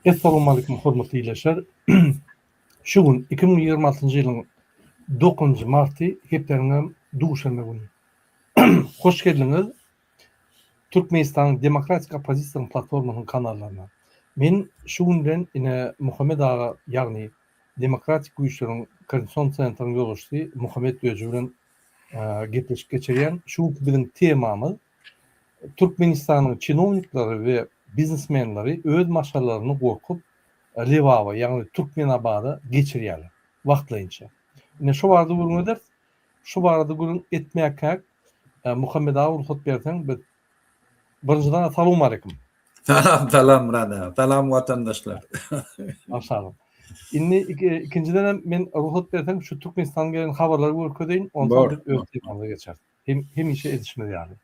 Assalamu alaykum hormatly ýeşler. Şu gün 2026-njy ýylyň 9-njy marty heplerine duşanma güni. Hoş geldiňiz. Türkmenistan Demokratik Opozisiýa platformasynyň kanallaryna. Men şu günden ine Muhammed aga, ýagny Demokratik güýçleriň koordinasiýon centrynyň ýoluşçy Muhammed Öjü bilen gepleşip geçirýän şu biziň temamyz Türkmenistanyň çinovniklary we biznesmenleri öz maşgallaryny gorkup Lewawa, ýagny Türkmenabada geçirýärler wagtlaýynça. Ine şu barada gurun eder, şu barada gurun etmäk Muhammed aga ruhsat berseň biz birinjiden assalamu alaykum. Salam Rada, salam vatandaşlar. Maşallah. Inni ikinciden men ruhsat berseň şu Türkmenistanyň gelen habarlary görkedeýin, ondan biz öz temamyza geçer. Hem işe edişmeli ýaly.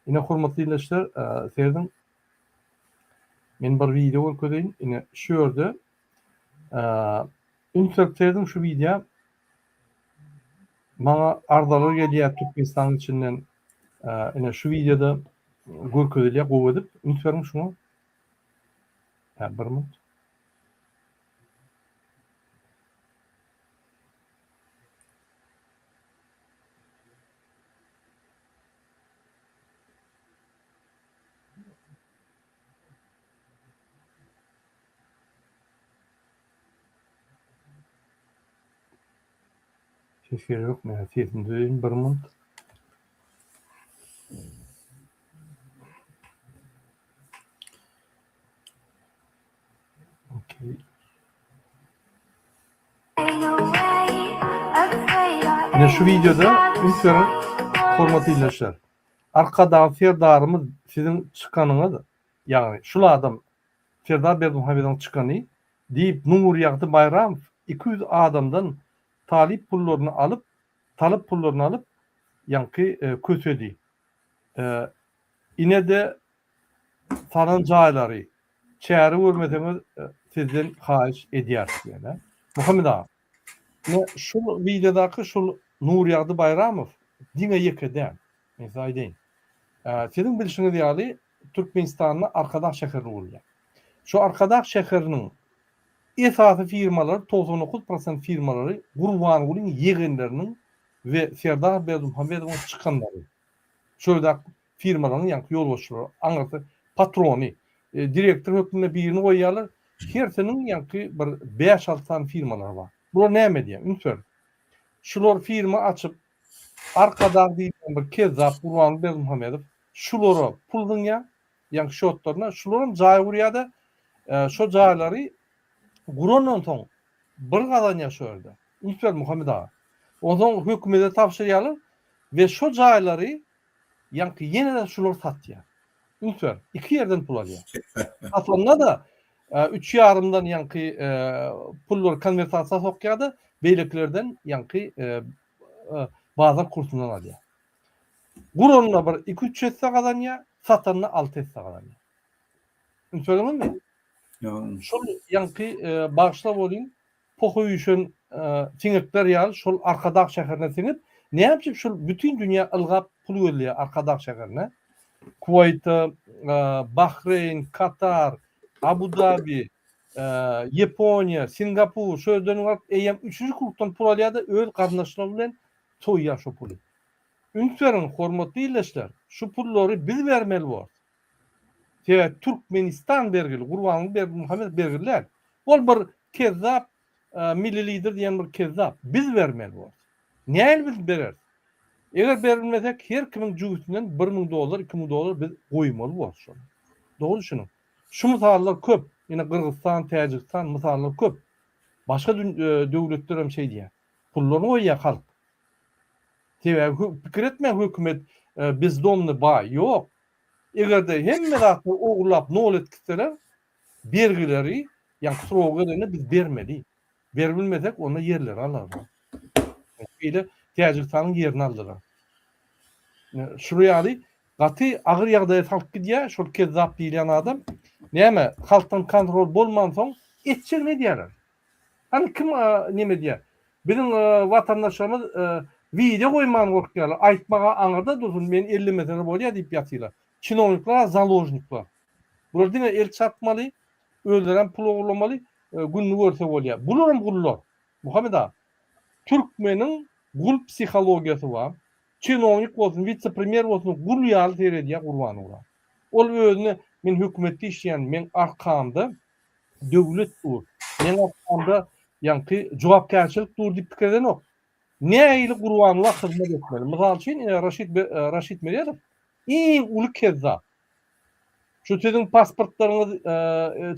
Ine hormatly ýeşler, serdim men bir video görkedeýin, ine şu ýerde ünsürtlerdim şu video maňa ardalar gelýär Türkmenistanyň içinden, ine şu videoda görkedelýär gowy edip ünsürim şunu. Bir minut. Şeker yok mu? Sesim duyayım bir minut. Okay. Ne şu videoda ünsürüm hormatly ýeşler. Arkada Ferdarymyz sizin çıkanıňyz, ýagny şul adam Ferdar Berdimuhammedowyň çykany diýip Nur ýagdy Bayram 200 adamdan talip pullaryny alyp ýanky kösedi. Ine de sanan jaýlary çäri görmeseňiz sizden haýyş edýär diýene. Muhammed aga, ne şu videodaky şu Nur ýagdy Bayramow diňe ýekeden. Men saýdyn. Sizin bilişiňiz ýaly Türkmenistanyň Arkadaş şäherine bolýar. Şu Arkadaş şäheriniň esasy firmalary 99% firmalary Gurbanulyň ýegenleriniň we Serdar Berdimuhammedowyň çykanlary. Şöyle firmalaryň ýanky ýolbaşçylary, aňaty patrony, direktor hökümde birini goýýarlar. Hertiniň ýanky bir 5-6 tane firmalar bar. Bular näme diýär? Ünsür. Şular firma açyp Arkadaş diýen bir kezzap Gurbanuly Berdimuhammedow şulara pul dynýar, ýanky şotlaryna şularyň jaý gurýarda, şo jaýlary gurandan soň bir gadan ýaşardy. Ünsür Muhammed aga. Ondan hökümete tapşyrýarlar we şo jaýlary ýanky ýene-de şular satýar. Ünsür, iki ýerden pul alýar. Aslında da 3,5-dan ýanky pullar konvertasiýa sokýardy, beýleklerden ýanky bazar kursundan alýar. Guranna bir 2-3 hessa gadanýar, satanyna 6 hessa gadanýar. Ünsürmi? Şol ýanky bagyşlap bolyň, pokoýuşun tiňekler ýaly şol Arkadaş şäherine tiňip, näme şol bütün dünýä ylgap pul berýär Arkadaş şäherine. Kuwait, Bahreyn, Katar, Abu Dhabi, Ýaponiýa, Singapur, şöýden alyp eýem 3-nji klubdan pul alýardy, öz garyndaşlary bilen toýýar şo puly. Ünsürin hormatly ýeşler, şu pullary biz bermeli bol. Türkmenistan bergili, Gurbanuly Berdimuhammedow bergilär. Ol bir kezzap milli lider diýen bir kezzap. Biz bermeli bol. Näme biz berer? Eger berilmesek her kimin jügüsünden $1000, $2000 biz goýmaly bolsun. Dogry şunu. Şu misallar köp. Ýene Kırgızstan, Täjikistan misallar köp. Başga döwletler hem şey diýär. Pullaryny goýýar halk. Pikir etme hökümet bizde onu bay. Yok. Egerde hemme zatı oğurlap nol etkiseler bergileri ýanky sowgalyny biz bermeli. Berbilmesek onu yerler alar. Beýle Täjikistan'ın yerini aldılar. Şuraya gaty agyr ýagdaýa salyp gidýär, şol kezzap diýilen adam. Näme? Halkdan kontrol bolman soň etçil ne diýerler? Hani kim näme diýär? Bizim vatandaşlarymyz video goýman gorkýarlar, aýtmaga aňyrda dursun, men 50 metre bolýar diýip ýatýarlar. Çinovniklar, zaложniklar. Bular diňe el çatmaly, öldüren pul oğurlamaly günni görse bolýar. Bular hem gullar. Muhammed ağa. Türkmenin gul psihologiyasy var. Çinovnik bolsun, vice-premier bolsun, gul ýaly seredýär gurban olar. Ol özüne men hökümetde işleyen, men arkamda döwlet dur. Men arkamda ýa-ni jogapkärçilik dur diýip pikir eden ok. Näýili gurbanlyga hyzmat etmeli. Mysal üçin Raşid Merýedow iň uly kezzap. Şu sizin pasportlaryňyz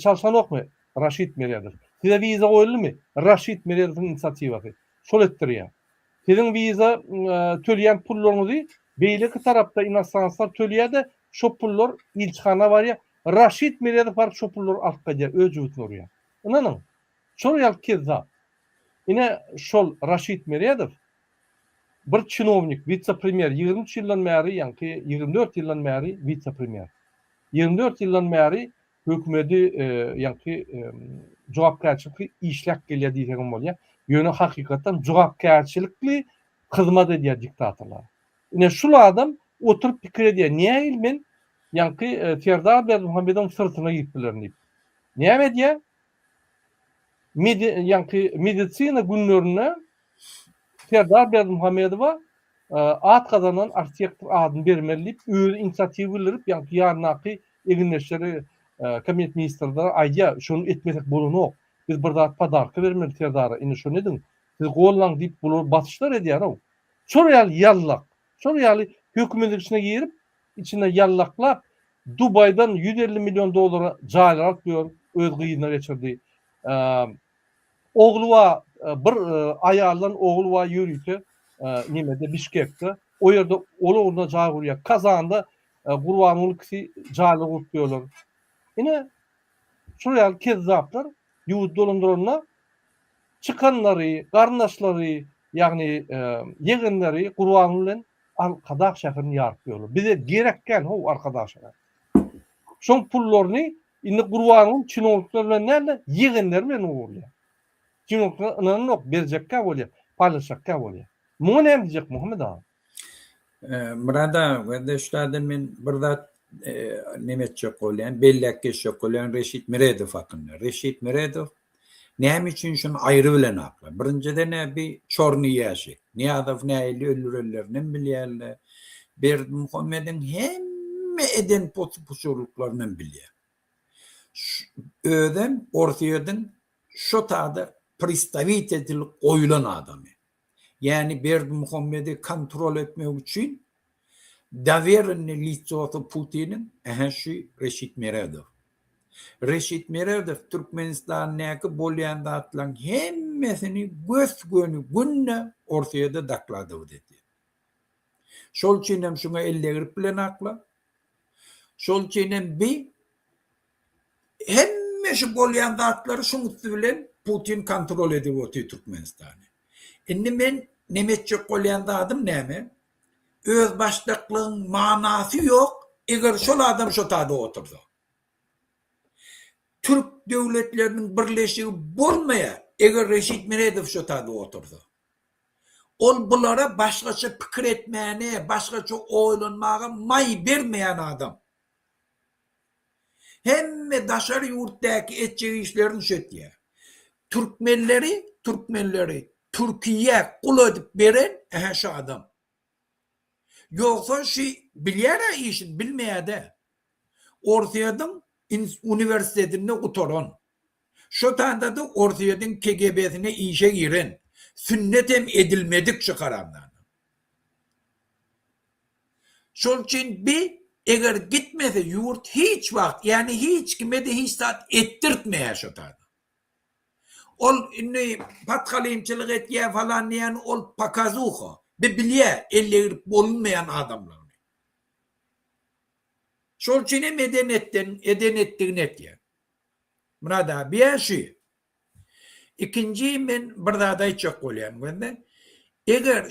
çalşan okmy? Raşid Merýedow. Size viza goýuldymy? Raşid Merýedowyň inisiatiwasy. Şol etdirýär. Sizin viza töleýän pullaryňyzy beýleki tarapda inosanslar töleýär-de şo pullar ilçhana barýar. Raşid Merýedow bar şo pullary alyp gelýär, öz jübütüne urýar. Inanyň. Şol ýaly kezzap. Ine şol Raşid Merýedow bir çinovnik, vice-premier 23 ýyldan bäri, ýa-ni 24 ýyldan bäri vice-premier. 24 ýyldan bäri hökümeti ýa-ni jogapkärçilikli işläp gelýär diýsegem bolýar. Ýöne hakykatan jogapkärçilikli hyzmat edýär diktatorlar. Ine şul adam oturup pikir edýär. Näil men ýa-ni Serdar Berdimuhammedowyň sırtyna gitdiler diýip. Näme edýär? Meditsina günlerine Serdar Berdimuhammedowa at kazanan arsitektor adyny bermeliyip, öz inisiatiw bildirip, ýa-ni ýarnaky eginleşleri kabinet ministrleri aýdýar, şonu etmesek bolanok. Biz bir zat padarka bermeli Serdara. Ine şo nedin? Siz gollan diýip bular batışlar edýär. Şol ýaly ýallak. Şol ýaly hökümetin içine girip, içine ýallaklap Dubaydan 150 milyon dolara jaýlar alyp öz gyýyna geçirdi. Ogluwa bir aýaldan ogluwa ýürüýte nimede Bişkekde. O ýerde olagunda jaý gurýar. Kazanda Gurban ulukisi jaýly gurtýarlar. Ine şu ýaly kezzaplar ýuwut dolandyranyna çıkanlary, garnaşlary, ýagni yegenleri Gurban bilen arkadaş şäherini ýarpýarlar. Bize gerekken o arkadaşlar. Şoň pullaryny indi Gurban'ın çinovnikler bilen näde? Yegenler bilen ogurlar. Çinovnikler ok berjekkä bolýar, paýlaşakkä bolýar. Muňa näme diýjek Muhammed ağa? Murada kardeşlerden men bir zat nemetçe bolýan, bellekke şokolyan Reşid Merýedow hakkında. Reşid Merýedow näme üçin şunu aýry bilen akla. Birinciden bir çorny ýaşy. Niýazow näýli öldürülenlerini bilýärler. Berdimuhammediň hemme eden puçurluklaryny bilýär. Ödem ortaýadan şo taýda pristavitetil goýulan adamy. Yani Berdimuhammedi kontrol etmek için daverini liçotu Putin'in şu Reşid Merýedow. Reşid Merýedow Türkmenistan näki bolýan datlaryň hemmesini göz günne ortaýa daklady dedi. Şol üçin hem şuna ellegirip bilen akla. Şol üçin hem bir hemmesi bolýan datlary şunu bilen Putin kontrol edip oturuyor Türkmenistan'ı. Indi men nemetçe golýanda adım näme? Öz başlyklığın manasy yok. Eger şol adam şo taýda oturdy. Türk döwletleriniň birleşigi bolmaýa, eger Reşid Merýedow şo taýda oturdy. Ol bulara başgaça pikir etmäne, başgaça oýlanmaga may bermeýän adam. Hemme daşary ýurtdaky etjek işlerini şetýär. Türkmenleri Türkiye kul edip beren şu adam. Yoksa bilýär işin bilmeýär-de. Ortaýadan üniversitetinde oturan. Şu taýda da ortaýadan KGB'sine işe giren. Sünnet hem edilmedik çıkaranlar. Şol üçin eger gitmese yurt hiç wagt, yani hiç kime de hiç saat ettirtmeýär şu taýda. Ol inni patkalyymçylyk etýär falan diýen ol pakazuha. Bilýär ellerip bolunmayan adamlar. Şol üçin edenetdigini etýär. Murada biýäşi. İkinci men bir zat aýtjak bolýan bende. Eger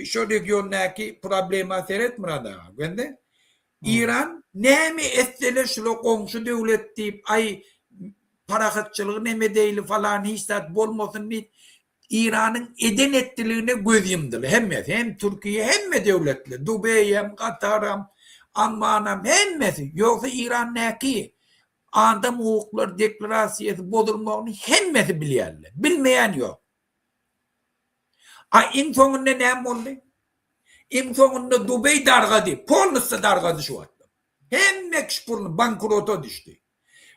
şu regiondaki problema seret Murada bende. İran näme etsele şol goňşy döwlet diýip parahatçılığı neme deyli falan hiç bolmasın diye İran'ın eden ettiliğine göz yumdular. Hem Türkiye hem devletler. Dubai hem Katar hem Amman hem hemmesi. Yoksa İran ne ki? Adam hukukları deklarasiyeti bozulmağını hemmeti bilýärler. Bilmeyen yok. İn sonunda ne oldu? İn sonunda Dubai dargadı. Polnus'ta dargadı şu anda. Hemme kişpurnu bankrota düştü.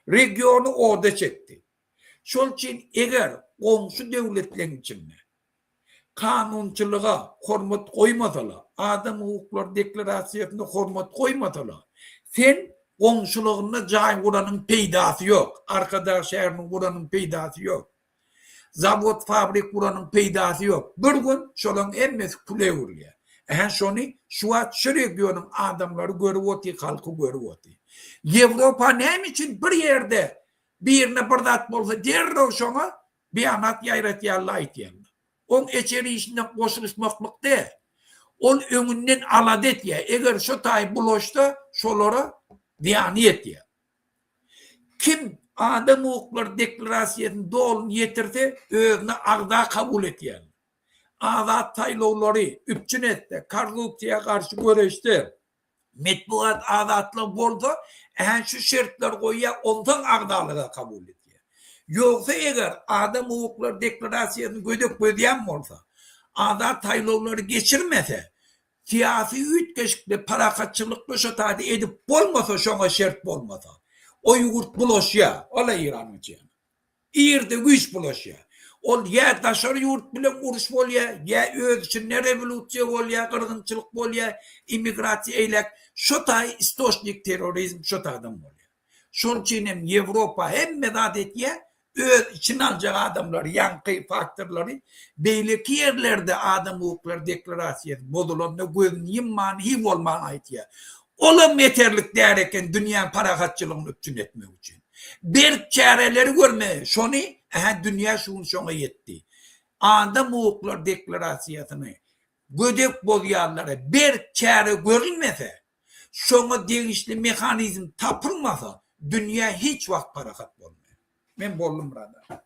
Regionu orada çekti. Şol için eğer komşu devletlerin içinde kanunçılığa hormat koymadılar, adam hukukları deklarasiyetine hormat koymadılar, sen komşuluğunda cay kuranın peydası yok. Arkadaş şehrin kuranın peydası yok. Zavod, fabrik kuranın peydası yok. Bir gün şolun emmesi kule vuruyor. Şonu şu an şu regionun adamları görüvoti, halkı görüvoti. Avrupa ne için bir yerde birine bırdat bolsa derro şona bir anat yayrat yalla itiyen. On içeri işinden koşuluşmaklık de. On önünden aladet ya. Eğer şu tay bulaşta şolara diyaniyet ya. Kim adam hukukları deklarasiyetini doğru yetirdi, özüne ağda kabul etiyen. Ağda taylovları üpçün etti. Korrupsiya karşı görüştü. Metbuat ağdatlı boldu. Şu şartlar koyuya ondan ağdalığa kabul ediyor. Yoksa eğer adam hukukları deklarasiyetini gödük ödeyen olsa, ağda taylovları geçirmese, siyasi ütkeşikli, parakatçılıklı şu tadı edip bolmasa, şuna şart bolmasa, o yurt bulaşya, ola İran'ın için. İyirde güç bulaşya. Ol ya taşarı yurt bilen uruş bolya, ya öz için ne revolüsiya bolya, kırgınçılık bolya, imigrasiya eylek, şu tadı istoşnik terörizm şu tadım bolya. Şunun için hem Avrupa hem medat etiye, öz için alacak adamları, yankı faktörleri, belki yerlerde adam hukukları deklarasiyeti bozulanında gözün yimman, hiv olman ait ya. Olam yeterlik derken dünya parakatçılığını öpçün etmek için. Bir çareleri görme, şunu, dünya şunun şuna yetti. Adam hukukları deklarasiyetini gödek bozuyanlara bir çare görülmese, şuna değişli mekanizm tapılmasa, dünya hiç vakt parakat olmuyor. Ben bollum burada.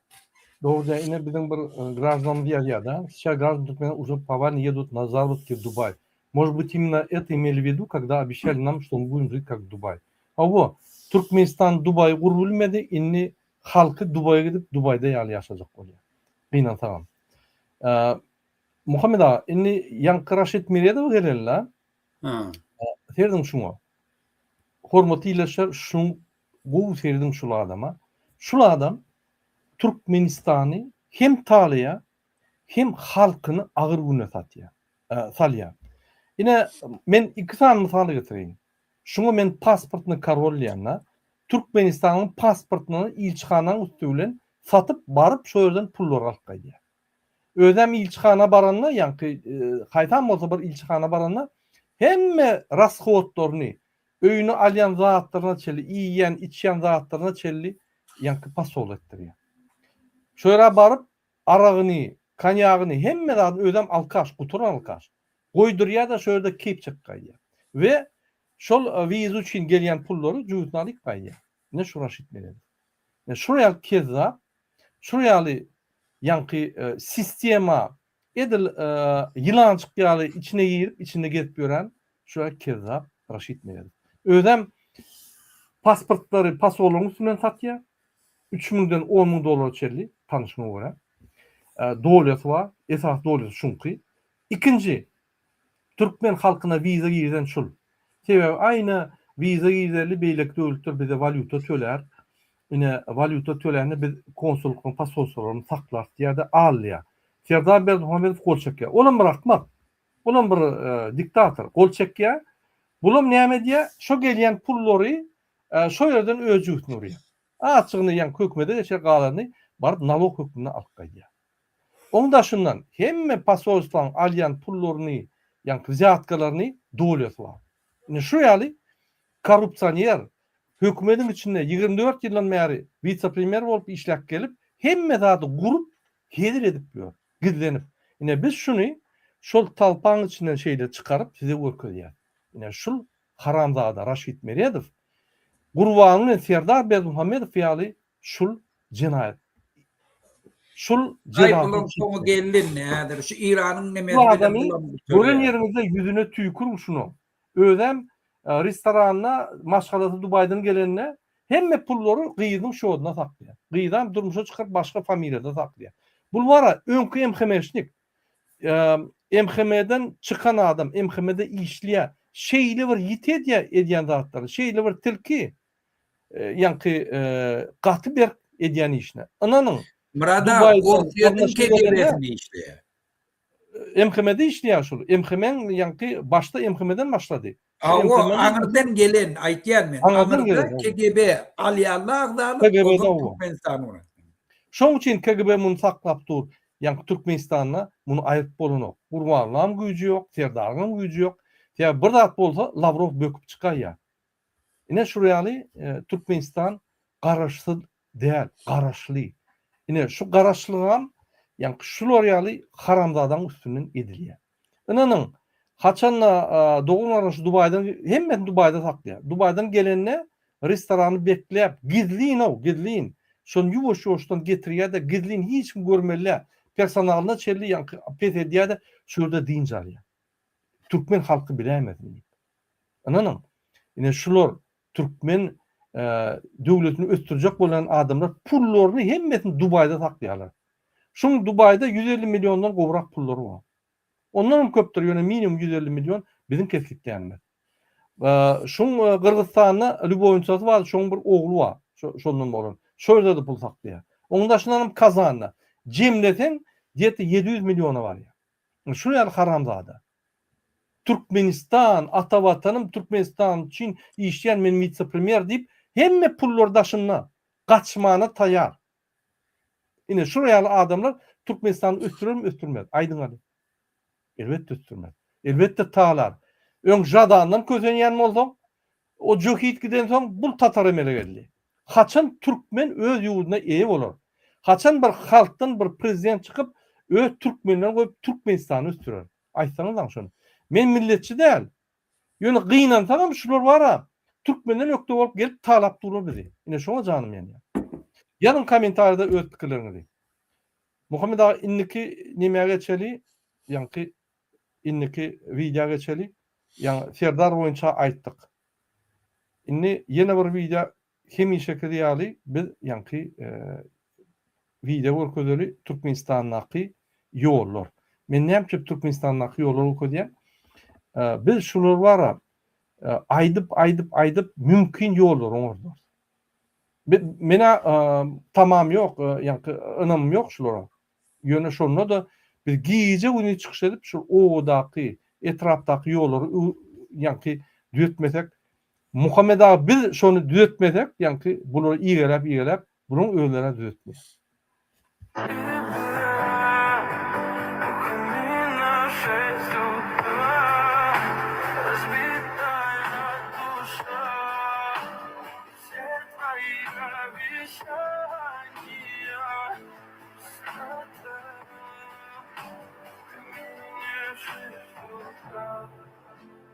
Doğru, yine bizim bir граждан diyor да, сейчас граждан меня уже повально едут на заработки в Дубай. Может быть, именно это имели в виду, когда обещали нам, что мы будем жить как в Дубай. O Türkmenistan Dubay kurulmadı, inni halkı Dubai'ye gidip Dubai'de yaşayacak oluyor. Aynen tamam. Muhammed ağa, inni yankı Raşit Miriye de gelirler. Serdim şunu. Hormatı iyileşer, şunu bu serdim şu adama. Şu adam Türkmenistan'ı hem talaya hem halkını ağır güne salya. Yine ben iki tane misal getireyim. Şunu men pasportunu karolleyenler Türkmenistan'ın pasportunu ilçihananın üstüyle satıp barıp şu yerden pullar alıp kaydı. Özem ilçihana baranlar, yani kaytan olsa bir ilçihana baranlar hemme rasxotlarını öyünü alyan zatlarına çelli, iyiyen, içyen zatlarına çelli yankı pasol ettiriyor. Şöyle barıp arağını, kanyağını hemme zaten ödem alkaş, kuturan alkaş. Koyduruyor da şöyle keyip çıkkaydı. Ve şol viz için gelen pulları cüvütnalık kaydı. Ne şura şitmeli. Şuraya keza, şuraya yankı sistema edil yılan çıkyalı içine girip içinde gelip gören şuraya keza raşitmeli. Ödem pasportları pasolunun üstünden satıyor. 3.000'den 10.000 dolar çelli tanışma göre. Doğrusu var. Esas doğrusu şunki. İkinci, Türkmen halkına vize giren şul. Sebebi aynı vize girerli beylek devletler bize valuta töler. Yine valuta tölerini biz konsolukun pasollarını saklar diye de ağırlıyor. Serdar Berdimuhamedov kol çekiyor. Oğlum bırakmak. Oğlum bir diktatör. Kol çekiyor. Bulum ne diye şu gelen pulları şu yerden özcüğütün oraya. Açığını yan hükmede de kalanı barıp nalog hükmüne alıp kayıyor. Onun dışından hem pasolistlan alyan pullarını yani ziyatkalarını doğrusu var. Yani şu yali korrupsiyoner hükümetin içinde 24 yıldan beri vice-premier olup işlek gelip hem mezadı kurup hedir edip diyor. Gizlenip. Yine biz şunu şol talpağın içinden şeyle çıkarıp size öküyor. Yine şul haramzada Raşit Meriyedov Gurvanın Serdar Berdimuhamedov fiyali şul cinayet. Şul Ay bulan sonu gelin nedir? Şu İran'ın ne bu adamın görün yerinize yüzüne tüy kurmuş şunu. Ödem restoranına maşgalası Dubai'den gelenine hemme pullary gyýdyň şoğuna saklaýar. Gyýdan durmuşa çykyp başga familiýada saklaýar. Bul wara öňkü emhemeşnik. MHM'den çıkan adam, MHM'de işleyen şeyli bir yited edýän zatlar, şeyli bir tilki ýa-ni Gatberg edýän işine. Ananyň Murada Dubay'dan ortaýadyn KGB'sini işleýär. MHM'de işleýär şol. MHM ýa-ni başda MHM'den başlady. O aňyrdan gelen aýtýan men. Aňyrdan Aňyrda gelen, KGB alýanly agdaly KGB'de o. Türkmenistan uğraşdy. Şoň üçin KGB muny saklap dur. Ýa-ni Türkmenistanyna muny aýyp bolany. Gurbanlam güýji ýok, serdarlygyň güýji ýok. Ya bir zat bolsa Lavrov böküp çıkar. Ine şu reali Türkmenistan garaşsız değil, garaşlı. Ine şu garaşlığam yani şu reali haramzadan üstünden ediliyor. Inanın haçanla doğum arası Dubay'dan hemen Dubay'da saklıyor. Dubay'dan gelenine restoranı bekleyip gizliyin. Şon yuvoş-yuvoşdan getiriyor da gizliyin hiç kim görmeli. Personalına çelli yani pet ediyor da şurada dinç alıyor. Türkmen halkı bilemedi. Ananın. Yine şular Türkmen devletini östürecek bolan adamlar pullarını hemmetini Dubay'da saklaýarlar. Şun Dubay'da 150 milyondan gowrak pullary var. Ondan köpdür ýöne minimum 150 milyon bizim kesipdäňler. Şun Kırgızstanyna Lüboýnçasy var, şoň bir ogly var. Şondan bolan. Şöyle de pul saklaýar. Ondaşynam Kazan'da jemleten 700 milyona var ya. Şu ýaly haramzada. Türkmenistan, ata vatanım Türkmenistan için işleyen men vice-premier deyip hemme pullar daşınma, kaçmana tayar. Yine şuraya adamlar Türkmenistan'ı östürmez. Aydın adı. Elbette östürmez. Elbette tağlar. Ön jadandan közenyen olsam, o jokit giden son bul Tatar emele geldi. Haçan Türkmen öz yurduna ev olur. Haçan bir halktan bir prezident çıkıp öz Türkmenler koyup Türkmenistan'ı östürür. Aytsanız şunu. Men milletçi değil. Ýöne gynansaňam şular bara. Türkmenden ýokda bolup gelip talap durur bizi. Ine şoňa janym ýani. Ýalyn kommentarda öz pikirlerini. Muhammed ağa inniki nimäge geçeli? Ýa-ni inniki video geçeli. Ýa-ni Serdar boýunça aýtdyk. Inni ýene bir video hemişe ýaly biz ýa-ni video görkezeli Türkmenistanyňky ýollar. Men näme Türkmenistanyňky ýollar okudýan? Biz şular var aydıp mümkün yollar orada. Mena tamam yok yani önüm yok şulara. Yöne şonda da bir giyice bunu çıkış edip şu oğdaki etraftaki yolları yani düzeltmesek Muhammed ağa biz şonu düzeltmesek yani bunu iğelep bunun öğlere düzeltmez.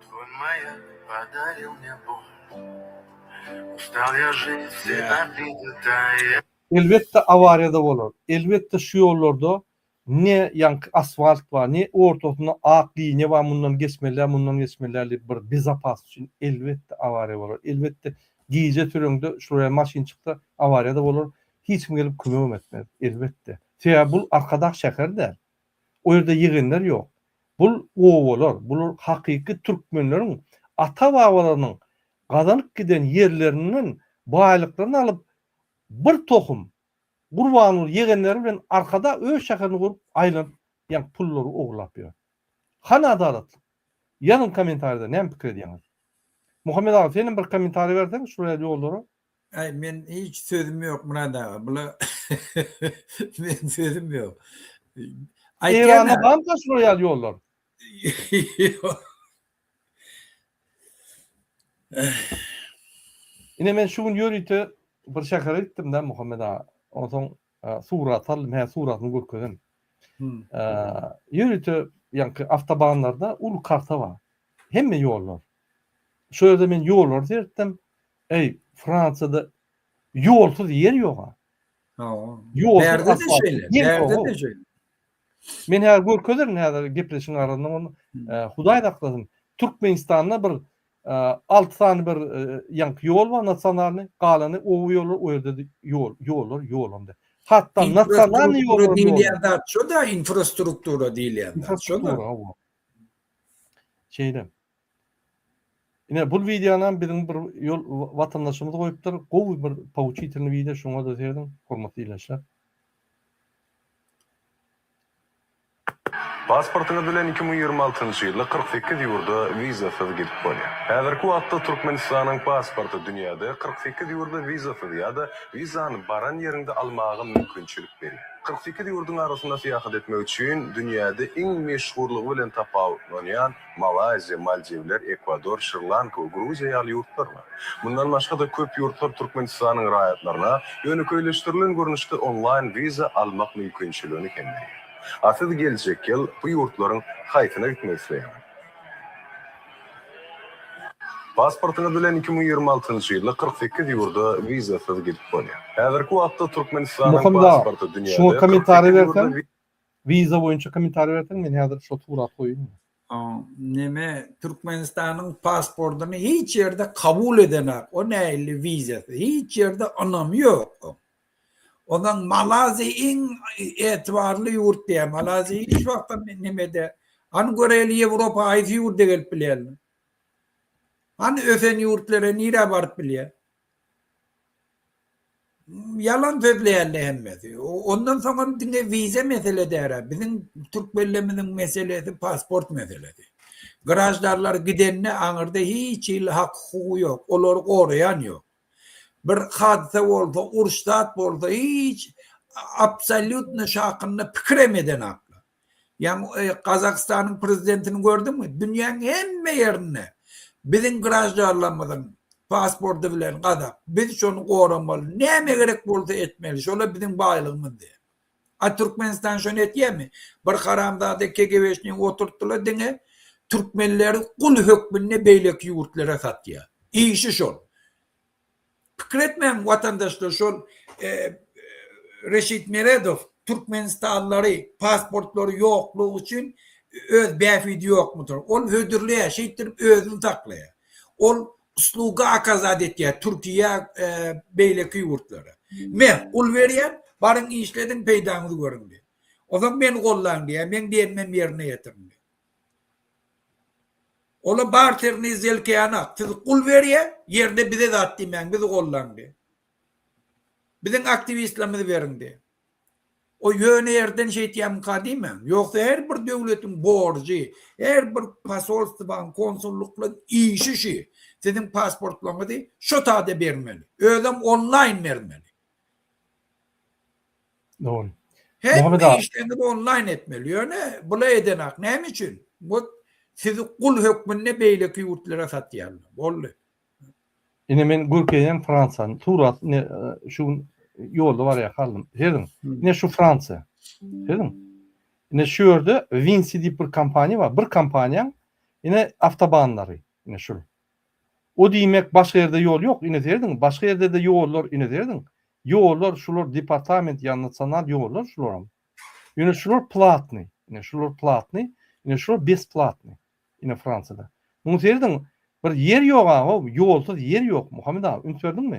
Твой маяк подарил мне боль. Устал я жить, все обиды тая. Elbette avariyada olur. Elbette şu yollarda ne yank asfalt var, ne ortasında akli, ne var bundan geçmeler bir bezapas için elbette avariya olur. Elbette giyice türünde şuraya maşin çıktı, avariyada olur. Hiç kim gelip kümüm etmez. Elbette. Seya bu arkadaş şeker der. O yerde yığınlar yok. Bu oğullar, bu hakiki Türkmenlerin ata babalarının kazanıp giden yerlerinin baylıklarını alıp bir tohum gurbanlı yegenleri bilen arkada öz şekerini kurup aylanıp yani pulları oğurlapıyor. Hana adalet. Yanın komentarda ne fikir ediyorsunuz? Muhammed ağa senin bir komentarı versen şuraya yolları. Ay men hiç sözüm yok Murat ağa. Bula men sözüm yok. İran'a da şuraya yollar. Yine men şu gün yürüyte bir şakar ettim de Muhammed ağa. Ondan surat aldım, he suratını görkedim. Yürüyte yani avtobanlarda ulu karta var. Hemme yollar. Şöyle men yollar derdim. Ey Fransa'da yolsuz yer yok ha. Nerede de şöyle. Men her görkedim, her gepreşin arasında onu Hudaý dakladım. Türkmenistan'da bir 6 tane bir yanky yol var nasyonalny, galany o ýollar o ýerde ýollar onda. Hatda nasyonalny Infrastruktura ýollar diýilýär, şo da infrastruktura diýilýär. Şo infrastruktura da. o. Şeyde. Ine bu videodan birin bir yol vatandaşymyz goýupdyr. Gowy bir pouçitilny video şoňa da diýerim. Hormatly ilaçlar. Pasportyňyz bilen 2026-njy ýylda 48 ýurda wizasyz gidip bolýar. Häzirki wagtda Türkmenistanyň pasporty dünýäde 48 ýurda wizasyz ýa-da wizany baran ýerinde almagy mümkinçilik berýär. 48 ýurdun arasynda syýahat etmek üçin dünýäde iň meşhurlygy bilen tapawutlanýan Malaiziya, Maldivler, Ekwador, Sri Lanka we Gruziýa ýaly ýurtlar bar. Bundan başga da köp ýurtlar Türkmenistanyň raýatlaryna ýönükleşdirilen görnüşde onlaýn wiza almak mümkinçiligini kemberýär. Asyl gelecek ýyl bu ýurtlaryň haýtyna gitmek isleýär. Pasportyňyz bilen 2026-njy ýylda 48 ýurda wizasyz gidip bolýar. Häzirki wagtda Türkmenistanyň pasporty dünýäde şu komentary bersen, wiza boýunça komentary bersen, men häzir şo turat goýdum. Neme Türkmenistanyň pasportyny hiç ýerde kabul edenek, o näili wizasy, hiç ýerde anamy ýok. Ondan Malaiziya iň etibarly ýurt diýär. Malaiziya hiç wagtda nemede, an göreli Ýewropa aýsy ýurt gelip bilýär. An öfen ýurtlara nire barıp bilýär. Yalan söýleýärler hemmesi. Ondan soňra diňe wiza mesele däre. Bizim türkmenlerimiziň meselesi pasport meselesi. Garajdarlar gidenne aňyrda hiç hak hukuky ýok. Olary goraýan ýok. Bir hadise bolsa, urştat bolsa hiç absolutny şakyny pikiremeden akla. Ýani Kazakstanyň prezidentini gördüňmi? Dünýäniň hemme ýerine bizim garajdarlarymyzyň pasportu bilen gadap. Biz şonu goramaly. Näme gerek bolsa etmeli. Şola bizim baýlygymyz diýär. Türkmenistan şonu etýärmi? Bir haramzada KGB'ni oturtdylar diňe türkmenleri kul hökmüne beýleki ýurtlara satýar. Işi şol. Pikir etmeyen vatandaşlar şol Reşit Meredov Türkmenistanlıları pasportları yokluğu için öz bäfidi ýokmudyr. Ol hödürleýär, şeýtirip özüni taklaýar. Ol usluga akazat etýär Türkiýe beýleki ýurtlara. Men ul berýär, baryň işlediň peýdaňyzy göründi. O zaman men gollan diýär, men diýmem ýerine ýetirdim. Ola barterni zelkeýana, siz kul berýär, ýerde bize zat diýmän, bizi gollandy. Biziň aktivistlerimizi berindi. O ýöne ýerden şeýtýän kadimem. Ýoksa her bir döwletiň borjy, her bir pasolstwaň, konsulluklyň işi sizin pasportlaryňyzy şo taýda bermeli. Özüm online bermeli. Doğru. Her bir işlerini online etmeli. Ýöne bula edenak. Näme üçin? Bu sizi kul hökmüne beýleki ýurtlara satýarlar. Boldy. Ine men Gürkeýen Fransany turat şu ýolda bar ya kaldım. Dedim. Ne şu Fransa. Dedim. Ne şu ýerde Vinci diýip bir kompaniýa bar. Bir kompaniýa ine awtobanlary. Ine şu. O diýmek başga ýerde ýol ýok. Ine derdiň. Başga ýerde de ýollar ine derdiň. Ýollar şular departament ýanynsanar ýollar şular. Ine şular platny. Ine şular platny. Ine şular besplatny. Ine Fransada. Muňa derdiň. Bir yer ýok ha, ýolsuz yer ýok. Muhammed abi, ünsürdinmi?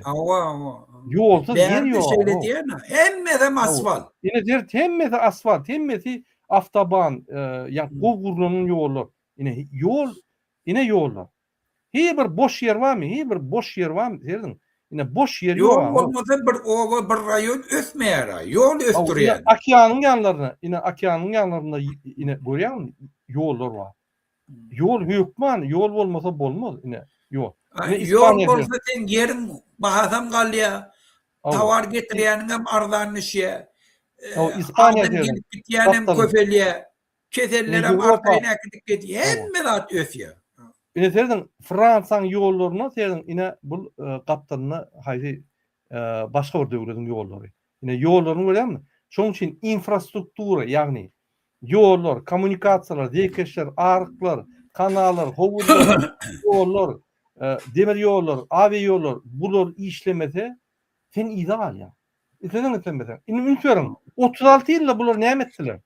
Ýolsuz yer ýok. Hemmede asfalt. Ine der hemmesi asfalt, hemmesi awtoban, ýa gowurlunyň ýollar. Ine ýol, ine ýollar. Bir boş yer barmy? Bir boş yer barmy derdiň? Ine boş yer ýok. Ýol bolmasa bir raýon ösmeýär. Ýol östürýär. Okeanyň ýanlaryna, ine okeanyň ýanlarynda ine görýärmi? Ýollar bar. Yol hükman, yol olmasa bolmaz ine. Yol. Yol bolsa sen yerin bahasam galya. Tawar getirýäniň hem arzanlyşy. İspanya diýerim. Gitýänem köfelýe. Keseller hem arkaýyna gidip getýär. Hemme zat ösýär. Ine derdiň Fransaň ýollaryna derdiň ine bu gapdanyny haýsy başga bir döwletiň ýollary. Ine ýollaryny görýärmi? Şoň üçin infrastruktura, ýagny ýollar, kommunikasiýalar, diýkeşler, aryklar, kanallar, howurlar, ýollar, demir ýollar, aviýa ýollar, bular işlemese sen ideal ýa. Sen etmesen. Ünüňçüň 36 ýylda bular näme etdiler?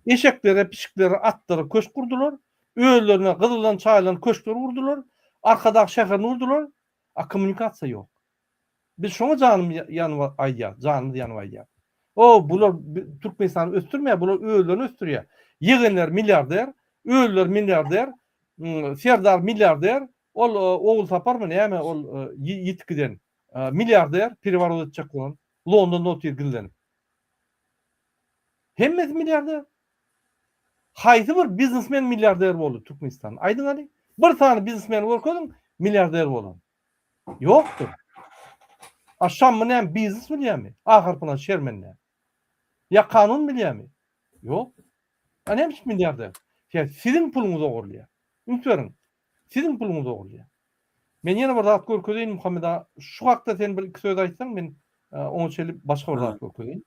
Eşeklere, pişiklere, atlary köş kurdular, öýlerine gyzylan çaýlan köşkler urdular. Arkadaş şäher nurdular, a kommunikasiýa ýok. Biz şoňa canymyz ýanyp. O bular Türkmenistany östürmeýär, bular öýlerini östürýär. Ýygynylar milliarder, öýler milliarder, Serdar milliarder, ol oğul taparmy näme ol ýitkiden milliarder periwarod etjek bolan Londonda otyr gillenip. Hemmesi milliarder. Haýsy bir biznesmen milliarder boldy Türkmenistan? Aýdyň hali. Bir tane biznesmen bolsaň milliarder bolan. Ýokdur. Aşam näme biznes bilýärmi? Ahir plan şermenler. Ya kanun bilýärmi? Ýok. Anemş milliarder. Ya sizin pulunuzu ogurlaýar. Ünsürin. Sizin pulunuzu ogurlaýar. Men ýene bir zat görkezýän Muhammed ağa, şu hakda sen bir iki söz aýtsaň men oňa çelip başga bir zat görkezýän.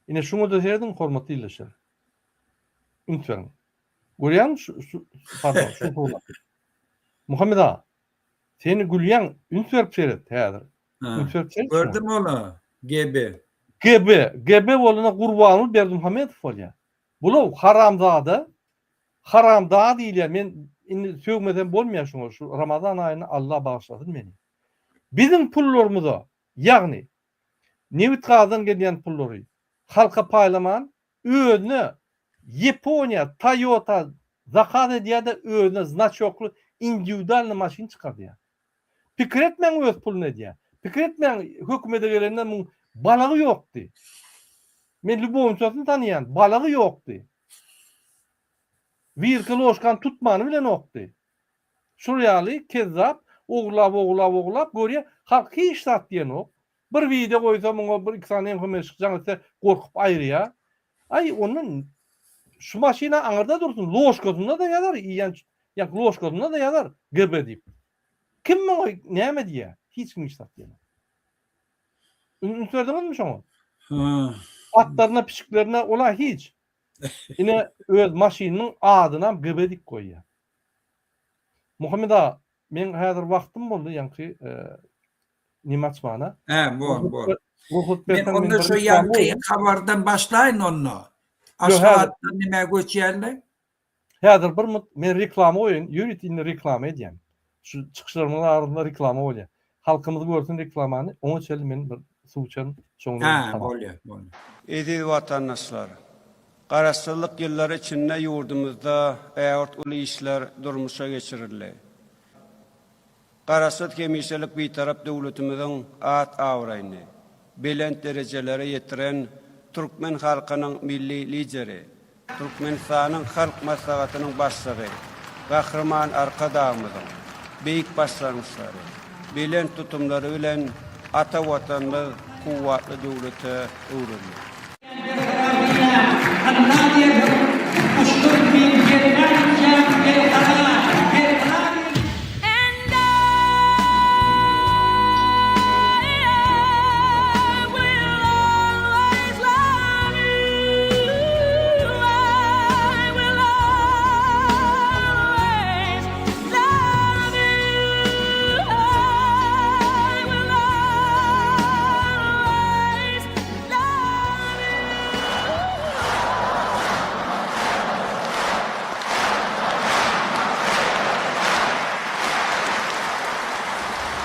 Ine şunu da söyledim hormatly ýylaşar. Ünsürin. Görýän pardon, şu soňra. Muhammed ağa, seni gülýän ünsür çeret häzir. Ünsür çeret. Gördüm onu. GB. GB bolana gurbanyl Berdimuhammedow bolýar. Bular haramzada diýilýär. Men indi söýmeden bolmaýar şoňa. Şu Ramazan aýyny Allah bagyşlasyn meni. Bizim pullarymyza, ýagny Nevit Gazdan gelýän pullary halka paýlaman özüne Yaponiya, Toyota zakat edýär-de özüne znaçokly individualny maşyn çykardýar. Pikir etmeň öz puluna edýär. Pikir etmeň hökümete gelenden balagy ýokdy. Men Lubomçasyny tanıyan, balagy ýokdy. Wirke loşkan tutmany bilen okdy. Şuryaly kezzap, oglap görýär, halk hiç sat diýen ok. Bir video goýsam oňa bir iki sany informasiýa çykjaň gorkup aýrýar. Ay onun şu maşina aňarda dursun, loşkasynda da ýazar, ýa loşkasynda da ýazar GB diýip. Kim näme diýär? Hiç kim sat diýen. Ünsürdinizmi şoňa? Atlarına, pişiklerine ola hiç. Yine öz maşininin adyna GB diýip goýýar. Muhammed ağa, men häzir wagtym boldy ýanky nime açmana. Bol. Men onda şu yankı habardan başlayın onu. Aşağıdan nime göçýärler? Häzir bir men reklama oýun, ýürütini reklama edýän. Şu çykyşlarymyň arasynda reklama bolýar. Halkymyz görsün reklamany, oňa çel men bir suwçan şoňa. Bolýar. Ediz vatandaşlar, garaşsyzlyk ýyllary içinde ýurdumyzda äwrt uly işler durmuşa geçirildi. Garaşsyz kemişelik bitarap döwletimiziň at awraýny, belent derejelere ýetiren Türkmen halkynyň milli lideri, Türkmenistanyň halk maslahatynyň başlygy, Gahrman Arkadağymyzyň beýik başlanýşlary, belent tutumlary bilen ata watanymyz kuwatly döwlete öwrenýär.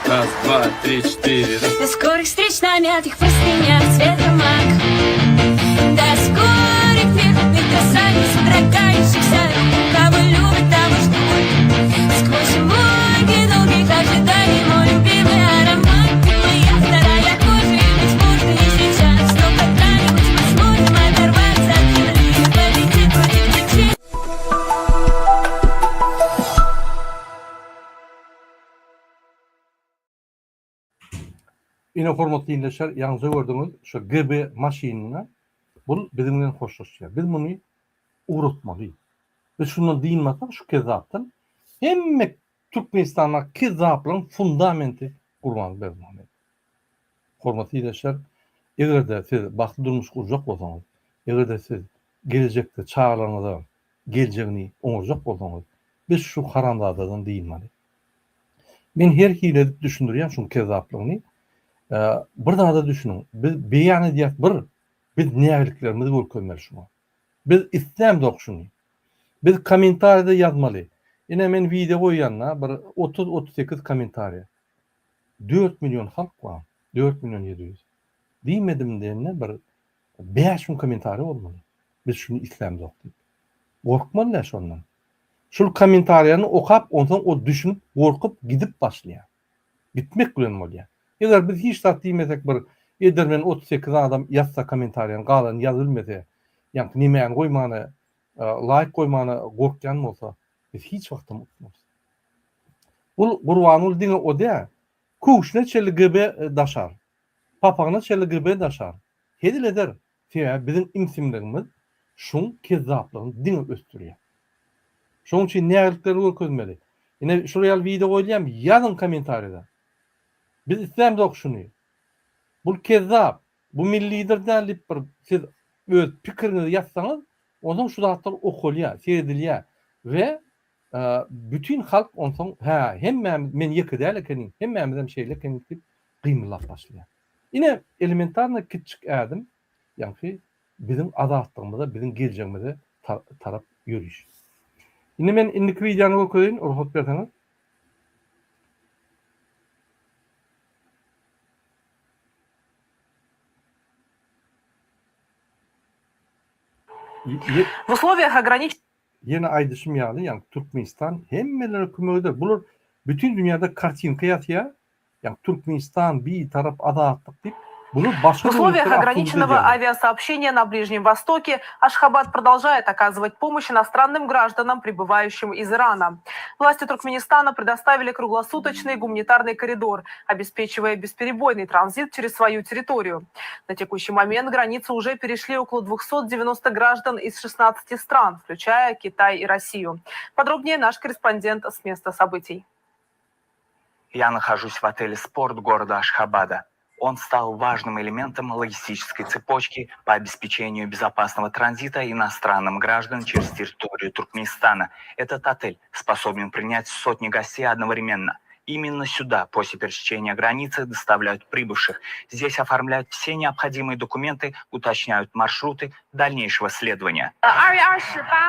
Раз, два, три, четыре. До скорых встреч на мятых простынях цвета мак. До скорых верных касаний содрогающихся рук. Кого любят, того ждут. Сквозь морги долгих ожиданий мой любимый аромат. Ты моя вторая кожа, и быть можно не сейчас. Но когда-нибудь мы сможем оторваться от земли и полететь против течения. Ine hormatly dinleýär, ýalňyza gördüňiz şu GB maşinine bul bizimden hoşlaşýar. Biz muny urutmaly. Biz şunu diýmesek şu kezzapdan hemme Türkmenistana kezzaplyň fundamenti gurban bermeli. Hormatly dinleýär, egerde siz bagty durmuş gurjak bolsaňyz, egerde siz gelecekde çağlarınıza geljegini oňurjak bolsaňyz, biz şu haramzadadan diýmeli. Men her hile düşündirýän şu kezzaplygyny bir daha da düşünün. Biz beýan edýär biz nägeliklerimizi görkezmeli şuna. Biz islämdik şunu. Biz kommentarda yazmaly. Ine men video goýanna bir 30-38 kommentariýa. 4 milyon halk var. 4 milyon 700. Diýmedim diýende bir 5 milyon kommentari bolmaly. Biz şunu islämdik. Gorkmalylar şondan. Şol kommentariýany okap, ondan o düşünüp, gorkup gidip başlaýar. Bitmek bilen bolýar. Eger biz hiç zat diýmesek bir edermen 38 adam ýazsa kommentariýany galan ýazylmasa, ýa-ni nimäni goýmany, like goýmany gorkjan bolsa, biz hiç wagt unutmaýmyz. Bul Gurbanul diňe o da kuşna çelgebe daşar. Papagna çelgebe daşar. Hedil eder. Sebäbi bizim imsimlerimiz şun kezzaplygyny diňe östürýär. Şoň üçin nägelikleri görkezmeli. Ine şuraya video goýdym, ýazyn kommentariýada. Biz islämdik şunu. Bu kezzap, bu millidirden lip bir siz öz pikirinizi ýazsaňyz, ondan şu zatlar okulýar, seredilýär we bütün halk ondan hemmemiz men ýekide ekenim, hemmemizem şeýle ekenim diýip gymylap başlaýar. Ine elementarny kiçik ädim, ýa-ni bizim azatlygymyza, bizim geljegimize tarap ýürüş. Ine men indiki videoňy gököýün, ruhsat berseňiz. В условиях ограниченных Yeni aýdyşym ýaly, ýa-ni Türkmenistan hemmeleri kömegde. Bular bütün dünýäde kartinka ýatýar. Ýa-ni Türkmenistan bir tarap azatlyk diýip, bular başga В условиях döwletlere ограниченного akyldy авиасообщения на Ближнем Востоке Ашхабад продолжает оказывать помощь иностранным гражданам, прибывающим из Ирана. Власти Туркменистана предоставили круглосуточный гуманитарный коридор, обеспечивая бесперебойный транзит через свою территорию. На текущий момент границу уже перешли около 290 граждан из 16 стран, включая Китай и Россию. Подробнее наш корреспондент с места событий. Я нахожусь в отеле «Спорт» города Ашхабада. Он стал важным элементом логистической цепочки по обеспечению безопасного транзита иностранным граждан через территорию Туркменистана. Этот отель способен принять сотни гостей одновременно. Именно сюда после пересечения границы доставляют прибывших. Здесь оформляют все необходимые документы, уточняют маршруты дальнейшего следования.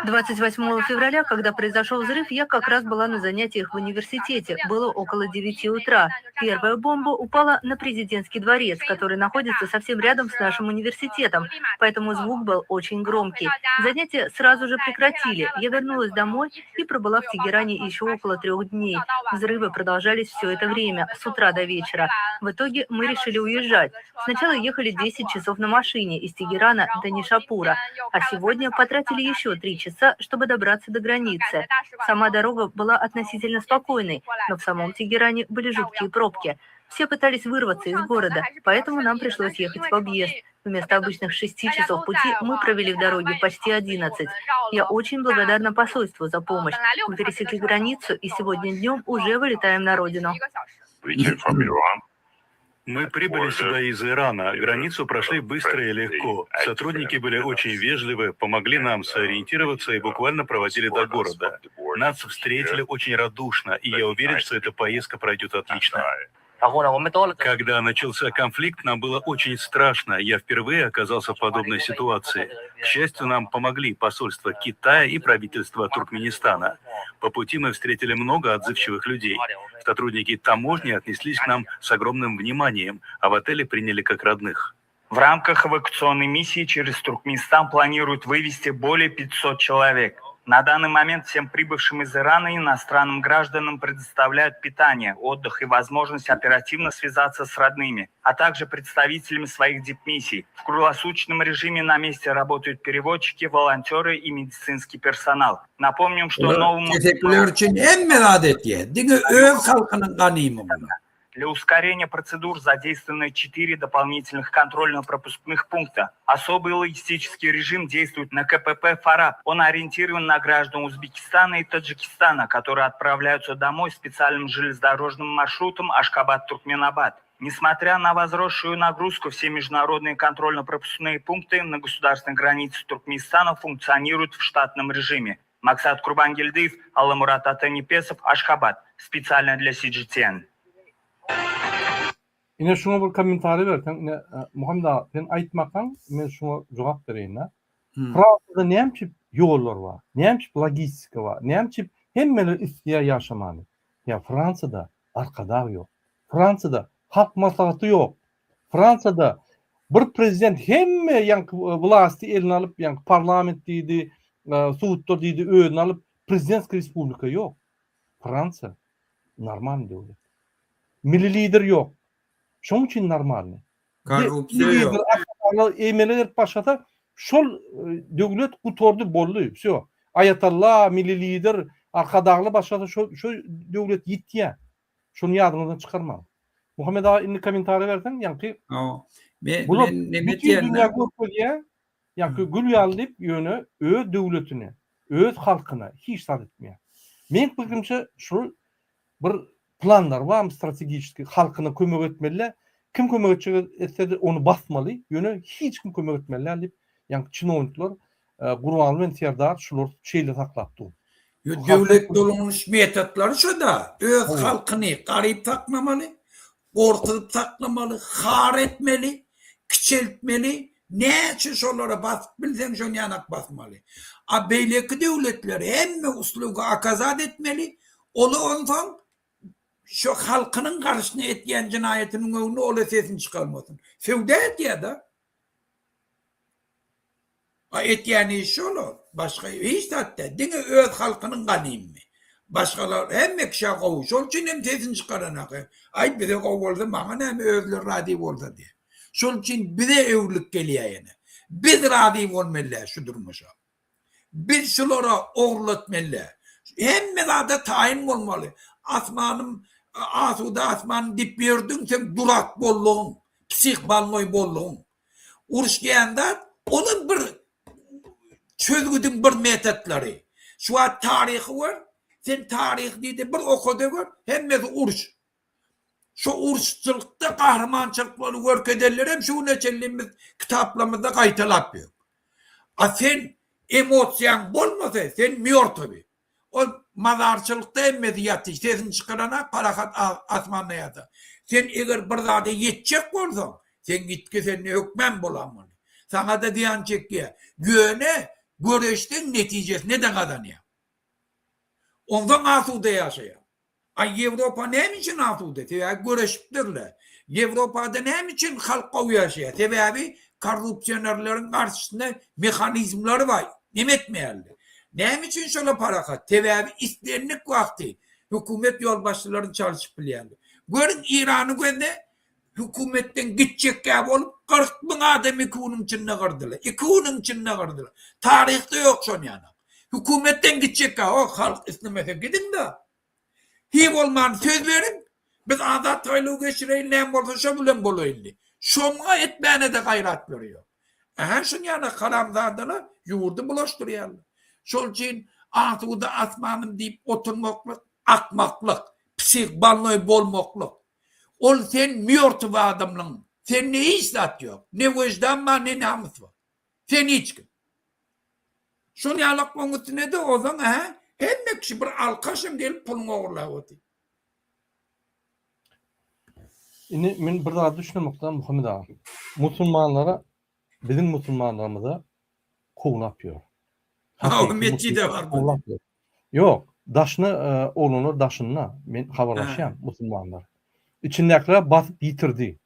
28 февраля, когда произошел взрыв, я как раз была на занятиях в университете. Было около 9 утра. Первая бомба упала на президентский дворец, который находится совсем рядом с нашим университетом, поэтому звук был очень громкий. Занятия сразу же прекратили. Я вернулась домой и пробыла в Тегеране еще около 3 дней. Взрывы продолжались все это время, с утра до вечера. В итоге мы решили уезжать. Сначала ехали 10 часов на машине из Тегерана до Нишапура, а сегодня потратили еще 3 часа, чтобы добраться до границы. Сама дорога была относительно спокойной, но в самом Тегеране были жуткие пробки. Все пытались вырваться из города, поэтому нам пришлось ехать в объезд. Вместо обычных 6 часов пути мы провели в дороге почти 11. Я очень благодарна посольству за помощь. Мы пересекли границу и сегодня днем уже вылетаем на родину. Мы прибыли сюда из Ирана. Границу прошли быстро и легко. Сотрудники были очень вежливы, помогли нам сориентироваться и буквально проводили до города. Нас встретили очень радушно, и я уверен, что эта поездка пройдет отлично. Когда начался конфликт, нам было очень страшно. Я впервые оказался в подобной ситуации. К счастью, нам помогли посольство Китая и правительство Туркменистана. По пути мы встретили много отзывчивых людей. Сотрудники таможни отнеслись к нам с огромным вниманием, а в отеле приняли как родных. В рамках эвакуационной миссии через Туркменистан планируют вывести более 500 человек. На данный момент всем прибывшим из Ирана и иностранным гражданам предоставляют питание, отдых и возможность оперативно связаться с родными, а также представителями своих дипмиссий. В круглосуточном режиме на месте работают переводчики, волонтеры и медицинский персонал. Напомним, что новому... Teşekkürler için en merak ettiği. Dini öz halkının kanıyım bunu. Для ускорения процедур задействованы 4 дополнительных контрольно-пропускных пункта. Особый логистический режим действует на КПП «Фараб». Он ориентирован на граждан Узбекистана и Таджикистана, которые отправляются домой специальным железнодорожным маршрутом Ашхабад-Туркменабад. Несмотря на возросшую нагрузку, все международные контрольно-пропускные пункты на государственной границе Туркменистана функционируют в штатном режиме. Максат Курбангельдиев, Алламурат Атанипесов, Ашхабад. Специально для CGTN. Ine şuna bir komentary bersen, Muhammed ağa, sen aýtmakan, men şuna jogap bereyim. Fransa'da näçip ýollar bar, näçip logistika bar, näçip hemmeler istýär ýaşamany. Ya Fransa'da arkadaş ýok. Fransa'da halk maslahaty ýok. Fransa'da bir prezident hemme ýanky wlasty eline alyp ýanky parlament diýdi, suwutlar diýdi, öňüne alyp prezidentski respublika ýok. Fransa normal döwlet. Milli lider ýok. Şoň üçin normal. Korrupsiya yok. Emeler başata şol döwlet gutordy boldy. Şo. Ayatollah, milli lider, arkadagly başata şo döwlet ýitýär. Şonu ýadyňyzdan çykarma. Muhammed ağa indi komentary bersen ýanky Ben ne dünya görkezýär. Ýanky gül ýalyp ýöne öz döwletine, öz halkyna hiç tat etmeýär. Men pikrimçe şu bir planlar barmy strategiski halkyna kömek etmeli. Kim kömek etse onu basmaly, ýöne hiç kim kömek etmeli diýip ýanky çynowniklar gurbanly intihardar şular şeýle taklapdy. Devlet dolmuş metotları şu da öz halkını garip takmamalı, ortalık taklamalı, har etmeli, küçeltmeli, ne için şolara basıp bilsen şon yanak basmalı. A beyleki devletleri hemme usluga akazat etmeli, olu ondan şu halkının karşısına etkiyen cinayetinin önüne ola sesini çıkarmasın. Fevde et ya da. Etkiyen iş olur. Başka hiç hatta. Dine öz halkının kanıyım mı? Başkalar hem ekşe kovuş. Onun için hem sesini çıkarana. Ay bize kovuldu bana hem özler radip oldu diye. Onun için bize evlilik geliyor yani. Biz radip olmalı şu durmuşa. Biz şulara oğurlatmalı. Hem medada tayin olmalı. Asmanım asuda asmanı dip verdin sen durak bolluğun. Psik balmoy bolluğun. Uruş gelende onun bir çözgüdün bir metotları. Şu an tarihi var. Sen tarih dedi bir okudu var. Hem de uruş. Şu uruşçulukta kahramançılıkları görkederler hem şu neçelliğimiz kitaplarımızda kayıtılap yok. Sen emosyon bolmasa sen miyor tabi. O mazarçılıkta emmedi yattı. Sesini çıkarana parakat asmanla yattı. Sen eğer bir zade yetecek olsan sen git ki seninle hükmen bulamalı. Sana da diyan çekiyor. Güvene görüştün neticesi neden kazanıyor? Ondan asude yaşıyor. Ay Avrupa ne için asude? Sebebi görüşüptürler. Avrupa'da ne için halka yaşıyor? Sebebi korrupsiyonlarların karşısında mekanizmları var. Nemetmeyerler. Ne için şöyle parakat? Sebebi istenlik vakti. Hükümet yolbaşçıların çalışıp bileyenler. Görün İran'ı gönder. Hükümetten gidecek gibi olup 40 bin adam İKU'nun içine kırdılar. İKU'nun içine kırdılar. Tarihte yok son yana. Hükümetten gidecek gibi o halk istemese gidin de. Hiç olmayan söz verin. Biz azat taylığı geçireyin ne olsa şu bilen buluyordu. Şomğa etmeyene de gayret veriyor. Şun yana karamzadına yurdu bulaştırıyorlar. Şol için asuda asmanım deyip oturmaklık, akmaklık, psik balnoy bolmaklık. Ol sen miyortu bu adamla. Sen ne istat yok. Ne vicdan var ne namus var. Sen hiç kim. Şunu yalakman üstüne de o zaman hem ne kişi bir alkaşım gelip pulunu oğurlar. Ini men bir daha düşünmekten Muhammed ağa. Musulmanlara bizim musulmanlarımıza kovulap ýör. Ümmetçi de var bu. Yok. Daşını oğlunu daşınına men haberlaşýam musulmanlar. İçindekiler basıp yitirdi.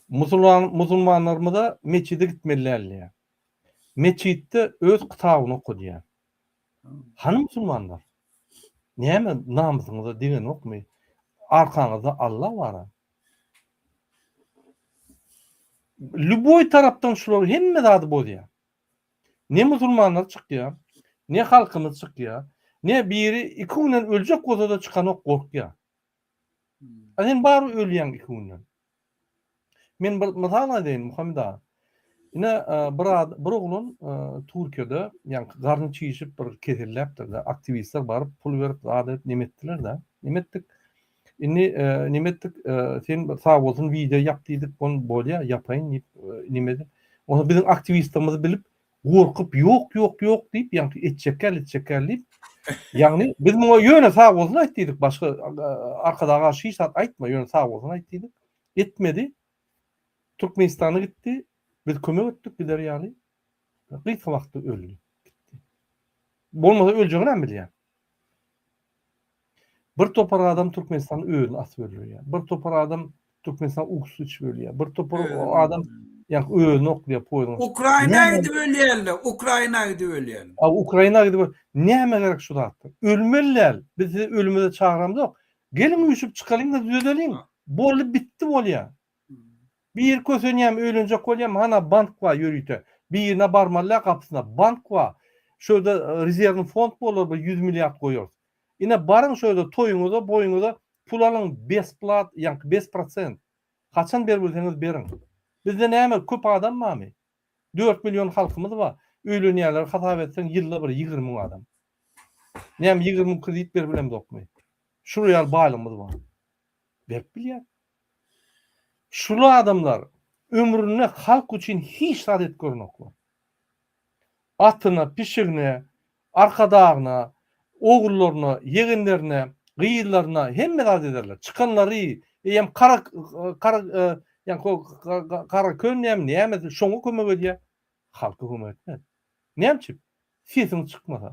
Musulmanlarımı da meçide gitmeliler. Meçitte öz kitabını okuduyan. Hanı musulmanlar? Niye mi namusunuza dinin okmayı? Arkanızda Allah var. Lüboy taraftan şular hemme adı bozuyor. Ne musulmanlar çıkıyor, ne halkımız çıkıyor, ne biri ikisinden ölecek olsa da çıkan o korkuyor. Sen bari ölüyen ikisinden. Men bir misal edeyim Muhammed ağa. Yine bir oğlun Türkiye'de yani garını çiğişip bir kesilleptir de aktivistler barıp pul verip adet nimettiler de. Nimettik. Nimettik sen sağ olsun video yaptıydık onu böyle yapayın nimettik. Onu bizim aktivistimiz bilip korkup yok deyip yani etçeker deyip yani biz buna yöne sağ olsun ayttıydık başka arkada karşı hiç aytma yöne sağ olsun ayttıydık. Etmedi. Türkmenistan'a gitti. Biz kömek ettik gider yani. Gıysa wagtda öldü. Bolmasa öljegini hem bilýär. Bir topar adam Türkmenistan öýüni asyp öldürýär. Bir topar adam Türkmenistan uksy içip öldürýär. Bir topar adam ýa öýüni okdyp goýýan. Ukraina'ydı ölýärler. Ukraina'ydı ölýärler. Ukraina gidip näme gerek şu zatdy? Ölmeliler. Biz ölümde çağıramdyk. Gelin uyuşup çıkalyň da düzelin. Bolup bitti bolýar. Bir kösenýär ölünce kolýam hana bank wa ýörüýte. Bir ýerine barmalar kapysyna bank wa. Şöyle rezervni fond bolur 100 milyar koyuyor. Yine barın şöyle toyuňuzda boyuňuzda pul alyň besplat, ýa 5%. Kaçan ber bolsaňyz berin. Bizde näme köp adam mami? 4 milyon halkymyz bar. Öýlenýärler hatap etsen ýylda bir 20 000 adam. Näme 20 000 kredit ber bilen dokmy. Şu ýal baýlymyz bar. Berip bilýär. Şulu adamlar ömrüne halk üçin hiç saadet görnoklar. Atyna, pişigine, arkadagyna, oğullarına, yegenlerine, gıyıllarına hemme dad ederler. Çıkanları, hem kara könnem näme şoňa kömek edýär. Halka kömek etmez. Näçip? Sesin çıkmasa,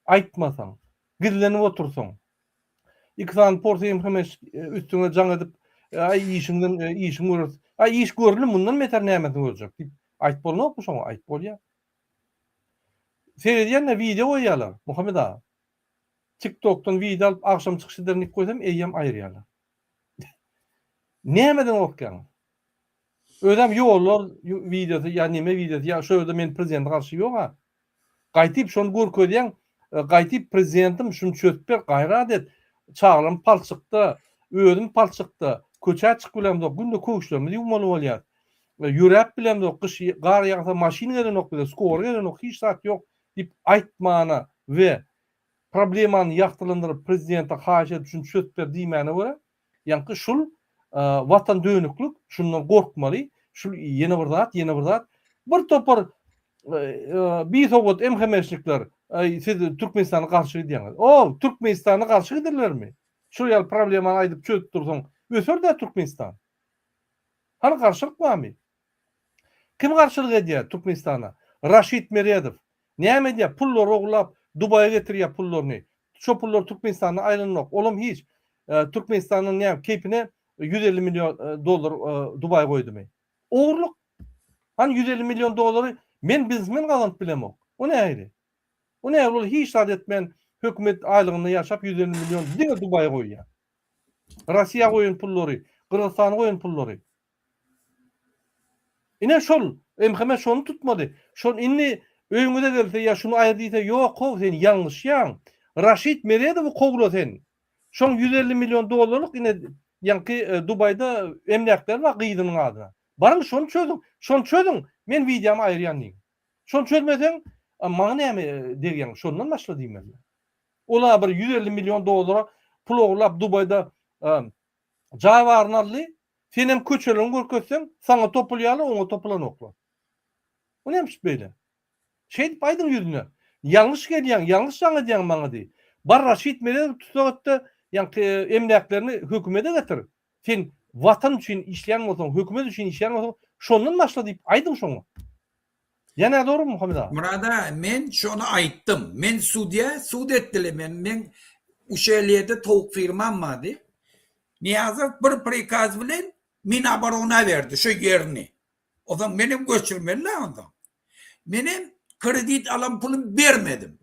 aýtmasaň, gizlenip otursaň. İksan porsiýem hemes üstüne jaň edip, işiň görür. İş görülüm bundan beter näme görecek diýip aýt bolnok mu şoňa? Aýt bolýar. Seyrediýän video goýýarlar. Muhammed ağa. TikTok'tan video alıp akşam çıkışlarını koysam eyyam ayırıyorlar. Nämeden okyan? Ödem yollar videosu ya neme videosu ya şöyle men prezident karşı yok ha. Gaýtyp şonu görkezýän gaýtyp prezidentim şunu çötüp ber gaýrat et. Çağırım palçykdy, ödüm palçykdy. Köçä çykyp bilemdi. Günde köşlerimi ýumaly bolýar. Ýürep bilemdi. Kış gar ýagsa maşineden okdy, skorgen okdy, hiç saat yok dip aýtmana we problemany ýaktylandyryp prezidente haýat üçin çötüp ber diýmäne görä. Ýa-ni şul watan dönüklük şundan gorkmaly. Şul ýene bir zat, ýene bir zat. Bir topar bir sogat emhemeşlikler siz Türkmenistana karşı diýäňiz. O Türkmenistana karşı giderlermi? Şu ýal problemany aýdyp çötüp dursaň, öser de Türkmenistan. Hany karşylyk barmy? Kim karşylyk edýär Türkmenistana? Raşid Meredow. Näme diýär? Pullar oglap Dubay'a getirýär pullaryny. Şu pullar Türkmenistan'a aýlanok. Olam hiç Türkmenistanyň näme kepine 150 milyon dolar Dubay'a goýdymy? Oğurluk. Hani 150 milyon doları men bizmen gazanıp bilemok. O näýdi? O näýe ol hiç sadet men hökümet aýlygyny ýaşap 150 milyon diňe Dubay'a goýýar. Russiýa goýun pullary, Kırgızstan goýun pullary. Ine şol emheme şonu tutmady. Şol inni öýüňde gelse ya şunu aýa diýse ýok, sen ýalňyşýaň. Raşid Meredow kogla sen. Şoň 150 milyon dolarlyk ine ýa-ki Dubayda emlaklar we gyýdynyň adyna. Barın şonu çözün. Şonu çözün. Men videomy aýyrýan diýin. Şonu çözmeseň maňa näme diýen şondan başladyym men. Ola bir 150 milyon dolara pul oglap Dubayda jawaryny aldy. Sen hem köçeleň görkezseň, sana topulýarlar, oňa topulan oklar. O nämiş beýle? Şeýdip aýdyň ýüzüne. Ýalňyş gelýän, ýalňyş jaň edýän maňa diýip. Bar Raşid Meredow tutsagatda ýa-ni emlaklarını hökümete getir. Sen watan üçin işleýän bolsaň, hökümet üçin işleýän bolsaň, şondan başla diýip aýdyň şoňa. Ýene dogry Muhammed ağa? Murada men şonu aýtdym. Men sud etdiler men uşeýlerde tawuk firmam vardy. Niyazow bir prikaz bilen Minabarona verdi şu yerini. O zaman benim göçürmeli onda. Benim kredit alan pulum vermedim.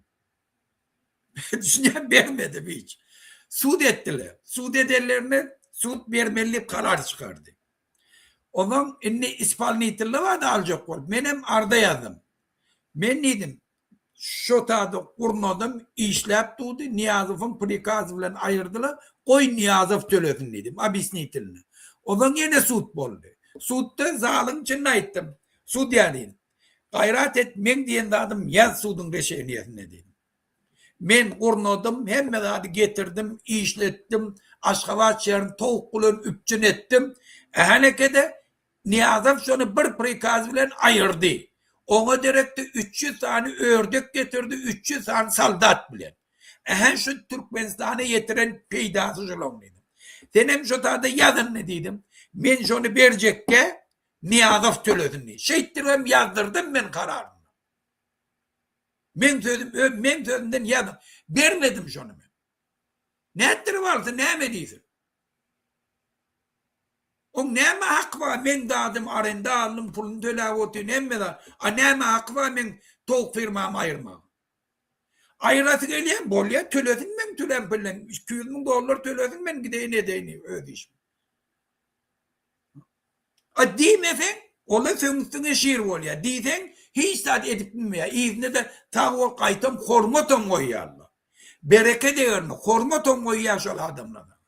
Düşünüyorum vermedim hiç. Sud ettiler. Sud ederlerine sud vermeli karar çıkardı. O zaman ispalni itirli vardı alacak ol. Benim arda yazdım. Ben neydim? Şu tadı kurnadım, işlep tuğdu. Niyazov'un prikazı bilen ayırdılar. Koy Niyazow tölesin dedim. Abisni itirli. O zaman yine sud boldu. Sudda zalimçini aýtdym. Sud ýaly. Gayrat et men diýen dadım ýaz sudyň reşeýetine dedim. Men gurnodum, hemme zady getirdim, işletdim, Aşgabat şäherini tawuk bilen üpçün etdim. Hanekede Niyazow şonu bir prikaz bilen aýyrdy. Oňa direkde 300 tane ördek getirdi, 300 tane saldat bilen. Şu Türkmenistana yetiren peýdasy şolong dedim. Senem şu taýda ýazyn ne dedim. Men şonu berjekke Niyazow tölesin. Şeýtdirem ýazdyrdım men kararymı. Men sözümden yadım. Vermedim şonu men. Ne ettir varsa ne mi deysin? O ne mi hak var men dadım arenda aldım pulunu tölev otu ne mi da? Ne mi hak var men tok firmam ayırmam. Ayrısı geliyen bol ya tölesin men tölem pullen. $200,000 tölesin men gideyim edeyim ödeyişim. Diyeyim efendim, ola sömüstüne şiir ol ya. Diysen, hiç saat edip bilmiyor. İzne de tağol kaytam, hormatom koyarlar. Bereke değerini, hormatom koyar şu adamlara.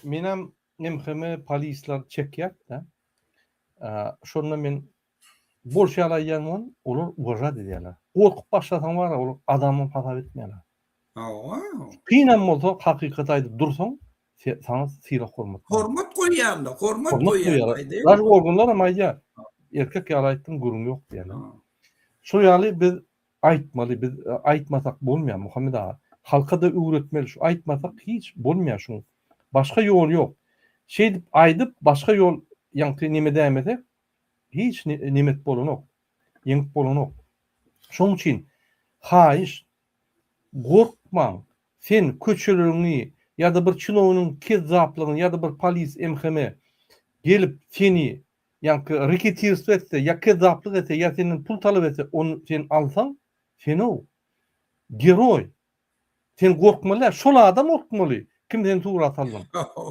Menem emheme polisler çekyap da. Şonda men bol şey alayyan olur uğraşa dediler. Korkup başlatan var olur adamın hata etmeyeler. Kıynen olsa hakikat aydı dursun. Sana silah hormat. Hormat koyarlar, hormat koyarlar. koyarlar. Bazı organlar ama ya erkek yalaytın gurum yok yani. Şu yani biz aytmalı, biz aytmasak bolmayan Muhammed ağa. Halka da öğretmeli. Şu aytmasak hiç bolmayan şunu. Başka yol yok. Şey aydıp başka yol yankı nime demede hiç nimet bolun yok. Yenk bolun yok. Şunun için haiş korkman sen köçülüğünü ya da bir çınovunun kezzaplığını ya da bir polis emheme gelip seni yankı reketirst etse ya kezzaplık etse ya senin pul talep etse onu sen alsan sen o geroy. Sen korkmalı. Şol adam korkmalı. Kimden tuğra atalım.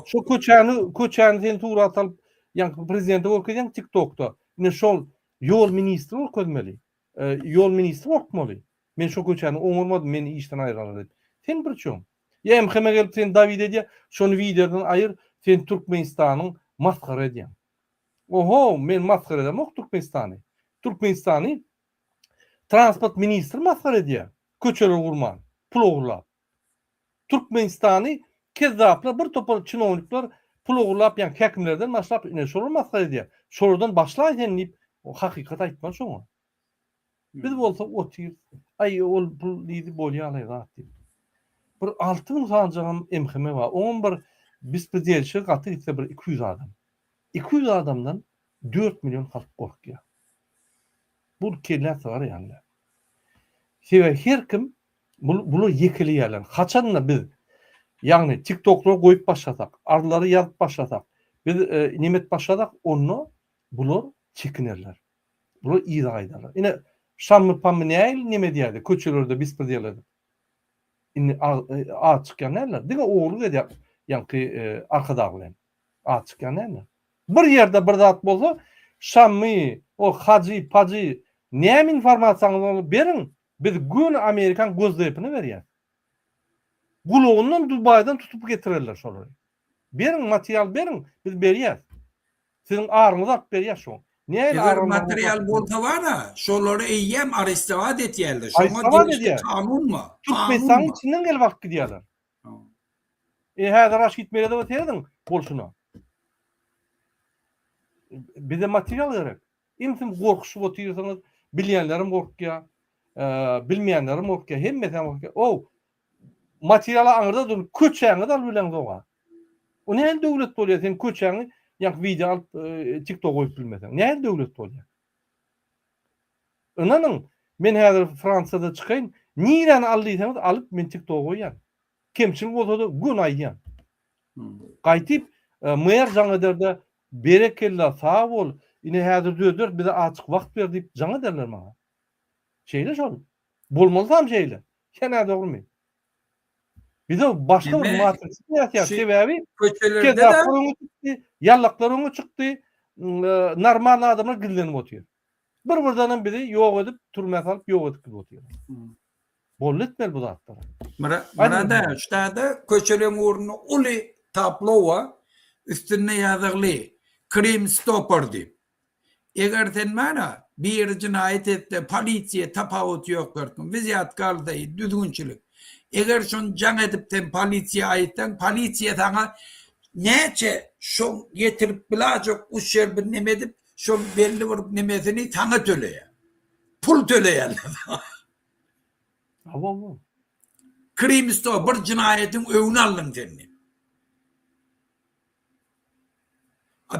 Şu köçäni sen tuğra atalım. Yankı prezidenti korkayan TikTok'ta. Ne şol yol ministri korkmalı. Yol ministri korkmalı. Men şu köçäni oňurmadım, meni işten aýralar. Sen bir çöň. Ya emheme gelip sen David edýär, şonu videodan aýır, sen Türkmenistanyň maskara edýän. Oho, men maskara edem, Türkmenistany. Türkmenistany transport ministri maskara edýär. Köçeler gurman, pul ogurlap. Türkmenistany kezzaplar bir topal çynowniklar pul ogurlap ýa häkimlerden başlap ine şol maskara edýär. Şoladan başlaýan diýip o hakykat aýtman şoňa. Biz bolsa otyr, ay ol pul diýdi bolýar aýdy. Bir altın sancağım emheme var. Onun bir biz diýerçi gatı ise bir 200 adam. 200 adamdan 4 milyon halk korkýar. Bu kellet var yani. Şeýle her kim bunu ýekilýärler. Haçanla biz yani TikTok'ta goýup başlasak, arlary ýazyp başlasak, biz nimet başlasak onu bular çekinerler. Bular ýa aýdarlar. Ine şammy pammy näil nime diýärdi? Köçelerde biz diýerler. Inni açıkyan nerler? Diga oğlu dedi yankı arkadağılayım. Açıkyan nerler? Bir yerde bir zat bolsa Şammy, o hacı, pacı näme informasiýany berin. Biz gün Amerikan gözlepini berýär. Guluğundan Dubaydan tutup getirirler şolary. Berin material berin, biz berýär. Sizin ağrınız at berýär şo. Eğer materyal bolsa var şolary eýem arestowat etýärler. Şoňa diýip kanun mu? Türkmenistan'ın içinden gel vakti diyorlar. Häzir aş gitmeli de öterdin bolşuna. Bize material gerek. Imsin gorkuşup otursanız bilýänlerim gorkýar, bilmeýänlerim gorkýar, hemmeten gorkýar. O materiala aňyrda dur, köçäňi de bilen doga. O näme döwlet bolýar sen köçäňi ýa video alıp TikTok goýup bilmesen. Näme döwlet bolýar? Onanyň men häzir Fransada çykaýyn, nireni aldyýsanız alyp men TikTok goýýan. Kemçil bolsa da gün aýýan. Gaýtyp maýar jaňa derde berekella sag bol, ine häzir döder bize açyk wagt ber diýip jaňa derler maňa. Şeýle şol. Bolmasam şeýle. Kene dogry. Bize başga bir matris ýa sebäbi köçelerde de ýallaklaryň çykdy, normal adamlar gillenip otyr. Bir-birden biri ýok edip turma salyp ýok edip otyr. Bolletmel bu zatlar. Murada ştada köçelerin uğruna uli tablowa üstüne ýazykly Crime Stopper diýip. Eger sen mana bir cinayet etdi, polisiýe tapawut ýok berdim. Vizyatgardy, düzgünçilik. Eger şonu jaň edipden polisiýe aýtdan, polisiýe taňa näçe şo getirip bilajak uşer bir neme edip şo belli bir nemesini taňa töleýär. Pul töleýärler. Hava. Crime Stopper bir cinayetin öwünü aldyň seni.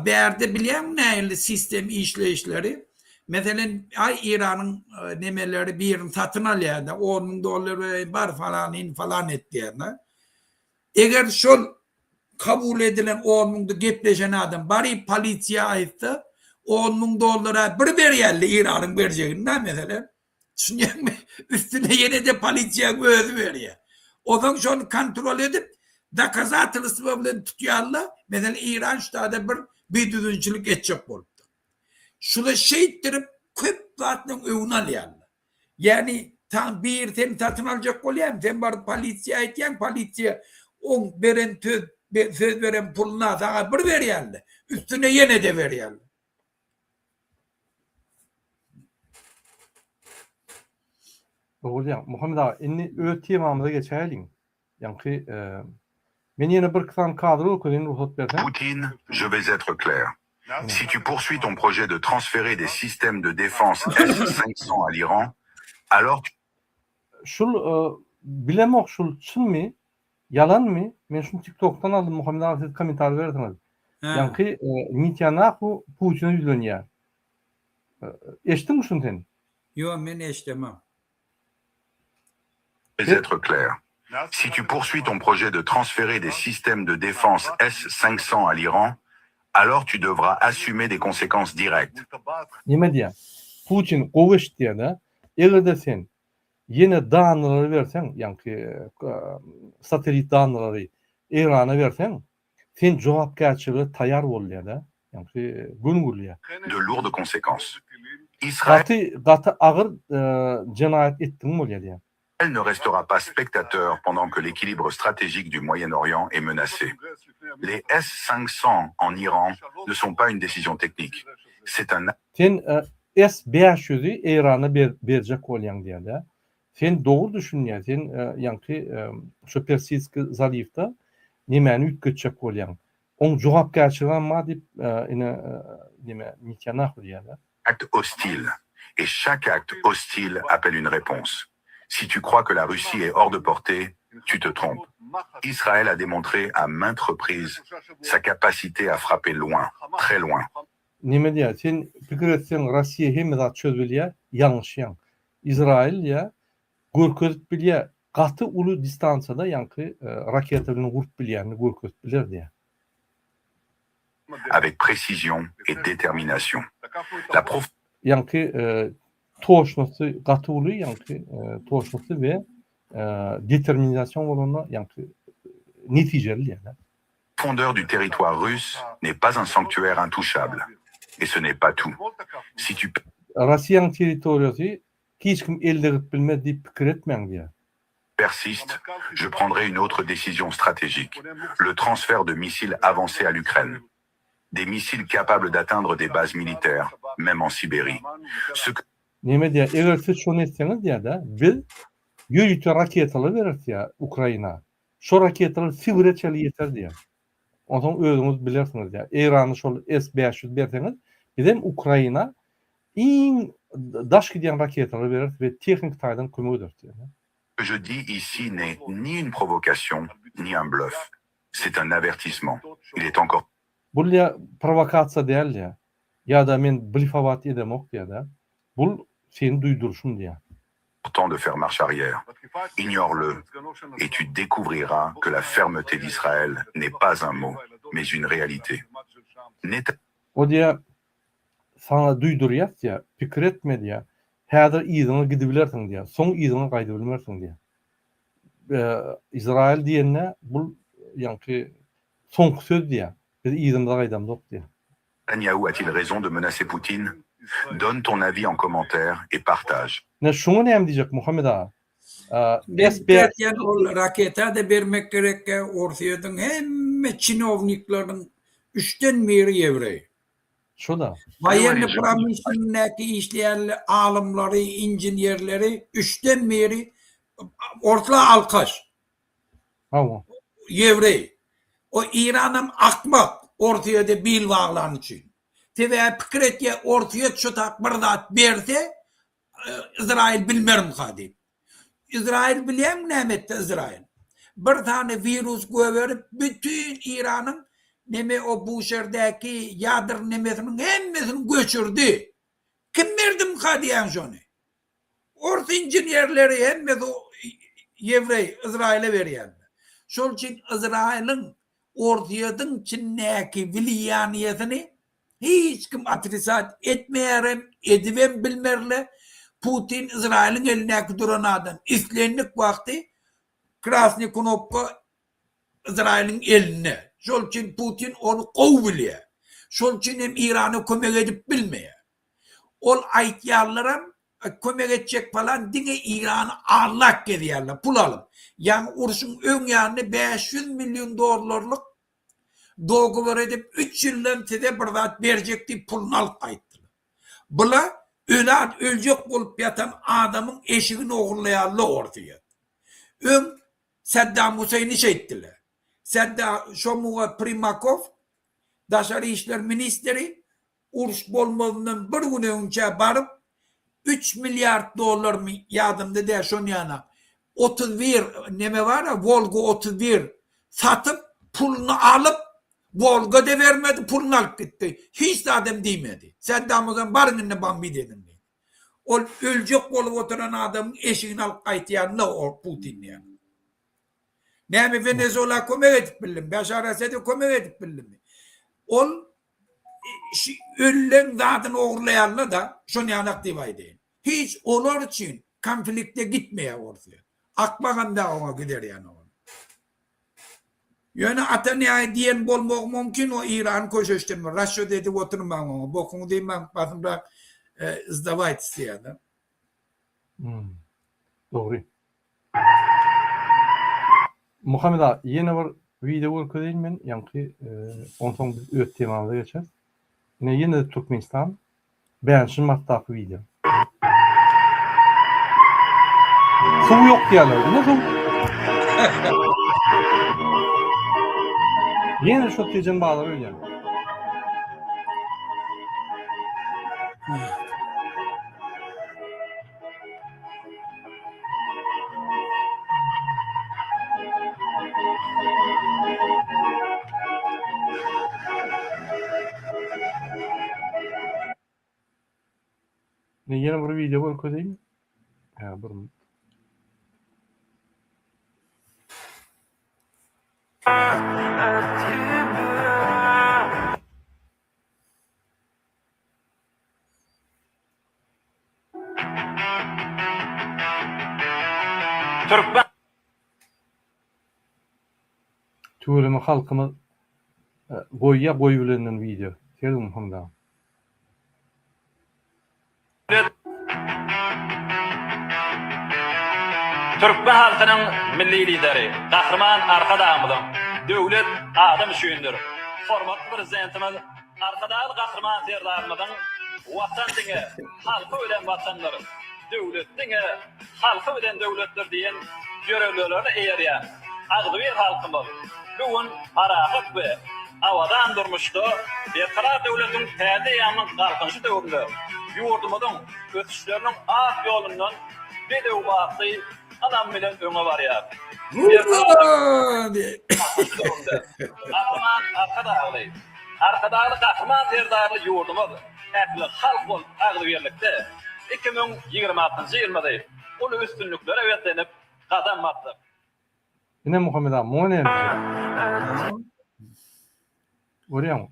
Berde bilýän näýli sistem işleyişleri Mesela ay İran'ın nemeleri birini satın alıyor da $10,000 var falan etti yani. Eğer şu kabul edilen $10,000 gepleşen adam bari polisiye ayıptı $10,000 bir veriyerli İran'ın vereceğinden mesela. Düşünüyor musun? Üstüne yine de polisiye özü veriyor. O zaman şunu kontrol edip doказательства bilen tutuyorlar. Mesela İran şu da bir düzünçülük edecek oldu. Şunu şey ettirip köp zaten övün alıyorlar. Yani tam bir sen satın alacak oluyor. Sen bari polisiye ayıtken polisiye on veren söz veren puluna sana bir veriyorlar. Üstüne yine de veriyorlar. Doğru ya. Muhammed ağa, inni öt temamıza geçelim. Yani men yine bir kısan kadro okuyun ruhsat bersen. Poutine, je vais être clair. Si tu poursuis ton projet de transférer des systèmes de défense S-500 à l'Iran, alors Şul bilemok şul çın mı? Yalan mı? Men şunu TikTok'tan aldım. Muhammed ağa siz komentar verdiniz. Yani Netanyahu Putin'e yüzleniyor. Eştin mi şunu sen? Yok ben eşlemem. je vais être clair. Si tu poursuis ton projet de transférer des systèmes de défense S-500 à l'Iran, alors tu devras assumer des conséquences directes. Nime diye? Putin kovuş diye de eğer de sen yine dağınları versen yani satelit dağınları İran'a versen sen cevapkarçılığı tayar ol ya da yani gün gülüyor. De lourdes conséquences. Israël Katı ağır cinayet ettin mi oluyor diye. ne restera pas spectateur pendant que l'équilibre stratégique du Moyen-Orient est menacé. Les S-500 en Iran ne sont pas une décision technique. C'est un Sen S-500'ü İran'a verecek olayan diye de. Sen doğru düşünüyor. Sen yani şu Persisk Zalif'ta nemeni ütkötecek olayan. Onun cevapkarçılığı mı deyip yine Netanyahu diye de. acte hostile. Et chaque acte hostile appelle une réponse. Si tu crois que la Russie est hors de portée, tu te trompes. Israël a démontré à maintes reprises sa capacité à frapper loin, très loin. Nime diye? Sen fikir etsen Rusya hem de çözülüyor, yanlış yan. İsrail ya görkezip biliyor, katı ulu distansada yankı raketlerini vurup biliyor, görkezip bilir diye. Avec précision et détermination. La Yankı toşması katı ulu yankı toşması ve determinasyon olanı yankı neticeli yani. profondeur du territoire russe n'est pas un sanctuaire intouchable. Et ce n'est pas tout. Si tu Rusya'nın teritoriyası hiç kim elde edip bilmez deyip fikir etmeyen diye. persistes, je prendrai une autre décision stratégique. Le transfert de missiles avancés à l'Ukraine. Des missiles capables d'atteindre des bases militaires, même en Sibérie. Ce que Nime diye? Eğer siz şunu etseniz diye de biz yürütü raketalı veririz ya Ukrayna. Şu raketalı sivreçeli yeter diye. O zaman özünüz bilirsiniz ya. İran'ı şu S-500 verseniz bizim Ukrayna en daş giden raketalı verir ve teknik taydan kömüdür diye. que je dis ici n'est ni une provocation, ni un bluff. C'est un avertissement. Il est encore Bu ya provokasyon değil ya. Ya da men blifavat edemek diye de. Bu senin duyduruşun diye. temps de faire marche arrière. Ignore-le et tu découvriras que la fermeté d'Israël n'est pas un mot, mais une réalité. O diye sana duyduruyor ya, fikir etme diye. Häzir izine gidebilirsin diye. Son izine kaydebilmersin diye. İsrail diyene bu yani son söz diye. Biz izimde kaydam yok diye. Netanyahu a-t-il raison de menacer Poutine? Donne ton avis en commentaire et partage. Ne şunu ne diyecek Muhammed ağa? Yani o rakete de vermek gerek ki ortadan hem çinovniklerin üçten biri Yevreyi. Şu da. Военный pромышленники işleyen alimleri, injinerleri üçten biri orta alkaş. Tamam. Yevreyi. O İran'ın akmak ortaya da bil bağlan için. Teve fikretye ortaya çıtak bırdat berse İsrail bilmerim kadim. İsrail bileyim nemette İsrail. Bir tane virüs göverip bütün İran'ın neme o Buşer'deki yadır nemesinin hemmesini göçürdü. Kim verdim ha diyen şonu? Orta injinerleri hem de Yevrey, İsrail'e veriyen. Şol için İsrail'in ortayadın içindeki vilyaniyetini hiç kim atrisat etmeyerim, edivem bilmerle. Putin İsrail'in eline duran adam. İslenlik vakti Krasny Konopka İsrail'in eline. Şol için Putin onu kovuluyor. Şol için hem İran'ı kömek edip bilmeye. Ol aytiyarlarım kömek edecek falan dine İran'ı ağırlak geliyorlar. Pul alım. Yani ursun ön yanını 500 milyon dolarlık doğgular edip 3 yıldan size burada verecekti pulunu alıp kayıttılar. Bula ölecek olup yatan adamın eşiğini oğurlayanlı ortaya. Ön Saddam Hüseyin'i şey ettiler. Saddam Şomuğa Primakov Dışarı İşler Ministeri Urs bolmalının bir gün önce barıp 3 milyar dolar mı yardımda der şun yana 31 neme var ya Volga 31 satıp pulunu alıp Volga da vermedi pulunu alıp gitti. Hiç de adam demedi. Saddam Hüseyin barınınla bambi dedim. O ölecek olup oturan adamın eşiğini alıp kayıtlayan ne o Putin yani. Ne mi Venezuela kömek edip bildim. Beşar Esed'i kömek edip bildim. Ol ölülen zaten oğurlayanla da şunu yanak divay deyin. Hiç olur için konflikte gitmeye ortaya. Akbakan da ona gider yani onu. Yani Atana'ya diyen bolmak mümkün o İran koşuşturma. Raşo dedi oturmam ona. Bokunu diyeyim ben batımda izdavayt isteyedim. Doğru. Muhammed ağa, yine bir video okuyayım men, yankı ondan biz öt temamıza geçeriz. Yine de Türkmenistan, beğenşin mahtaki video. Su yok diyorlar, ne su? Yine şu tecen bağlar öyle yani. Yine bir video okuyayım. Ya burun. Türkmen Türleme halkımız boyya boy bilenen video. Selim Muhammed ağa. Türkmen halkının milli lideri, kahraman arkadağımızın, devlet adam düşündür. Formatlı prezidentimiz, arkadağlı kahraman serdarımızın, vatan dine, halkı ölen vatanları, devlet dine, halkı ölen devletler diyen görevlilerine eğeriyen, ağzıver halkımız, bugün harakıt ve avadan durmuştu, bir karar devletin təyədi yanının kalkınışı dövründe, yurdumuzun ötüşlerinin ağ yolundan bir de ubatlı anam bilen öne var ya. Kahraman arkadağlı. Arkadağlı kahraman serdarlı yurdumuz. Etli halk ol ağlı birlikte 2026 yılında ulu üstünlüklere vetlenip kazanmaktır. Yine Muhammed ağa, muğne Oraya mı?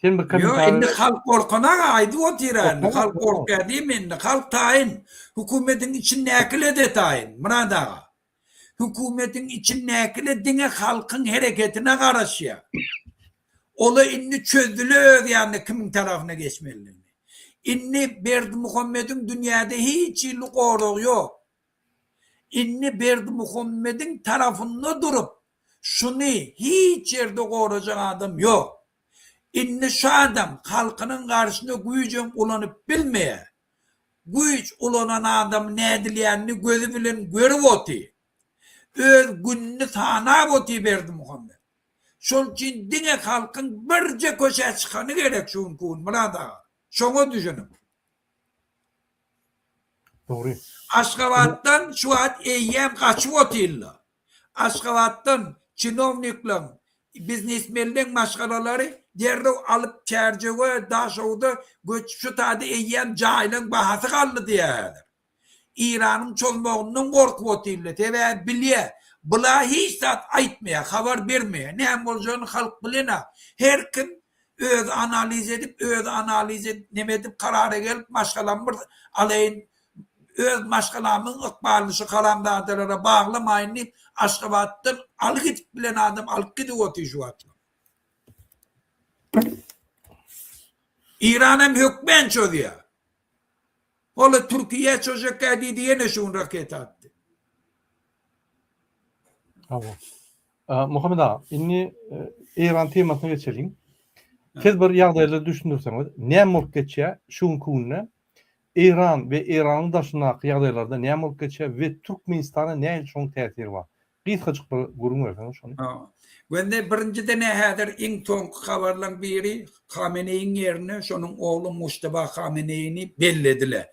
Sen bir Yo, indi halk korkana aydı o tiran. Halk korkuyor değil mi? Indi halk tayin. Hükümetin içinde ekle de tayin. Mırada. Hükümetin içinde ekle dine halkın hareketine karışıyor. Ola indi çözdülüyor yani kimin tarafına geçmeliğini. İnni Berdi Muhammed'in dünyada hiç iyilik oruğu yok. İnni Berdi Muhammed'in tarafında durup şunu hiç yerde koruyacak adam yok. İnni şu adam halkının karşısında gücün kullanıp bilmeye, güç ullanan adam ne edilenini gözü bilen görüp otu. Öz gününü tanap otu Berdi Muhammed. Şol için dine halkın birce köşe çıkanı gerek şun kun burada. Şunu düşünün. Doğru. Aşkavat'tan şu an eyyem kaçıp otuyorlar. Aşkavat'tan çinovniklerin, biznesmenlerin maşgalaları derre alıp çerçeve daşowda göçüp tadı eýen jaýlyň bahasy galdy diýerler. İran'ın çolmoğundan korkup otylle. Tebe bilye. Bula hiç zat aýtmaýar, habar bermeýär. Näme boljagyny halk bilene. Her kim öz analiz edip, neme edip karara gelip maşgalan bir alaýyn öz maşgalamyň ykbalyşy kalamdadylara baglamaýyn diýip Aşgabatdan alyp gidip bilen adam alyp gidip otýar şu wagt. İran hem hükmen çözüyor. Ola Türkiye çocuk geldi diye ne şun raket attı. Tamam. Muhammed ağa, inni İran temasına geçelim. Tez bir ýagdaýla düşündürseňiz, näme bolup geçýär şuň kununa İran ve İran'ın daşynaky ýagdaýlarda näme bolup geçýär ve Türkmenistana näme şoň täsiri bar? Gysgaçyk bir gurun berseňiz şonu. Wende birincide ne häzir iň soňky habarlaryň biri Khamenei'nin yerine şonuň ogly Mustafa Khamenei'ni bellediler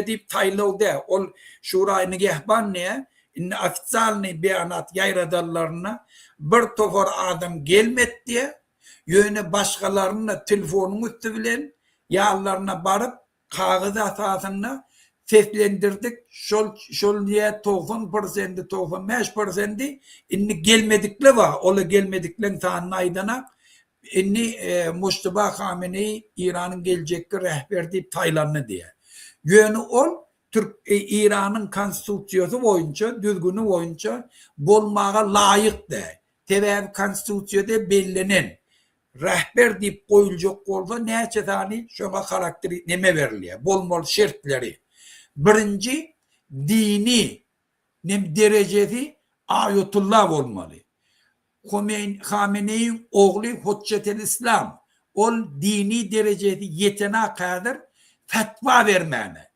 diýip taýlawdy. Ol Şura Nigehban ne? Inni ofitsialny beýanat ýaýradarlaryna bir topar adam gelmedi. Ýöne başgalaryna telefonyň üstü bilen ýallaryna baryp kagız asasyna seslendirdik. Şol diye 90%, 95% inni gelmedikle var. Ola gelmediklerin tanrı aydana inni Mustafa Khamenei İran'ın gelecekki rehber deyip Taylan'ı diye. Yönü ol İran'ın konstitüsiyonu boyunca, düzgünü boyunca bolmağa layık de. Tebep konstitüsiyonda bellenen rehber deyip koyulacak olsa näçe tane şoňa karakteri neme beriliyor. Bol şertleri. Birinci dini derecesi ayetullah olmalı. Khamenei'nin oğlu Hüccetel İslam ol dini derecesi yetene kadar fetva vermeyene,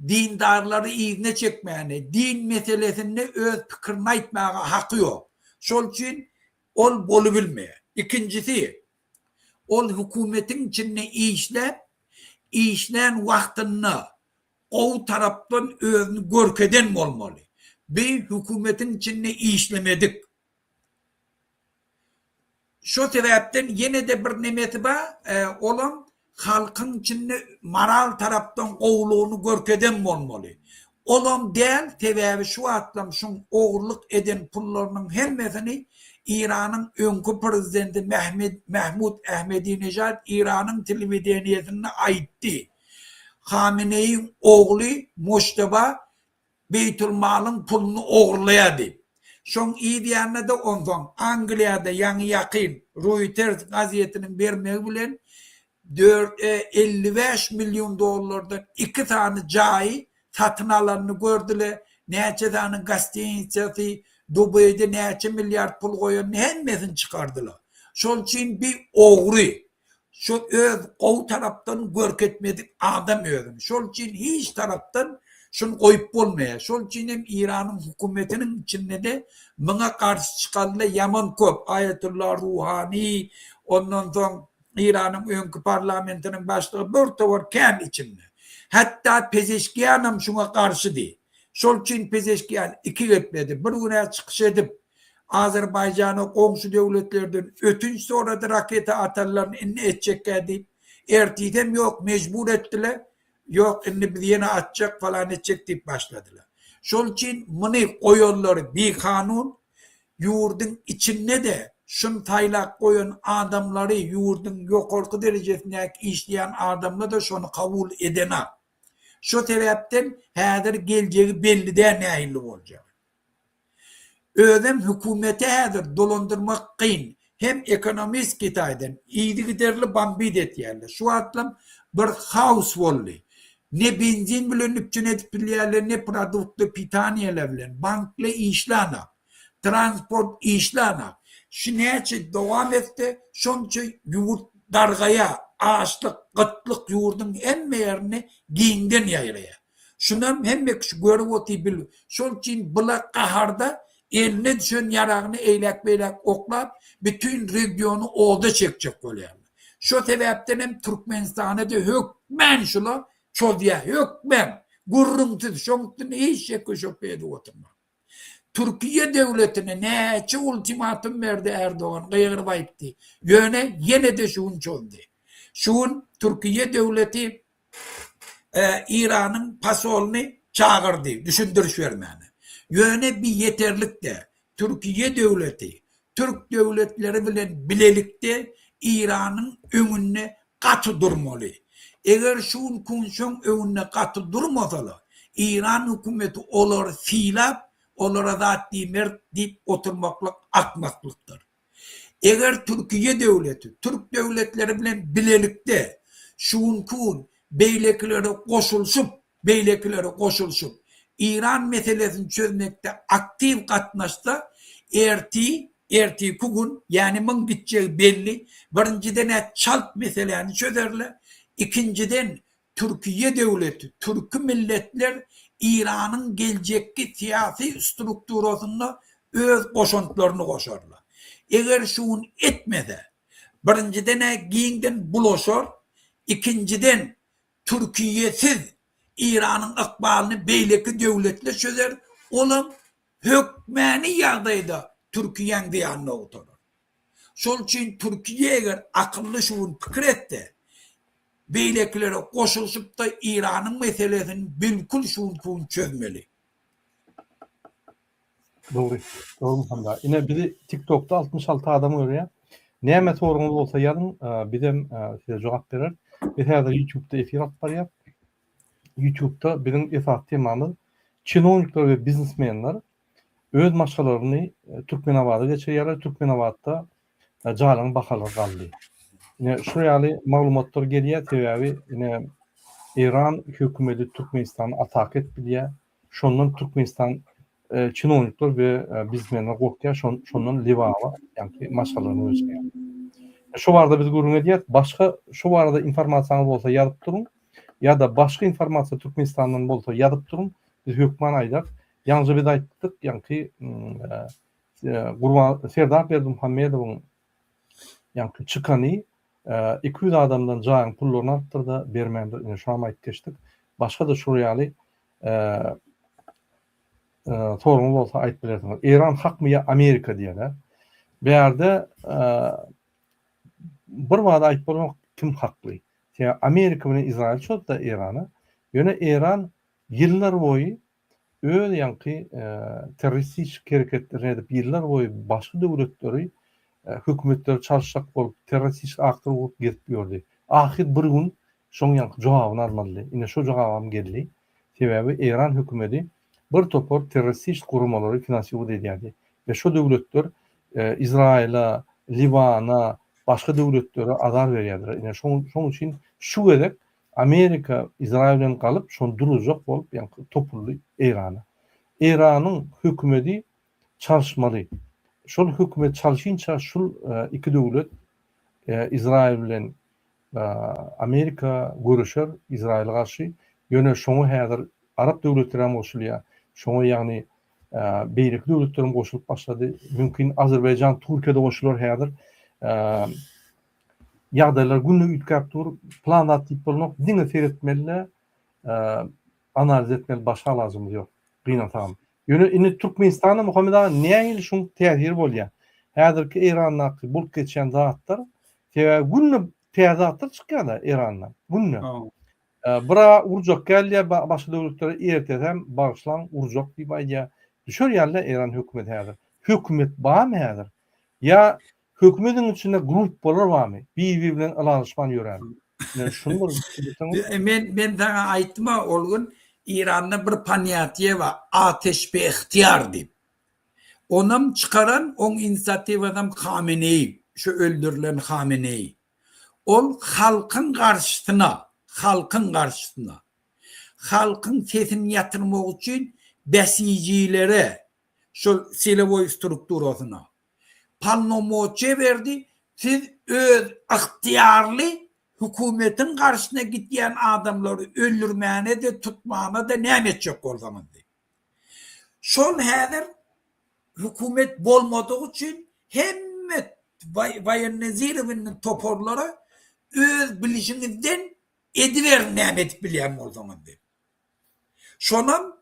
dindarları izne çekmeyene, din meselesinde öz fikrini aýtmaga hakkı yok. Şol için ol bolu bilmeye. İkincisi ol hükümetin içinde işlen vaktini o taraftan özünü görkeden olmalı. Bir hükümetin içinde işlemedik. Şu sebepten yine de bir nimeti var. Olan halkın içinde moral taraftan oğluğunu görkeden olmalı. Olan değil, sebebi şu atlam şun oğulluk eden pullarının hemmesini İran'ın önkü prezidenti Mahmud Ahmadinejad İran'ın televizyonuna aitti. Khamenei'nin oğlu Mustafa Beytülmal'ın pulunu oğurlayadı. Şon iyi diyenle de ondan Angliya'da yani yakın Reuters gazetinin vermeyi bilen 55 milyon dolardan 2 tane cayı satın alanını gördüler. Näçe tane gazetesi Dubai'de näçe milyar pul koyan hemmesini çıkardılar. Şol için bir oğru. Şu öz o taraftan görketmedik adam özüm. Şol için hiç taraftan şunu koyup olmaya. Şol için hem İran'ın hükümetinin içinde de buna karşı çıkanla yaman köp. Ayetullah Ruhani, ondan sonra İran'ın önkü parlamentinin başlığı bir var kendi içinde. Hatta Pezeşkiyan'ım şuna karşı değil. Şol için Pezeşkiyan iki etmedi. Bir güne çıkış edip Azerbaycan'a komşu devletlerden ötünç sonra da rakete atarlarını inni edecekler deyip ertidem yok mecbur ettiler. Yok inni bir yine atacak falan edecek deyip başladılar. Şol için bunu koyuyorlar bir kanun yurdun içinde de şun taylak koyun adamları yurdun yok korku derecesinde işleyen adamla da şunu kabul edene. Şu sebepten hadir geleceği belli de nehirli olacak. Ödem hükümete hadir dolandırmak kıyın. Hem ekonomist kitayden iyidi giderli bambid et yerler. Şu atlam bir house oldu. Ne benzin bilen üpçün edip bilyerler, ne produktlu pitaniyeler bilen, banklı işlana, transport işlana. Şu neçe devam etti, şonca yurt dargaya, ağaçlık, gıtlık yurdun emme yerini giyinden yayraya. Şundan hem şu görüp otu bil. Şol için bula kaharda eline düşen yarağını eylek beylek oklap, bütün regionu olda çekecek oluyor. Şu sebepten hem Türkmenistan'a da hükmen şula, çodya hükmen, gurrumsuz, şonkutun hiç şekil şopeyde oturma. Türkiye devletine neçe ultimatum verdi Erdoğan, kıyırıp ayıptı. Yine de şun çözdü. Şun Türkiye devleti İran'ın pasolunu çağırdı, düşündürüş vermeni. Bir yeterlik de Türkiye devleti, Türk devletleri bilelikte İran'ın önüne katı durmalı. Eğer şun kunşun önüne katı durmasalar, İran hükümeti olur filap, olara da dimer deyip oturmaklık, akmaklıktır. Eğer Türkiye devleti, Türk devletleri bilelikte şun kun beylekilere koşulsup İran meselesini çözmekte aktif katnaşta erti kugun yani mın gideceği belli. Birinciden çalt meselelerini çözerler. İkinciden Türkiye devleti, Türk milletler İran'ın gelecekki siyasi strukturasında öz koşuntularını koşarlar. Eğer şunu etmede birinciden giyinden bulaşır, ikinciden Türkiye'siz İran'ın akbalını beyleki devletle çözer. Onun hükmeni yağdayda Türkiye'nin diyanına oturur. Sol için Türkiye eğer akıllı şuun fikir etti, beyleklere koşulsup da İran'ın meselesini bilkul şuun çözmeli. Doğru. Doğru Muhammed. Yine biri TikTok'ta 66 adam görüyor. Näme soruňyz bolsa ýazyn, bizem size jogap berer. Biz häzir YouTube'da efir alyp barýar. YouTube'da bizim esas temamız çinovnikler we biznesmenler öz maşgalaryny Türkmenabada geçirýärler. Türkmenabadda jalan bahalar galdy. Ine şu ýaly maglumatlar gelýär, sebäbi ine İran hökümeti Türkmenistany atak etbilýär. Şondan Türkmenistan çinovnikler we biznesmenler gorkýar, şondan liwaba, ýani maşgalaryny ölçýär. Şu barada biz görüň edýär, başga şu barada informasiýaňyz bolsa ýazyp durun. Ya da başka informasiya Türkmenistan'dan bolsa yazıp durun. Biz hükman aydar. Yalnız biz ayttık, yani Serdar Berdimuhamedow'un yani çıkanı 200 adamdan jaýan pullaryny arttırdı, bermändir. Şu an aytyp geçtik. Başka da şuryaly soruň bolsa aýtyp bilersiňiz. İran hakmy ya Amerika diýerler. Bu ýerde bir wada aýtyp bolmak kim hakly? Ya Amerika bilen İsrail çok da İran'a. Yöne İran yıllar boyu öyle yankı teröristik hareketler edip yıllar boyu başka devletleri hükümetler çalışacak bolup teröristik aktör bolup gidip gördü. Ahir bir gün şoň yankı jogabyny almaly. Ine şu jogabam geldi. Sebäbi İran hükümeti bir topor teröristik gurumalary finansiýa edýärdi. Ve şu devletler İsrail'a, Liban'a, başka devletlere azar berýärler. Ine şoň üçin şu gerek Amerika İsrail'den kalıp şon duracak bolup yani topully İran'a. İran'ın hükümeti çalışmalı. Şol hükümet çalışınca şol iki devlet İsrail bilen Amerika görüşür İsrail'e karşı. Yöne şoňa häzir Arap devletleri hem goşulýar. Şoňa ýagny beýlik devletlerim goşulyp başlady. Mümkin Azerbaycan, Türkiýede goşulur häzir. Ýagdaýlar günlük ütkap dur, plan atyp bolmak, diňe seretmeli, analiz etmeli, başga lazım ýok. Gynatam. Ýöne Türkmenistana Muhammed ağa näme şoň täsir bolýar? Häzirki İran'a bulup geçen zatlar, günlük täzatlar çykýar İran'dan. Günlük. Bira urjak gelýär, başga devletlere ertesem bagyşlan urjak diýip aýdýar. Düşür ýaly İran hökümeti häzir. Hökümet barmy häzir? Ya hükümetin içinde grup bolar barmy? Bir bilen alanışman ýörer. Şunu ben sana aýtma olgun İran'da bir paniyatiye var. Ateş be ihtiyar deyip. Onam çıkaran on inisiyatif adam Khamenei. Şu öldürülen Khamenei. Ol halkın karşısına halkın sesini yatırmak için besicilere şu silovoy strukturasına palnomoçe verdi. Siz öz ihtiyarlı hükümetin karşısına gittiyen adamları öldürmeyene de tutmağına da ne edecek o zaman diye. Şol häzir hükümet bolmadığı için hemmet Bayan Nezirov'un toporları öz bilişinizden ediver ne edip bilýän o zaman diye. Şonam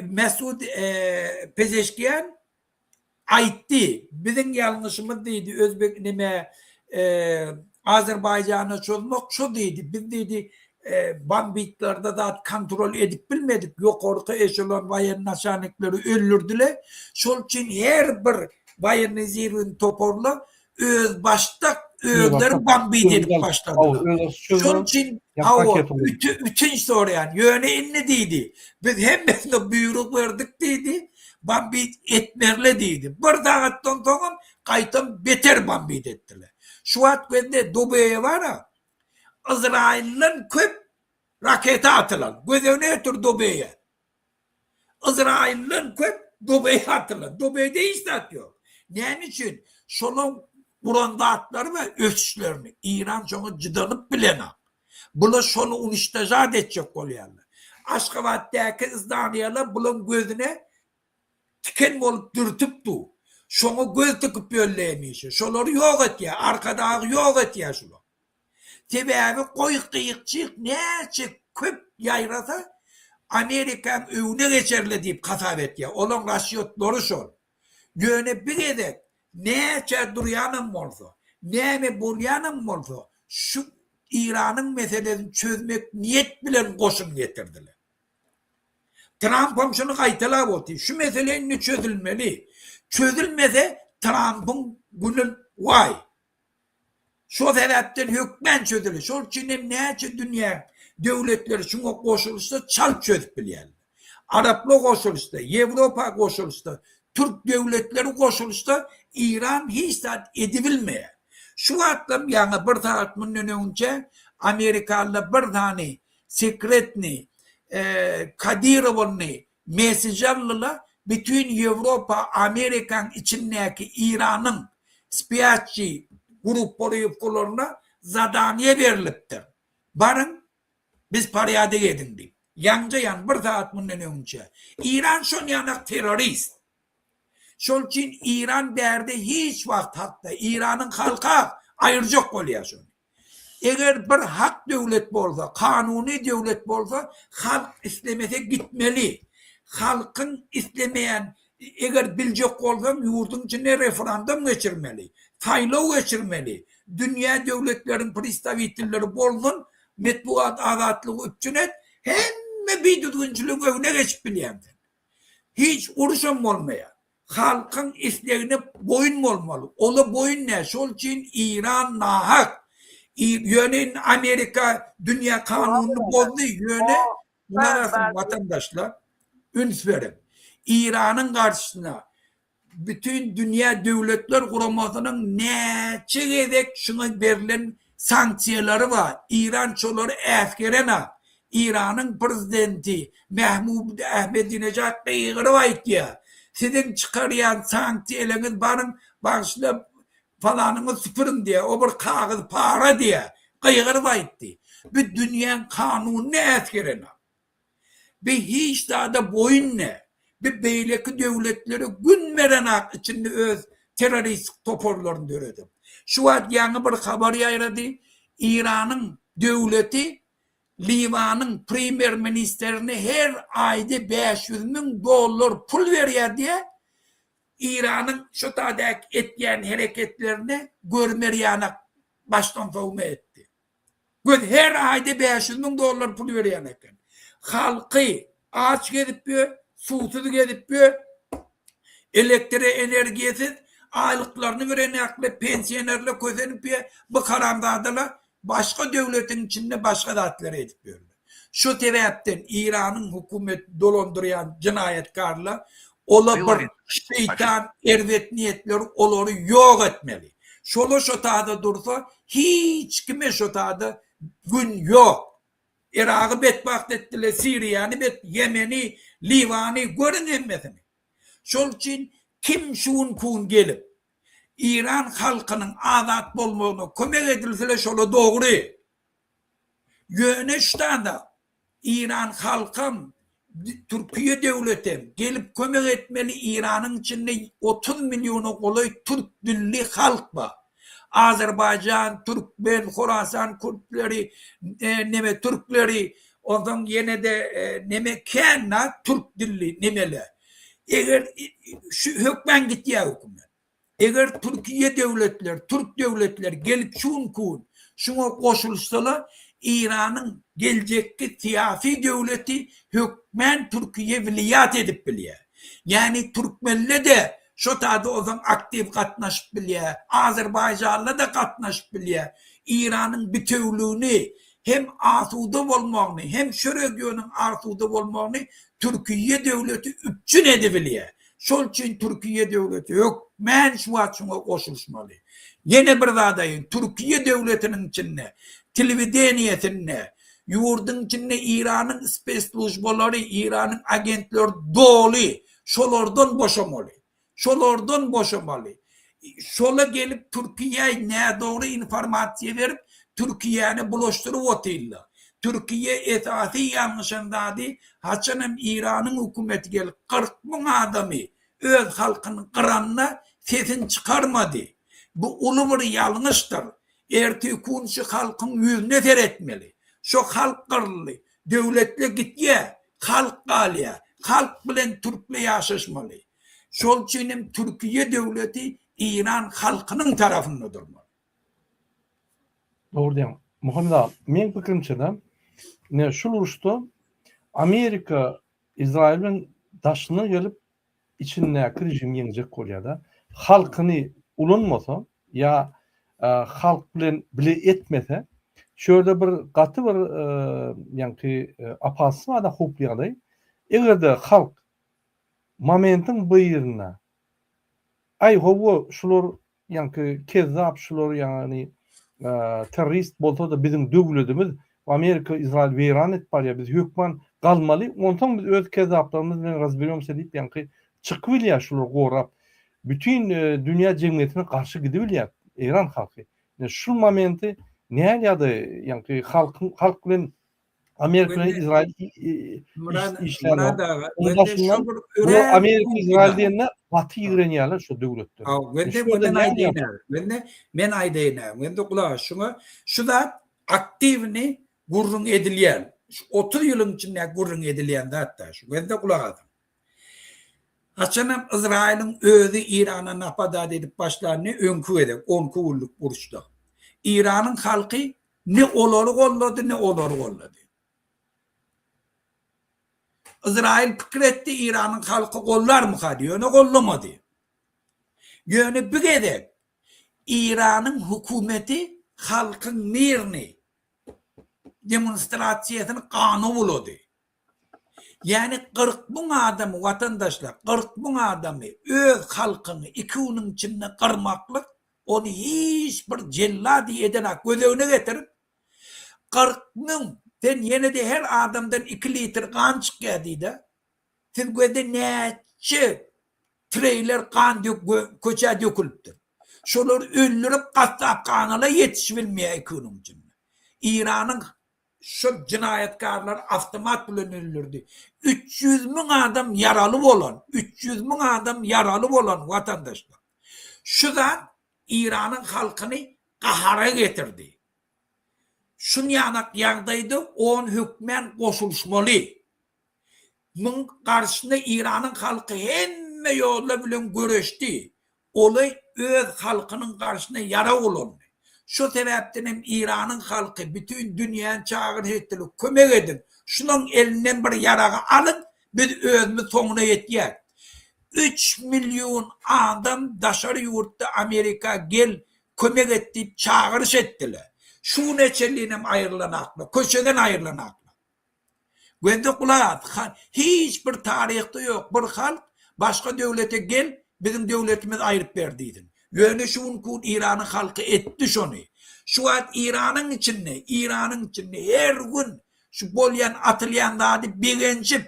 Mesud Pezeşkiyan aytti. Bizim yanlışımız değildi. Özbek neme Azerbaycan'a çözmek şu değildi. Biz dedi bambitlerde da kontrol edip bilmedik. Yok orta eşelon vayen naşanlıkları öldürdüler. Şol için her bir vayen nezirin toporla öz başta özleri bambi dedip başladılar. Şol için bütün soruyan yöne inne deydi. Biz hemen buyruk verdik deydi. Bambi etmerle deydi. Bir dağıttan sonra kaytan beter bambi ettiler. Şu an bende Dubay'a var ha. İsrail'in köp rakete atılan. Gözüne otur Dubay'a. İsrail'in köp Dubay'a atılan. Dubay'da hiç atıyor. Ne için? Şunun buranda atları ve ölçülerini İran şunu cıdanıp bilene. Bunu şunu uniştecad edecek oluyorlar. Aşkavat'taki izdaniyeler bunun gözüne tiken olup dürtüptü. Şunu göz tıkıp yölleymiş. Şunları yok et ya. Arkada yok et ya şunu. Sebebi koy kıyıkçık ne çık köp yayrasa Amerikan övüne geçerli deyip kasabet ya. Onun rasyotları şol. Yöne bir edek ne duruyanım olsa ne mi bulyanım olsa şu İran'ın meselesini çözmek niyet bilen koşum getirdiler. Trump'ın şunu kayıtlar oldu. Şu mesele ne çözülmeli? Çözülmese Trump'ın günün vay. Şu sebepten hükmen çözülür. Şu için ne dünya devletleri şuna koşulursa çal çözüp biliyorlar. Araplı koşulursa, Avrupa koşulursa, Türk devletleri koşulursa İran hiç saat edibilmeye. Şu atlım yani bir saatmin önce Amerikalı bir tane sekretni Kadirov'un mesajlarla bütün Avrupa, Amerikan içindeki İran'ın spiyatçı gruplarına zadaniye veriliptir. Barın biz paraya edin deyip. Yanca yan bir saatmin önce. İran şun yanak terörist. Şol için İran derdi hiç vakit hatta İran'ın halka ayıracak oluyor şunu. Eğer bir hak devlet olsa, kanuni devlet olsa halk istemese gitmeli. Halkın istemeyen eğer bilecek olsa yurdun içine referandum geçirmeli. Saylo geçirmeli. Dünya devletlerin pristavitilleri bolsun, metbuat azatlığı üstüne hem bir düzgünçülük önüne geçip biliyemden. Hiç uğraşım olmaya. Halkın isteğine boyun olmalı. Ola boyun ne? Şol için İran nahak. Yönenin Amerika dünya kanununu bozdu. Yöne bunlar vatandaşlar üns verin. İran'ın karşısına bütün dünya devletler kuramasının ne çekerek şuna verilen sanksiyaları var. İran çoları askerine İran'ın prezidenti Mahmud Ahmadinejad kıyıgırı var ya. Sizin çıkarayan sanksiyeleriniz barın başla falanını sıfırın diye, o bir kağıt para diye kıyıgırı var etti. Bir dünyanın kanunu ne askerine. Bir hiç daha da boyun ne. Bir beyleki devletleri gün veren hak içinde öz terörist toporlarını döredim. Şu an yeni bir haber yayradı. İran'ın devleti Livan'ın primer ministerine her ayda $500.000 pul veriyor diye İran'ın şu tadaki etken hareketlerini görmeyene baştan savunma etti. Her ayda $500.000 pul veriyor. Halkı aç gidip bir, susuz gidip bir, elektriğe enerjisiz aylıklarını veren aklı pensiyonerle közenip bir, bu karamdadılar. Başka devletin içinde başka datları edip veriyor. Şu sebepten İran'ın hükümet dolandıran cinayetkarla olabilir şeytan ervet niyetleri onları yok etmeli. Şolu şotada dursa hiç kime şotada gün yok. Irak'ı bedbaht ettiler, Suriye'ni, Yemen'i, Livan'ı görünmesini. Şol için kim şun kun gelip İran halkının azat bulmağına kömek edilse şöyle doğru. Yönüşten de İran halkım, Türkiye devletim gelip kömek etmeli. İran'ın içinde 30 milyonu kolay Türk dilli halk var. Azerbaycan, Türkmen, Khorasan, Kürtleri, Türkleri, Ondan yine de neme kenna Türk dilli nemele. Eğer şu hükmen gittiği hükümet. Eğer Türkiye devletler, Türk devletler gelip şuna koşulsalar İran'ın gelecekki siyasi devleti hükmen Türkiye vilayet edip biliyor. Yani Türkmenle de şu tadı o zaman aktif katnaşıp biliyor. Azerbaycan'la da katnaşıp biliyor. İran'ın bütünlüğünü hem asuda olmağını hem şu regionun asuda olmağını Türkiye devleti üpçün edebiliyor. Şol için Türkiye devleti yok. Men şu açına koşulmalı. Yine bir adayın Türkiye devletinin içinde, televizyoniyetinde, yurdun içinde İran'ın speslužbaları, İran'ın agentleri dolu. Şolardan boşamalı. Şolardan boşamalı. Şola gelip Türkiye'ye ne doğru informasyon verip Türkiye'ni bulaştırıp oturdular. Türkiye esası yanlışındadı. Haçanım İran'ın hükümeti gelip 40 bin adamı öz halkının kıranına sesini çıkarmadı. Bu ulu bir yanlıştır. Ertesi gün şu halkın yüzüne seyretmeli. Şu halk kırılı. Devletle gitye. Halk galiya. Halk bilen Türk'le yaşaşmalı. Şol için Türkiye devleti İran halkının tarafında durmalı. Doğru diyeyim. Muhammed Ağa, men fikrimçe de ne şu uçtu Amerika İsrail'in daşına gelip içine rejim yenecek kolyada halkını ulunmasa ya halk bilen bile etmese şöyle bir katı bir yani apası var da hoplayaday. Eğer de halk momentin bıyırına ay hovo şular yani kezzap şular yani terörist bolsa da bizim dövletimiz Amerika İsrail veyran et var ya biz hükman kalmalı. Ondan biz öz kezzaplarımız bilen razberiyorum sedip yani çıkıvil ya şular gorap. Bütün dünya cemiyetine karşı gidiyor İran halkı. Yani şu momenti ne ya da yani halk bilen Amerika ile İsrail işler. Bu Amerika İsrail diyenler Batı İranyalar şu devletler. Ben aydayına. Ben de kulağa şuna. Şu da aktifini gurrun edilen. 30 yılın içinde gurrun edilen de hatta şu. Ben de kulağa. Haçanım İsrail'in özü İran'a napadat edip başlarını önkü edip 10 kulluk vuruştu. İran'ın halkı ne olur kolladı ne olur kolladı. İsrail fikretti İran'ın halkı kollar mı diyor, ne kollamadı. Yönü bir edip İran'ın hükümeti halkın mirini demonstrasyasını kanı buladı. Yani 40 bin adamı vatandaşlar, 40 bin adamı öz halkını ikinin içinde kırmaklık onu hiçbir celladi edenek gözüne getirip 40 bin sen yine de her adamdan 2 litre kan çıkıyorduydı. Sen gözde neçe trailer kan köçe dökülüptür. Şoları öldürüp kasap kanala yetişebilmeye ikinin içinde. İran'ın şu cinayetkarlar avtomat bilen öldürdü. 300 bin adam yaralı olan, 300 bin adam yaralı olan vatandaşlar. Şu da İran'ın halkını kahara getirdi. Şun yanak yağdaydı, on hükmen koşuluşmalı. Bunun karşısında İran'ın halkı hemme yolla bilen görüştü. Olay öz halkının karşısında yara olundu. Şu sebepten İran'ın halkı bütün dünyanın çağır ettiler, kömek edin. Şunun elinden bir yarağı alın, biz özümüz sonuna yetiyek. 3 milyon adam dışarı yurtta Amerika gel kömek edip çağırış ettiler. Şu neçeliğine ayrılan aklı, köşeden ayrılan aklı. Güvende kulağı hiçbir tarihte yok. Bir halk başka devlete gel, bizim devletimiz ayırıp verdiydin. Yönü şun kun İran'ın halkı etti şunu. Şu an İran'ın içinde her gün şu bolyan atılyan dadı birinci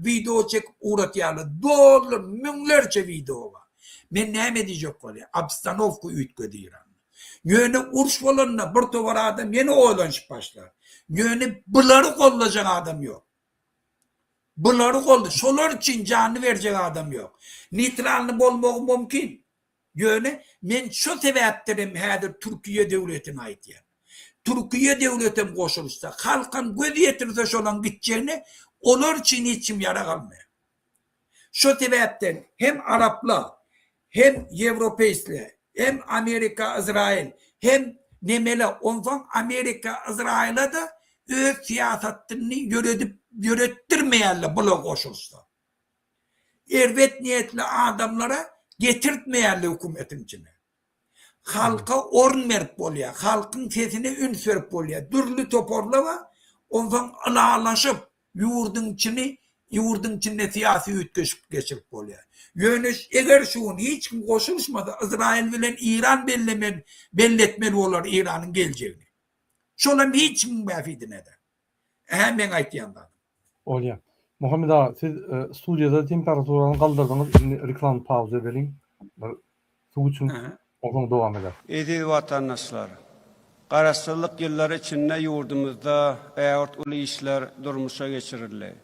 video çekip uğratıyorlar. Dolu minlerce video var. Ben ne diyecek böyle? Abstanovku ütkedi İran'da. Yönü urş olanına bir tovar adam yeni oylanış başlar. Yönü bunları kollayacak adam yok. Bunları kollayacak. Şolar için canını verecek adam yok. Nitralını bulmak mümkün. Yönü men şu sebeplerim hadir Türkiye devletine ait yani. Türkiye devletim koşulsa, halkın göz yetirse şolan gideceğini, onlar için içim yara kalmıyor. Şu sebepten hem Araplar, hem Avrupalılar, hem Amerika, İsrail, hem nemele ondan Amerika, İsrail'e de öz siyasetini yönettirmeyenler bula koşulsa. Ervet niyetli adamlara getirtmeyenler hükümetin içine. Halka orn verip oluyor. Halkın sesine ün verip oluyor. Dürlü toparlama ondan alalaşıp yurdun içine siyasi geçirip oluyor. Yönüş eğer şunu hiç kim koşulmadı İsrail bilen İran belletmeli olur İran'ın geleceğini. Şolan hiç kim mefidine de. Hemen aytyandan. Olya. Muhammed ağa, siz studiyada temperaturanı kaldırdınız. Şimdi reklam pauza edelim. Su için oradan devam eder. Edi vatandaşlar, qarasızlık yılları içinde yurdumuzda ağır ulu işler durmuşa geçirildi.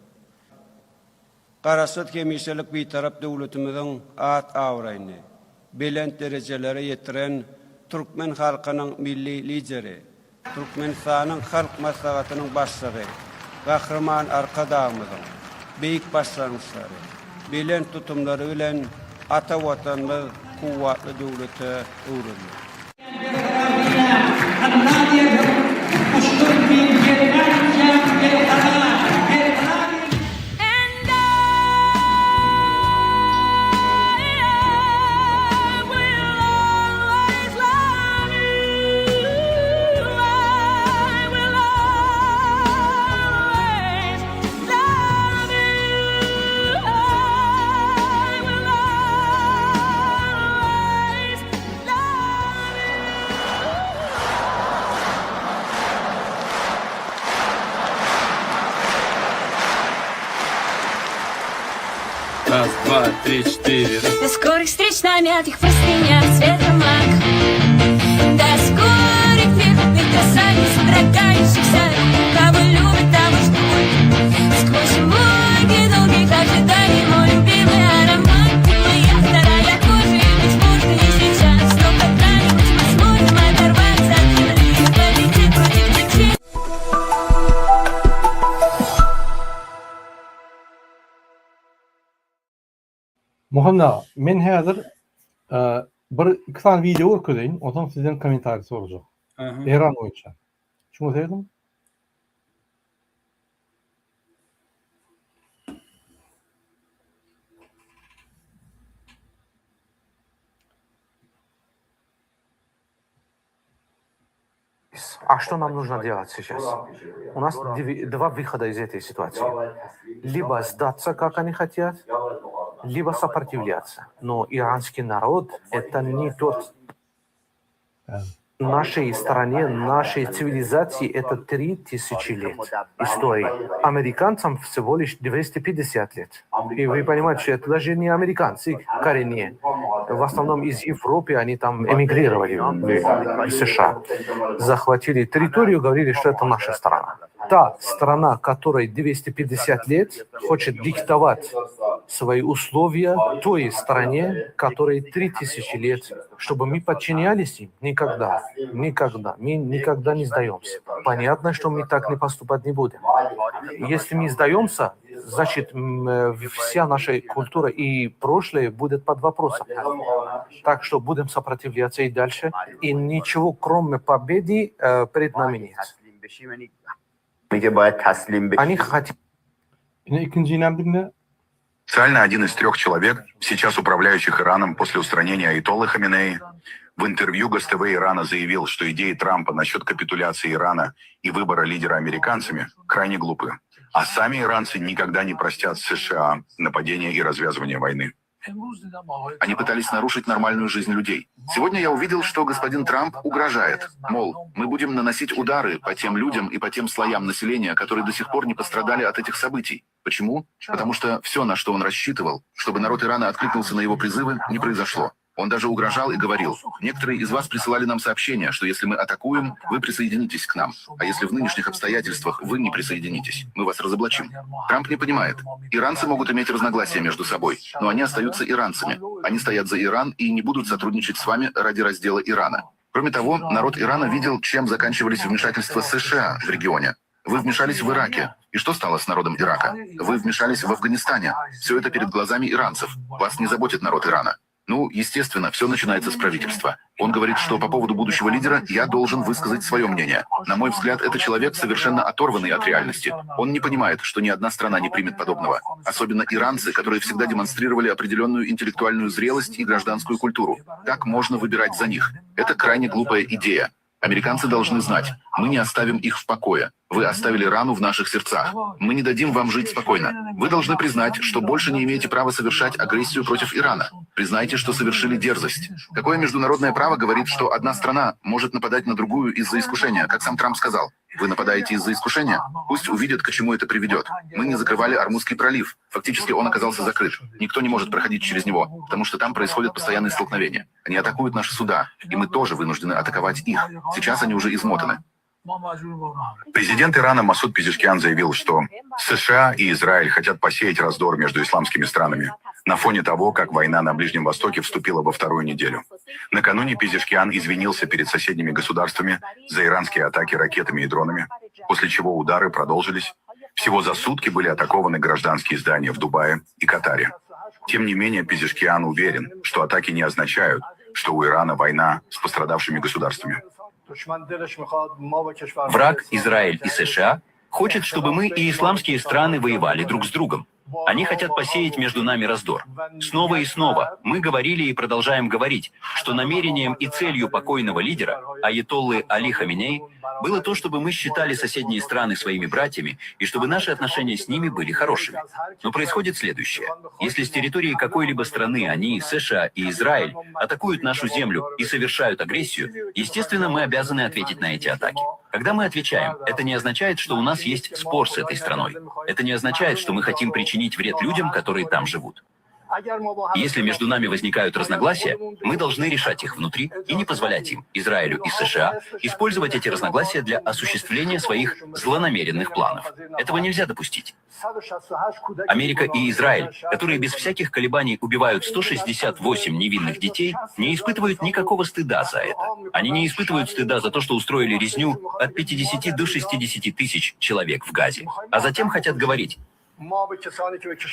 Qarasız kemişelik bir taraf devletimizin at avrayını, belent derecelere yetiren Türkmen halkının milli lideri, Türkmenistan'ın halk maslahatının başlığı, Kahraman Arkadağımızın büyük başlangıçları, belent tutumları ile ata vatanımız kuvvetli devlete uğradı. Раз, два, три, четыре. До скорых встреч на мятых простынях цвета мак. До скорых верных красавиц, драгающихся рук. Кого любят, того ждут. Сквозь морги долгих ожиданий мой любимый аромат. Моя вторая кожа, и быть может не сейчас, но когда-нибудь мы сможем оторваться от земли и полететь против течения. Muhammed ağa, men hazır bir iki tane video okuyayım. O zaman sizden komentar soracağım. İran boyunca. Şunu söyledim. А что нам нужно делать сейчас? У нас два выхода из этой ситуации. Либо сдаться, как они хотят, либо сопротивляться. Но иранский народ – это не тот. Нашей стране, нашей цивилизации это 3000 лет истории. Американцам всего лишь 250 лет. И вы понимаете, что это даже не американцы коренные. В основном из Европы они там эмигрировали в США. Захватили территорию, говорили, что это наша страна. Та страна, которой 250 лет, хочет диктовать свои условия той стране, которой 3000 лет, чтобы мы подчинялись им. Никогда. Никогда. Мы никогда не сдаемся. Понятно, что мы так не поступать не будем. Если мы сдаемся, значит, вся наша культура и прошлое будет под вопросом. Так что будем сопротивляться и дальше. И ничего, кроме победы, перед нами нет. Они хотят... Официально один из 3 человек, сейчас управляющих Ираном после устранения аятоллы Хаминеи, в интервью ГСТВ Ирана заявил, что идеи Трампа насчет капитуляции Ирана и выбора лидера американцами крайне глупы. А сами иранцы никогда не простят США нападение и развязывание войны. Они пытались нарушить нормальную жизнь людей. Сегодня я увидел, что господин Трамп угрожает. Мол, мы будем наносить удары по тем людям и по тем слоям населения, которые до сих пор не пострадали от этих событий. Почему? Потому что все, на что он рассчитывал, чтобы народ Ирана откликнулся на его призывы, не произошло. Он даже угрожал и говорил: некоторые из вас присылали нам сообщения, что если мы атакуем, вы присоединитесь к нам. А если в нынешних обстоятельствах вы не присоединитесь, мы вас разоблачим. Трамп не понимает. Иранцы могут иметь разногласия между собой, но они остаются иранцами. Они стоят за Иран и не будут сотрудничать с вами ради раздела Ирана. Кроме того, народ Ирана видел, чем заканчивались вмешательства США в регионе. Вы вмешались в Ираке. И что стало с народом Ирака? Вы вмешались в Афганистане. Все это перед глазами иранцев. Вас не заботит народ Ирана. Ну, естественно, все начинается с правительства. Он говорит, что по поводу будущего лидера я должен высказать свое мнение. На мой взгляд, это человек, совершенно оторванный от реальности. Он не понимает, что ни одна страна не примет подобного. Особенно иранцы, которые всегда демонстрировали определенную интеллектуальную зрелость и гражданскую культуру. Как можно выбирать за них? Это крайне глупая идея. Американцы должны знать, мы не оставим их в покое. Вы оставили рану в наших сердцах. Мы не дадим вам жить спокойно. Вы должны признать, что больше не имеете права совершать агрессию против Ирана. Признайте, что совершили дерзость. Какое международное право говорит, что одна страна может нападать на другую из-за искушения, как сам Трамп сказал? Вы нападаете из-за искушения? Пусть увидят, к чему это приведет. Мы не закрывали Ормузский пролив. Фактически он оказался закрыт. Никто не может проходить через него, потому что там происходят постоянные столкновения. Они атакуют наши суда, и мы тоже вынуждены атаковать их. Сейчас они уже измотаны. Президент Ирана Масуд Пезешкиан заявил, что США и Израиль хотят посеять раздор между исламскими странами на фоне того, как война на Ближнем Востоке вступила во вторую неделю. Накануне Пезешкиан извинился перед соседними государствами за иранские атаки ракетами и дронами, после чего удары продолжились. Всего за сутки были атакованы гражданские здания в Дубае и Катаре. Тем не менее, Пезешкиан уверен, что атаки не означают, что у Ирана война с пострадавшими государствами. Враг, Израиль и США, хочет, чтобы мы и исламские страны воевали друг с другом. Они хотят посеять между нами раздор. Снова и снова мы говорили и продолжаем говорить, что намерением и целью покойного лидера, аятоллы Али Хаминей, было то, чтобы мы считали соседние страны своими братьями и чтобы наши отношения с ними были хорошими. Но происходит следующее. Если с территории какой-либо страны они, США и Израиль, атакуют нашу землю и совершают агрессию, естественно, мы обязаны ответить на эти атаки. Когда мы отвечаем, это не означает, что у нас есть спор с этой страной. Это не означает, что мы хотим причинить вред людям, которые там живут. Если между нами возникают разногласия, мы должны решать их внутри и не позволять им, Израилю и США, использовать эти разногласия для осуществления своих злонамеренных планов. Этого нельзя допустить. Америка и Израиль, которые без всяких колебаний убивают 168 невинных детей, не испытывают никакого стыда за это. Они не испытывают стыда за то, что устроили резню от 50 до 60 тысяч человек в Газе, а затем хотят говорить,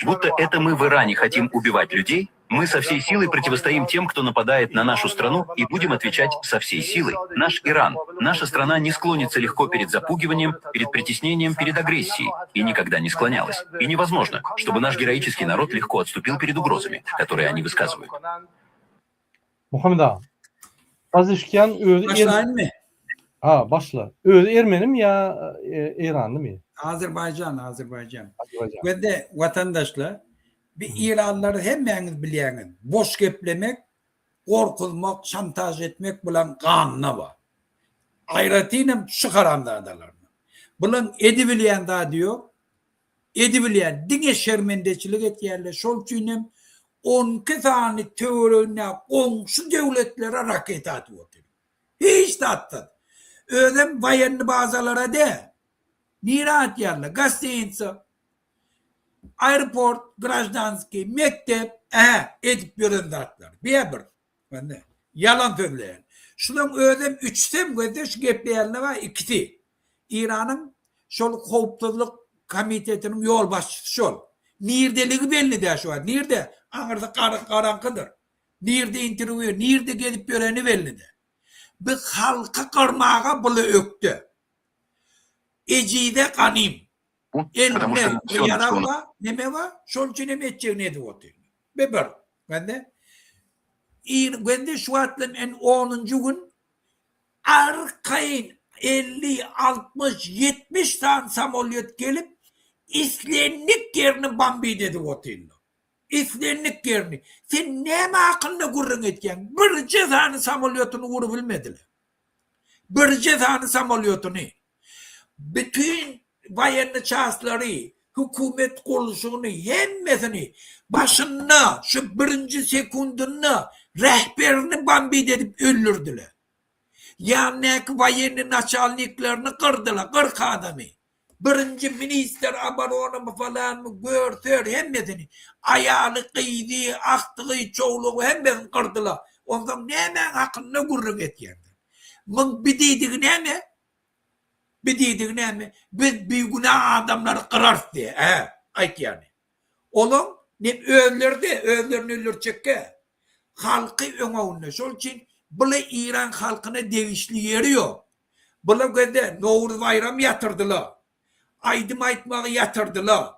будто это мы в Иране хотим убивать людей, мы со всей силой противостоим тем, кто нападает на нашу страну, и будем отвечать со всей силой. Наш Иран, наша страна не склонится легко перед запугиванием, перед притеснением, перед агрессией, и никогда не склонялась. И невозможно, чтобы наш героический народ легко отступил перед угрозами, которые они высказывают. Muhammed ağa, Pezeshkian Başlayayım mı? Başla. Ermeni mi ya İranlı mı? Azerbaycan. Ve de vatandaşlar bir İranlıları hemmeniz biliyeniz. Boş geplemek, korkulmak, şantaj etmek bulan kanuna var. Ayrıca şu karamlardalarını. Bulan edibileyen daha diyor. Edibileyen dine şermendeçilik et yerle. Şol çüynem 12 tane teorine komşu devletlere raket atıyor. Hiç de atladı. Ödem bayanlı bazalara de. Nirat yerle. Gazeteyinse. Aeroport, Grajdanski, mektep. Edip yöründatlar. Bir. Ben de. Yalan söyleyen. Şunun ödem 3'tem göze şu gepleyenler var 2'ti. İran'ın şol kovuptuluk komitetinin yol başçısı şol. Nirdeliği belli de şu var. Nirde? Ağırda karankıdır. Nirde interview, nirde gedip göreni belli de. Bir halka kırmağa bulu öktü. Ecide kanim. Eline yarava neme var? Şol çinem edecek neydi o diyor. Beber. Ben de şu atlan en 10. gün arkayın 50, 60, 70 tane samolyot gelip İslenlik yerini bambi dedi o diyor. İslenlik yerini. Sen ne hakkında gurrun etken? Bir cezanı samolyotunu vurabilmediler. Bir cezanı samolyotunu. Bütün vayanlı çağızları, hükümet kuruluşunu, hemmesini, başına, şu birinci sekundunu, rehberini bambi edip öldürdüler. Yani vayanlı naçalniklerini kırdılar, 40 adamı. Birinci minister abaronu mu falan mı görsör hemmesini ayağını kıydı, aktığı çoğuluğu hemmesini kırdılar. Ondan ne hemen hakkında gurrun et yerdi. Mın bidiydik ne mi? Bidiydik ne mi? Biz bir günah adamları kırarız diye. Ayt yani. Olun ne öğlerini öldürecek. Halkı öňeğinde. Şol için bula İran halkına devişli yeri yok. Bula göde Novruz bayram yatırdılar. Aydım aytmağı yatırdılar.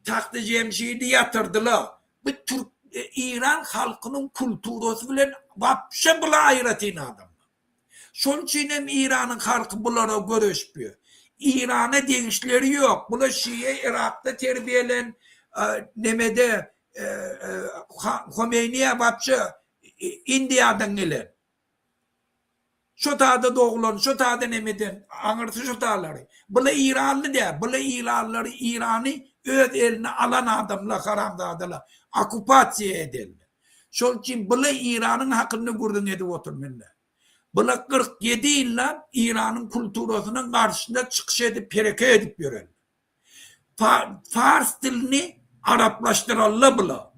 Tahtı Cemşid'i yatırdılar. Bu Türk İran halkının kulturası bilen vapşa bula ayratin adam. Şol için hem İran'ın halkı bulara görüşmüyor. İran'a devişleri yok. Bula Şii Irak'ta terbiyelen nemede Khomeini'ye vapşa India'dan gelen. Şu tağda doğulan, şu tağda nemeden, anırtı şu tağları. Bula İranlı de, bula İranlıları İran'ı öz eline alan adamla, karamdadılar. Okupasya edildi. Şol için bula İran'ın hakkını gurdun edip oturmenler. Bula 47 yılla İran'ın kulturasının karşısında çıkış edip, pereke edip gören. Fars dilini Araplaştırarlar bula.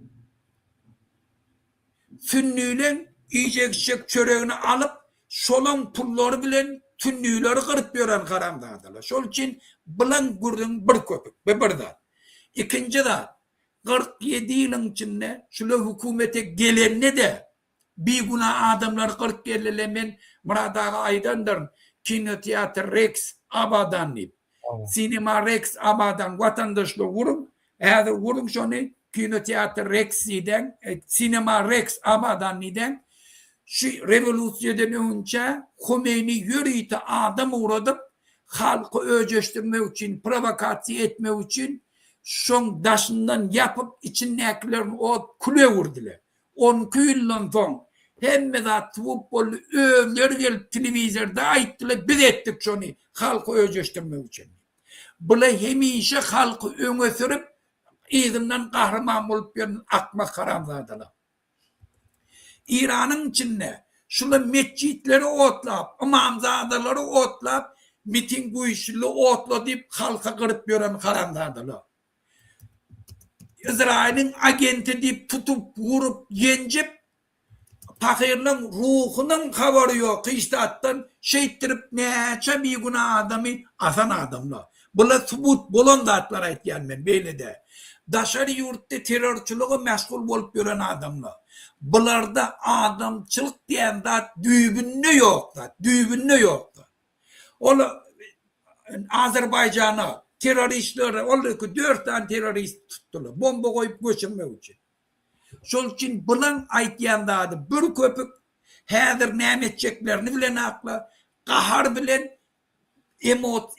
Sünnüyle yiyecek çöreğini alıp şolun pulları bilen tünnüleri kırıp gören karamdadılar. Şol için bulan gurdun bir köpük ve birden. İkinci de 47 yılın içinde şöyle hükümete gelenine de bir günah adamlar 40 gelilemen Murat Ağa aydandır. Kinotiyatr Rex abadan deyip. Sinema Rex abadan vatandaşla vurun. Eğer vurun şunu Kinotiyatr Rex'den, Sinema Rex abadan neden şu revolüsyodan önce Khomeini yürüyte adam uğradıp halkı öceştirmek için, provokasyon etmek için şun daşından yapıp içindekilerini o kule vurdular. 10 yıldan sonra hem de futbolu övler gelip televizyonda ayttılar, biz ettik şunu halkı öceştirmek için. Bula hemişe halkı öne sürüp izinden kahraman olup akma karamdadılar. İran'ın içinde şöyle mescitleri otlap, imamzadaları otlap, miting güçlü otla deyip halka kırıp gören karamdadılar. İsrail'in agenti deyip tutup vurup yencip fakirinin ruhunun havarı yok. Kıştattan şeyittirip neçe bir günah adamı asan adamlar. Bula subut bolon datlar aytyan ben böyle de. Daşarı yurtta terörçülüğü meşgul olup gören adamlar. Bularda adamçılık diyen da düğünlü yok da. Düğünlü yok da. Ola Azerbaycan'a teröristleri oldu ki 4 tane terörist tuttular. Bomba koyup göçürmek için. Şol için bulan aytyan da bir köpük hedir ne edeceklerini bilen akla, kahar bilen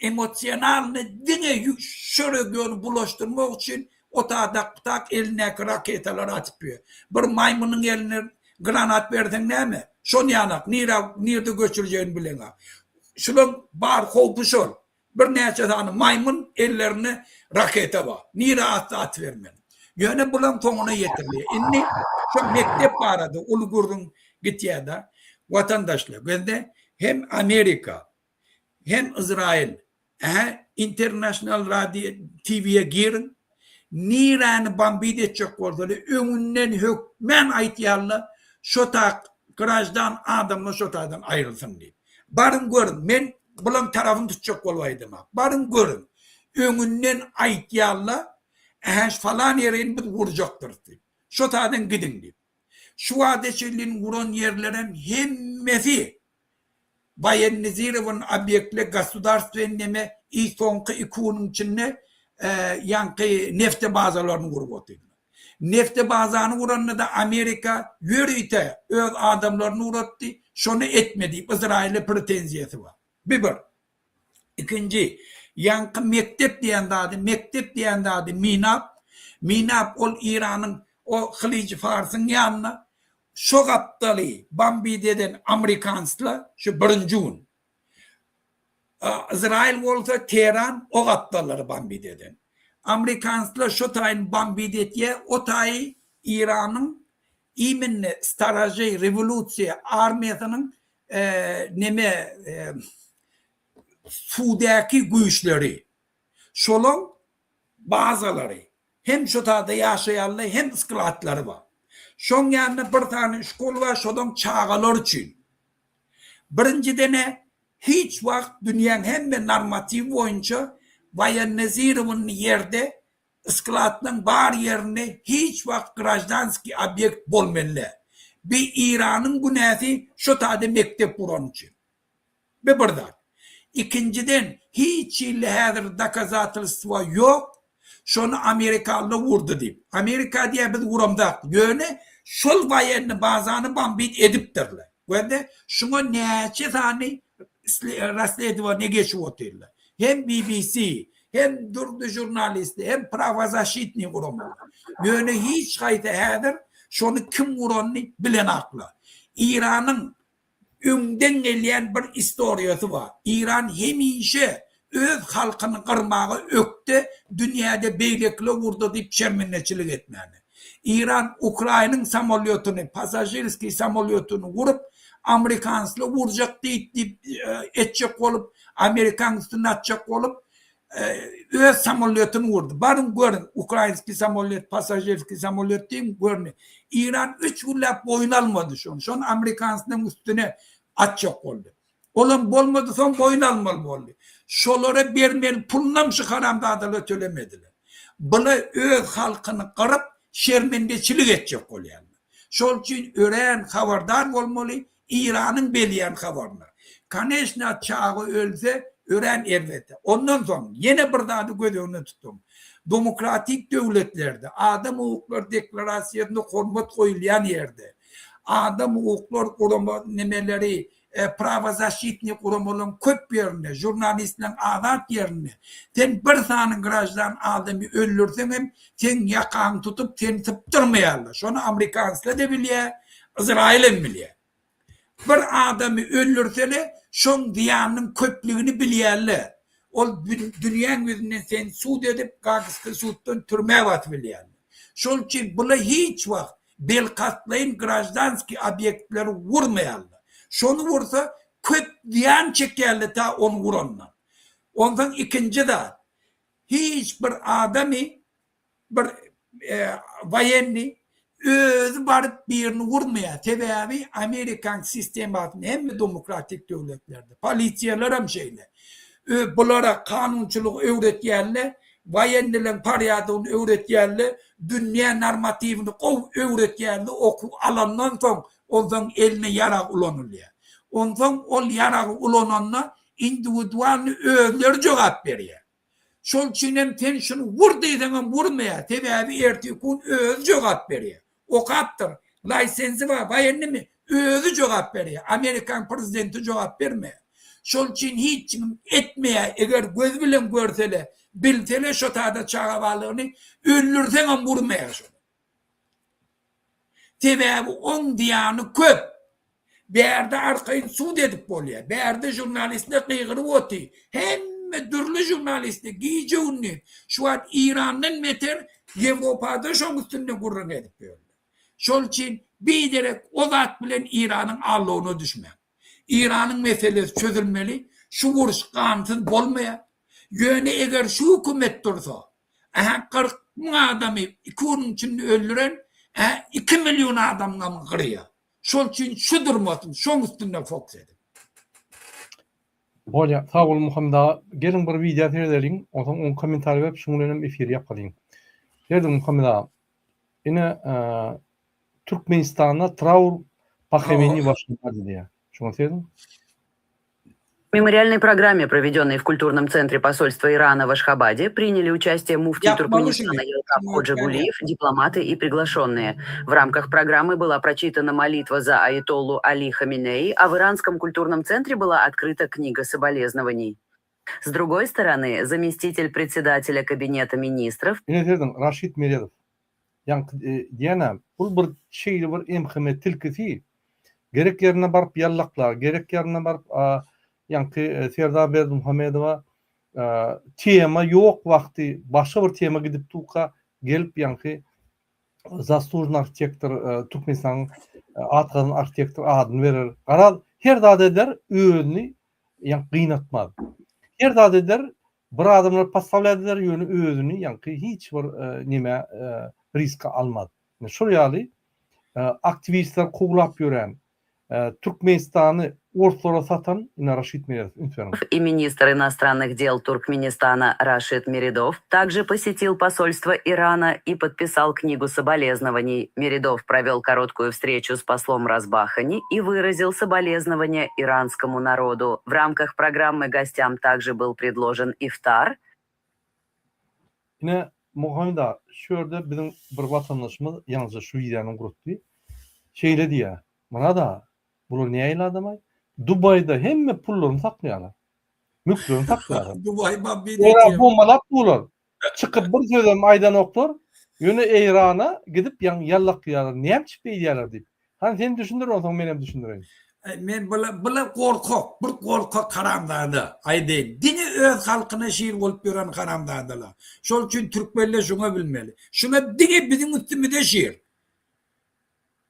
emosyonalını dine şöyle bulaştırmak için o tak eline raketalar atıyor. Bir maymunun eline granat verdin ne mi? Şon yanak, nerede göçüreceğini bilen ha. Şunun bar kopmuş ol. Bir neçe tane maymun ellerine rakete var. Nire at vermen. Yöne bulan tonuna yetirliyor. İnni şu mektep vardı. Ulugur'un gittiği da vatandaşlar. Gözde hem Amerika hem İsrail International Radio TV'ye girin. Niranı bambid edecek orada. Önünden hükmen aytiyarla şu tak garajdan adamla şu takdan ayrılsın diye. Barın görün. Men bulan tarafını tutacak olaydım. Barın görün. Önünden aytiyarla falan yerini bir vuracaktır diye. Şu takdan gidin diye. Şu adeçeliğin vuran yerlerin hemmesi Bayan Nezirov'un объектле государственными и sonki ikunun içinde yankı nefte bazalarını vurup oturuyor. Nefte bazanı vuranını da Amerika yürüyte öz adamlarını uğrattı. Şunu etmedi. İsrail'e pretenziyesi var. Bir. İkinci, yankı mektep diyen de adı Minap. Minap ol İran'ın o Halic Fars'ın yanına şu kaptalı bambid eden Amerikansla şu birinci gün. İsrail olsa Tehran o kaptaları bambid eden. Amerikansla şu tayin bambid etiye o tayi İran'ın iminle strateji revolüsiye armiyasının Suudaki güçleri. Şolun bazıları hem şu tarafta yaşayanlar hem ıskılatları var. Şon yanında bir tane şkol var şodan çağalar için. Birinciden hiç wagt dünyanın hemme normativ boyunca Vayan Nazirov'un yerde ıskılatının bar yerine hiç wagt grajdanski obyekt bolmalı. Bir İran'ın bu nesi şu tade mektep buran için. Bir birden. İkinciden hiç ille hadir dakazatılısıva yok. Şunu Amerikalı vurdu deyip. Amerika diye biz vuramda. Yöne şol vayanını bazanı bambit ediptirler. Ve de şuna neçe tane rastlayıcı ne geçiyor oturlar. Hem BBC, hem durdu jurnalisti, hem pravazashitni vuramlar. Yöne hiç kaydı hadir. Şunu kim vuranını bilen akla. İran'ın önden gelen bir istoriyası var. İran hemişe öz halkını kırmağı öktü, dünyada beylikle vurdu deyip şerminleçilik etmeni. İran, Ukrayna'nın samolyotunu, pasajirski samolyotunu vurup, Amerikanslı vuracak deyip edecek olup, Amerikansını atacak olup, öz samolyotunu vurdu. Barın görün, Ukraynski samolyot, pasajirski samolyot diyeyim görün. İran 3 güllap boyun almadı şunu. Şunu Amerikansının üstüne atacak oldu. Olan bolmadı son boyun almalı oldu. Şolara bermeli pulunam çıkaramda adalet ölemediler. Bula öz halkını kırıp şermendeçilik edecek oluyor. Şol için öğren haberdar olmalı, İran'ın beliyen haberler. Kaneşna çağı ölse öğren elbette. Ondan sonra yine bir daha da gözünü tuttum. Demokratik devletlerde adam hukukları deklarasyonunda hürmet koyulayan yerde adam hukuklar kurumu nemeleri pravazashitni kurumunun köp yerine jurnalistlerin adat yerine sen bir tane grajdan adamı öldürsen sen yakan tutup sen tıptırmayarlar. Şunu Amerikansla da biliyor, İsrail'in biliyor. Bir adamı öldürsene şun diyanın köplüğünü biliyorlar. O dünyanın yüzünden sen suud edip kakıskı suuddan türmeye vat biliyorlar. Şun için bula hiç vakt belkatlayın grajdanski obyektleri vurmayarlar. Şunu vursa köp diyan çekerli ta onu vuranlar. Ondan ikinci de hiçbir adamı bir vayenli özü barıp birini vurmaya sebebi Amerikan sistematının hem demokratik devletlerde polisiyeler hem şeyler. Bunlara kanunçuluk öğretyenler, vayenlilerin pariyadını öğretyenler, dünya normativini öğretyenler oku alandan sonra ondan eline yarak ulanılıyor. Ondan o yarak ulananla individualini özleri cevap veriyor. Şol için sen şunu vur deysen vurmaya sebebi ertikun öz cevap veriyor. O kaptır. Lisensi var. Vayenli mi? Özü cevap veriyor. Amerikan prezidenti cevap vermiyor. Şol için hiç etmeye eğer göz bilen görsele bilsele şu tada çağavalığını öldürsen vurmaya şunu. Sebebi on diyanı köp. Bir yerde arkayın suud edip oluyor. Bir yerde jurnalistler kıygırı otu. Hem türlü jurnalistler giyici ünlü. Şu an İran'dan meter Avrupa'da şun üstünde kurun edip böyle. Şol için bir derek o zat bilen İran'ın allığına düşme. İran'ın meselesi çözülmeli. Şu vuruş kansız bolmaya. Yöne eğer şu hükümet dursa 40 adamı 2 yılın içinde öldüren 2 milyon adamla kırıyor. Şol için şu durmasın. Şun üstünde fokus edin. Bolya, sağ olun Muhammed ağa. Gelin bir video seyredelim. Ondan komentar verip şunun efir yapalım. Derdim Muhammed ağa. Yine Türkmenistan'da Traur Похоронены Вашингтоне diye. Şunu söyledim. В мемориальной программе, проведенной в культурном центре посольства Ирана в Ашхабаде, приняли участие муфти Туркменистана Елкав Ходжагулиев, дипломаты и приглашенные. В рамках программы была прочитана молитва за аятоллу Али Хаминеи, а в иранском культурном центре была открыта книга соболезнований. С другой стороны, заместитель председателя Кабинета министров... Yine dedim Raşid Meredov. Yani diyene bu bir şeyli bir emhime tilkisi. Gerek yerine barıp yallaklar, gerek yerine barıp yani Serdar Berdi Muhammedova tema yok vakti başka bir tema gidip tuka gelip yani zaslujny arxitektor Türkmenistan atqan arxitektor adını verir. Qaral her dada eder özünü yani qıynatmaz. Her dada eder bir adamlar pastavladılar yönü özünü yani hiç bir nime risk almaz. Şuryalı aktivistler qoğlap gören Türkmenistan'ı ortalara satan Raşid Meredov. И министр иностранных дел Туркменистана Рашид Мередов также посетил посольство Ирана и подписал книгу соболезнований. Мередов провел короткую встречу с послом Разбахани и выразил соболезнования иранскому народу. В рамках программы гостям также был предложен ифтар. Yine Muhammed'a şöyle bizim bir vatandaşımız yalnızca şu videonun gruptu. Şeyle diye, bana da bunu niye eyladamay? Dubai'de hem pullarını saklayalar. Mülklerini saklayalar. Dubai bir Sonra bombalap bulur. Çıkıp bir sözüm aydan oklar. Yönü İran'a gidip yallak kıyarlar. Niye çıkıp ediyorlar deyip. Hani seni düşündür o zaman benim düşündüreyim. Men bula korkak, bir korkak karamdadı. Ayde dini öz halkına şiir bolup gören karamdadılar. Şol üçün Türkmenler şuna bilmeli. Şuna dige bizim üstümüzde şiir.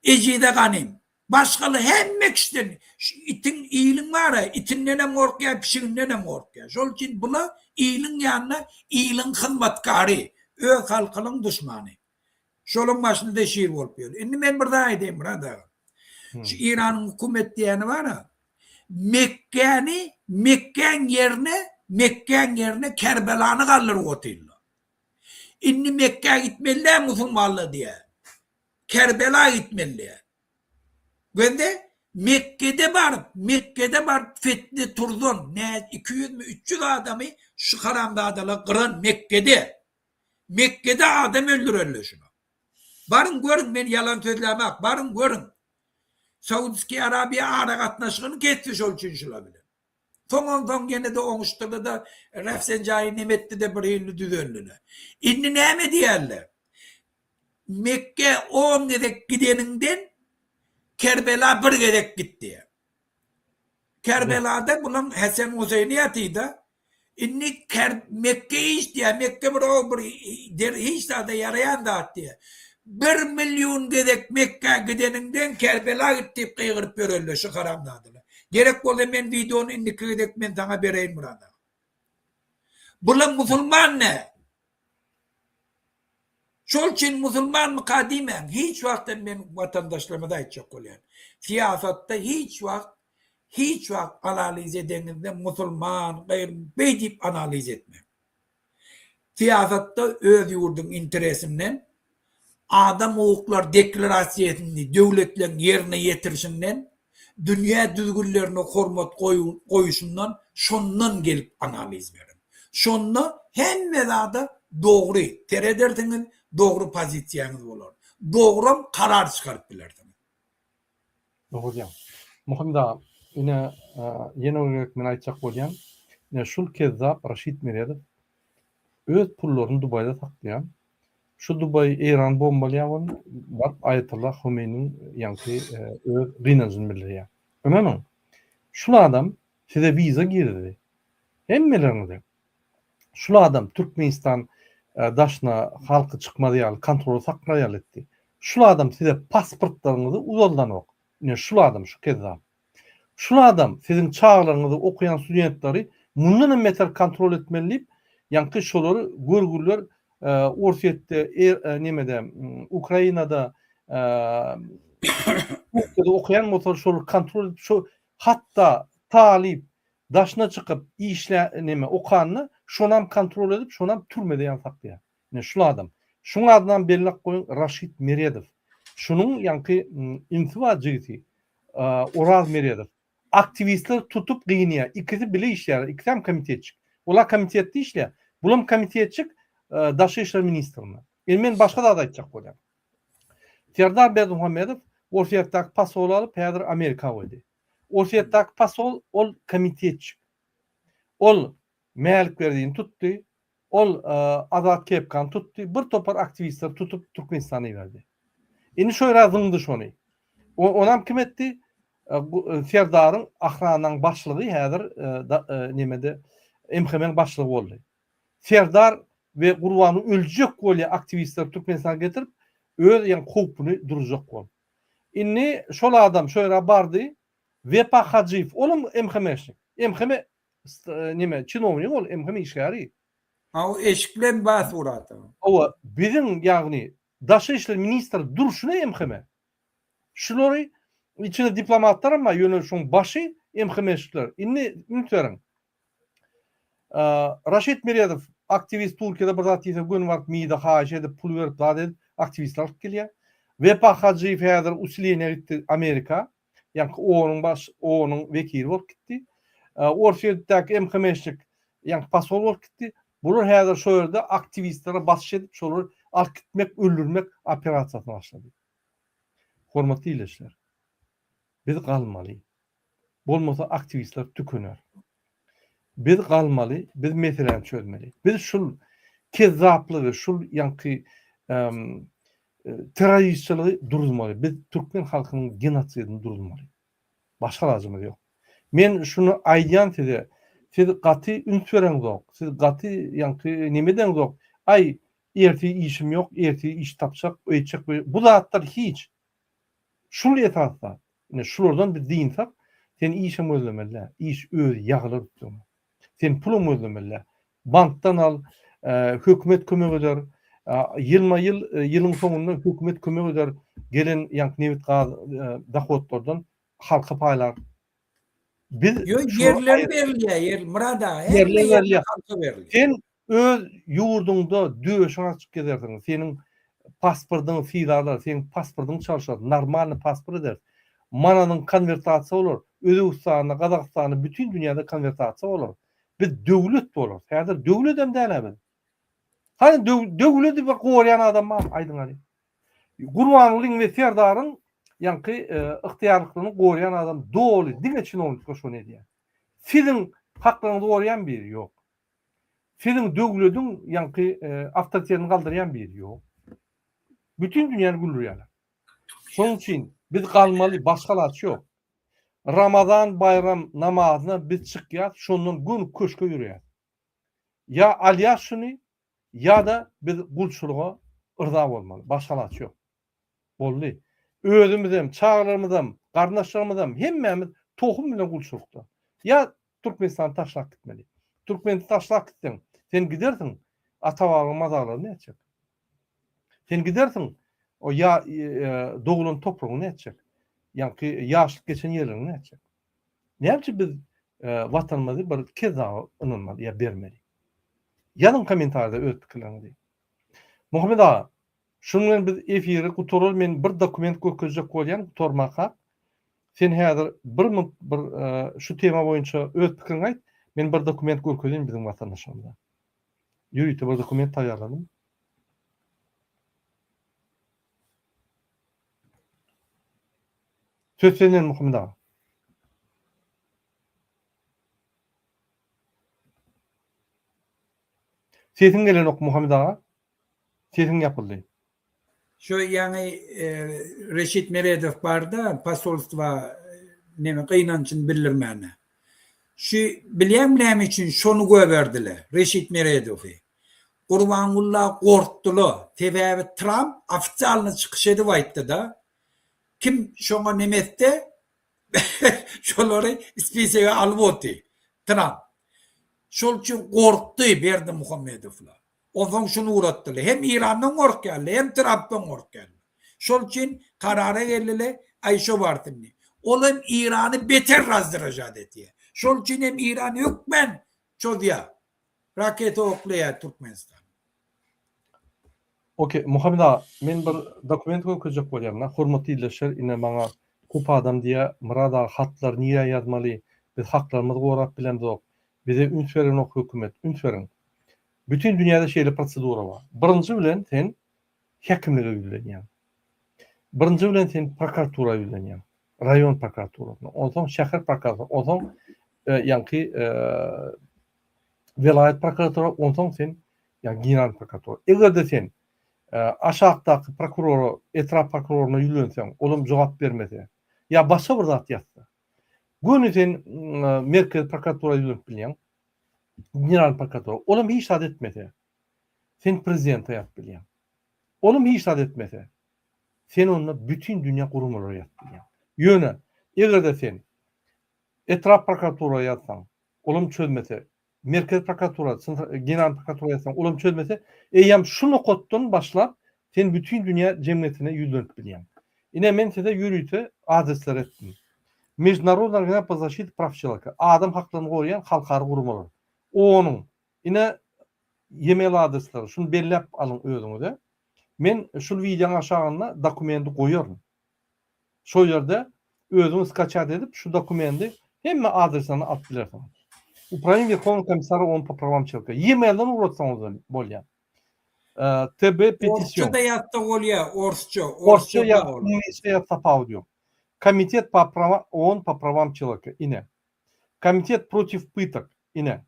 Ecide ganim. Başkalı hemmek işte. İtin iyiliğin var ya, itin nene korkuyor, pişirin nene korkuyor. Şol için bula iyiliğin yanına iyiliğin hizmetkari. Öz halkının düşmanı. Şolun başında da şiir bolup gören. Şimdi ben burada aydayım burada. Şu İran'ın hükümet diyeni var ya, Mekke'nin yerine Kerbela'nı kaldırıp otuyorlar. İnni Mekke'ye gitmeliler Müslümanlığı diye. Kerbela gitmeliler. Gönder Mekke'de var fitne turdun. Ne 200 mü 300 adamı şu karamda adalı kıran Mekke'de. Mekke'de adam öldürürler şunu. Barın görün, ben yalan söylemek, barın görün. Saudi Arabiya ara katnaşığını geçmiş ol için şulabilir. Son gene de olmuşturdu da Rafsanjani Nemet'te de bir yılını düzenlene. İnni ne mi diyorlar? Mekke 10 gedek gideninden Kerbela bir gedek gitti. Kerbela'da bunun Hasan Hüseyin'i yatıydı. İnni Mekke'yi istiyor. Mekke bir hiç daha da yarayan da attı. 1 milyon gedek Mekke gideninden Kerbela gitti kıyırıp görürler şu karamdadılar. Gerek oldu ben videonun indiki gedek ben sana vereyim burada. Bunun Müslüman ne? Şol için Müslüman mı kadimen? Hiç vakit ben vatandaşlarıma da edecek oluyor. Siyasatta hiç vakit analiz edeninde Müslüman, gayr analiz etme. Siyasatta öz yurdun interesinden adam hukuklar deklarasyasını devletlerin yerine getirişinden dünya düzgünlerine hürmet koyuşundan şondan gelip analiz verin. Şonda hem velada doğru teredersiniz, doğru pozisyonunuz olur. Doğru karar çıkarıp bilirsiniz. Hocam. Muhammed ağa, yine yeni olarak ben aytacak olyan, şul kezzap Raşid Meredov öz pullarını Dubai'de saklayan, şu Dubai İran bombalayan var Ayetullah Khomeini'nin yankı öz rinancını bildiriyor. Önemli. Şul adam size viza girdi. Hemmelerinde. Şul adam Türkmenistan daşına halkı çıkmadı yalı, kontrolü saklayalı etti. Şul adam size pasportlarınızı uzaldan ok. Yani şul adam şu kezzap. Şul adam sizin çağlarınızı okuyan studentleri bundan metal kontrol etmeliyip yankı şoları görgüller Orsiyette, nemede, Ukrayna'da okuyan motor şoları kontrol edip hatta talip daşına çıkıp işle okanını şonam kontrol edip şonam türmede yansaklıyor. Yani şu adam. Şunun adından belirlek koyun Raşid Meredov. Şunun yankı intiba ciheti Uraz Meredov. Aktivistler tutup giyiniyor. İkisi bile işler. İkisi hem komiteye çık. Ola komiteyette işler. Bulam komiteye çık Daşı İşler Ministrine. Ben başka da adayacak olacağım. Serdar Berdimuhamedov Orfiyaktaki pasol alıp Pedir Amerika oldu. Orfiyaktaki pasol ol komiteye çık. Ol mealik verdiğini tuttu. Ol Azat Kepkan tuttu. Bir topar aktivistler tutup Türkmenistan'ı verdi. Şimdi şöyle razındı şunu. Onam kim etti? Serdar'ın ahranın başlığı Pedir nemede MHM'nin başlığı oldu. Serdar ve Kurvan'ı ölecek böyle aktivistler Türkmenistan'a getirip öyle yani kopunu duracak ol. İnni şöyle adam şöyle bardı Vepa Hacıyev oğlum MHM'şlik. MHM neme çinovnik ol MHM işgari. O eşklen bahs uğradı. O bizim yani Daşı İşler Ministri duruşuna MHM. Şuları içinde diplomatlar ama yönelişin başı MH5'ler. İnni ünitlerin. Raşid Meredov aktivist Türkiye'de bir zat ise gün var miydi haş edip pul verip daha dedi aktivistler geliyor. Vefa Hacı Feyadır Usiliyene gitti Amerika. Yani onun vekili olup gitti. Orşed'deki MH5'lik yani pasol olup gitti. Bunlar heyadır şu yerde aktivistlere baş edip şoları alt gitmek, öldürmek operasyonu başladı. Hormatly ileşler. Biz kalmalı. Bolmasa aktivistler tükünür. Biz kalmalı, biz meseleni çözmeli. Biz şul kezzaplığı, şul yankı teröristçiliği durulmalı. Biz Türkmen halkının genosidini durulmalı. Başka lazımız yok. Men şunu ayyan size, siz katı üns veren yok. Siz katı yankı nemeden yok. Ay erti işim yok, erti iş tapacak, öğretecek. Bu zatlar hiç. Şul etrafta. Yani şuradan bir deyinsek, sen işim özlemeli. İş öz yağılır tutun. Sen pulun özlemeli. Banktan al, hükümet kömek eder. Yılın sonunda hükümet kömek eder. Gelen yankı nevit dohodlardan halka paylar. Biz yerler veriliyor, Murada. Yerler veriliyor. Halka veriliyor. Sen öz yurdunda döşün açık gezersin. Senin pasportun fiilarlar, senin pasportun çalışır. Normal pasport eder. Mananın konvertasiya olur. Özbekistan'a, Kazakistan'a, bütün dünyada konvertasiya olur. Biz devlet olur. Häzir devlet hem değil biz. Hani devlet bir goýan adam var, aydın ali. Gurbanulyň ve Serdar'ın yankı ihtiyarlyklaryny goýan adam dolu. Diňe çinovnik şonu diýär. Sizin haklaryňyzy goýan biri yok. Sizin devletiň yankı awtoriterini galdyrýan biri yok. Bütün dünýäni güldürýärler. Şonuň üçin biz kalmaly, başgalar yok. Ramazan bayram namazyna biz çykýar, şondan gün köşke ýürýär. Ya alýar şunu ya da biz gulçuluğa ırza bolmaly. Başgalar yok. Boldy. Özümüz hem, çağlarymyz hem, garnaşlarymyz hem hemmemiz tohum bilen gulçulukda. Ya Türkmenistan taşlap gitmeli. Türkmenistan taşlap gitsen, sen gidersin, ata-baba mazarlaryny etjek. Sen gidersin, o ya doğulan topragyny ne etjek? Yankı yaşlyk geçen ýerlerini ne etjek? Näçe biz watanymyzy bir keza ynanmaly ya bermeli. Ýalyn kommentarda öz pikirlerini. Muhammed ağa, şunu biz efiri gutorul men bir dokument göküzjek bolýan tormaka. Sen häzir bir şu tema boýunça öz pikirini aýt. Men bir dokument göküzýän bizim watandaşlarymyza. Ýürüýte bir dokument taýýarladym. Söz senden Muhammed ağa. Sesin gelen ok Muhammed ağa. Sesin yapıldı. Şu yani Reşit Meredov barda pasolstva neme kıynançın bildirmäne. Şu bilýän için şonu göberdiler. Reşit Meredov'u. Gurbanullah gorktuly. Sebäbi Trump ofitsialny çykyş edip aýtdy da. Kim şoňa nemette şolary spesege alyp otdy. Trump. Şol üçin gorkdy berdi Muhammedowlar. Oňdan şunu uğratdylar. Hem İrandan gorkýarlar, hem Trump'dan gorkýarlar. Şol üçin karara geldiler, Aýşe Bartynny. Olam İran'ı beter razdıracak diye. Şol üçin hem İran hükmen çodýa. Raket oklaýar Türkmenistan. Okey, Muhammed ağa, men bir dokument göküzjek bolýarmyň. Hormatly izleşler, ine maňa kup adam diýe Murad ağa hatlar niýe ýazmaly? Biz haklarymyzy gorap bilemdik. Bize üns veren ok hökümet, üns veren. Bütün dünyada şeýle prosedura var. Birinji bilen sen häkimlige ýüzlenýän. Birinji bilen sen prokuratura ýüzlenýän. Rayon prokuraturasy, ondan şäher prokuraturasy, ondan yankı velayet prokuratura, ondan sen yani general prokuratura. Eger sen aşağıdaky prokurora, etraf prokuroruna ýüzlensen, olam jogap bermese, ya başga bir zat ýatsa. Günü sen merkez prokuratura ýüzlenip bilýän. General prokurator, olam hiç adet etmese, sen prezidente yap bilýän. Olam hiç adet etmese, sen onunla bütün dünya kurumları yap bilýän. Ýöne, eger sen etraf prokuratura ýatsaň, olam çözmese, merkez prokuratura, general prokuratura ýatsaň, olam çözmese, eýem şunu kotdan başlap, sen bütün dünya jemgyýetine ýüzlenip bilýän. Ine men size yürüyte adresler ettim. Международная организация по защите прав человека. Adam haklarını koruyan halkar kurumlar. Onun ine e-mail adresleri şunu bellep alın özüňize. Men şu videonun aşağına dokumenti koyuyorum. Şu yerde özüňiz kaçat edip şu dokumenti hemme adresine atıp bilersiniz. Ukrayna Верховный комиссары ООН по правам человека. E-mailden uğratsanız bolýar. TB petisiyon. Orçça da ýatda bolýa, orçça. Орча я аудио. Комитет по правам ООН по правам человека. Ине. Комитет против пыток. Ине.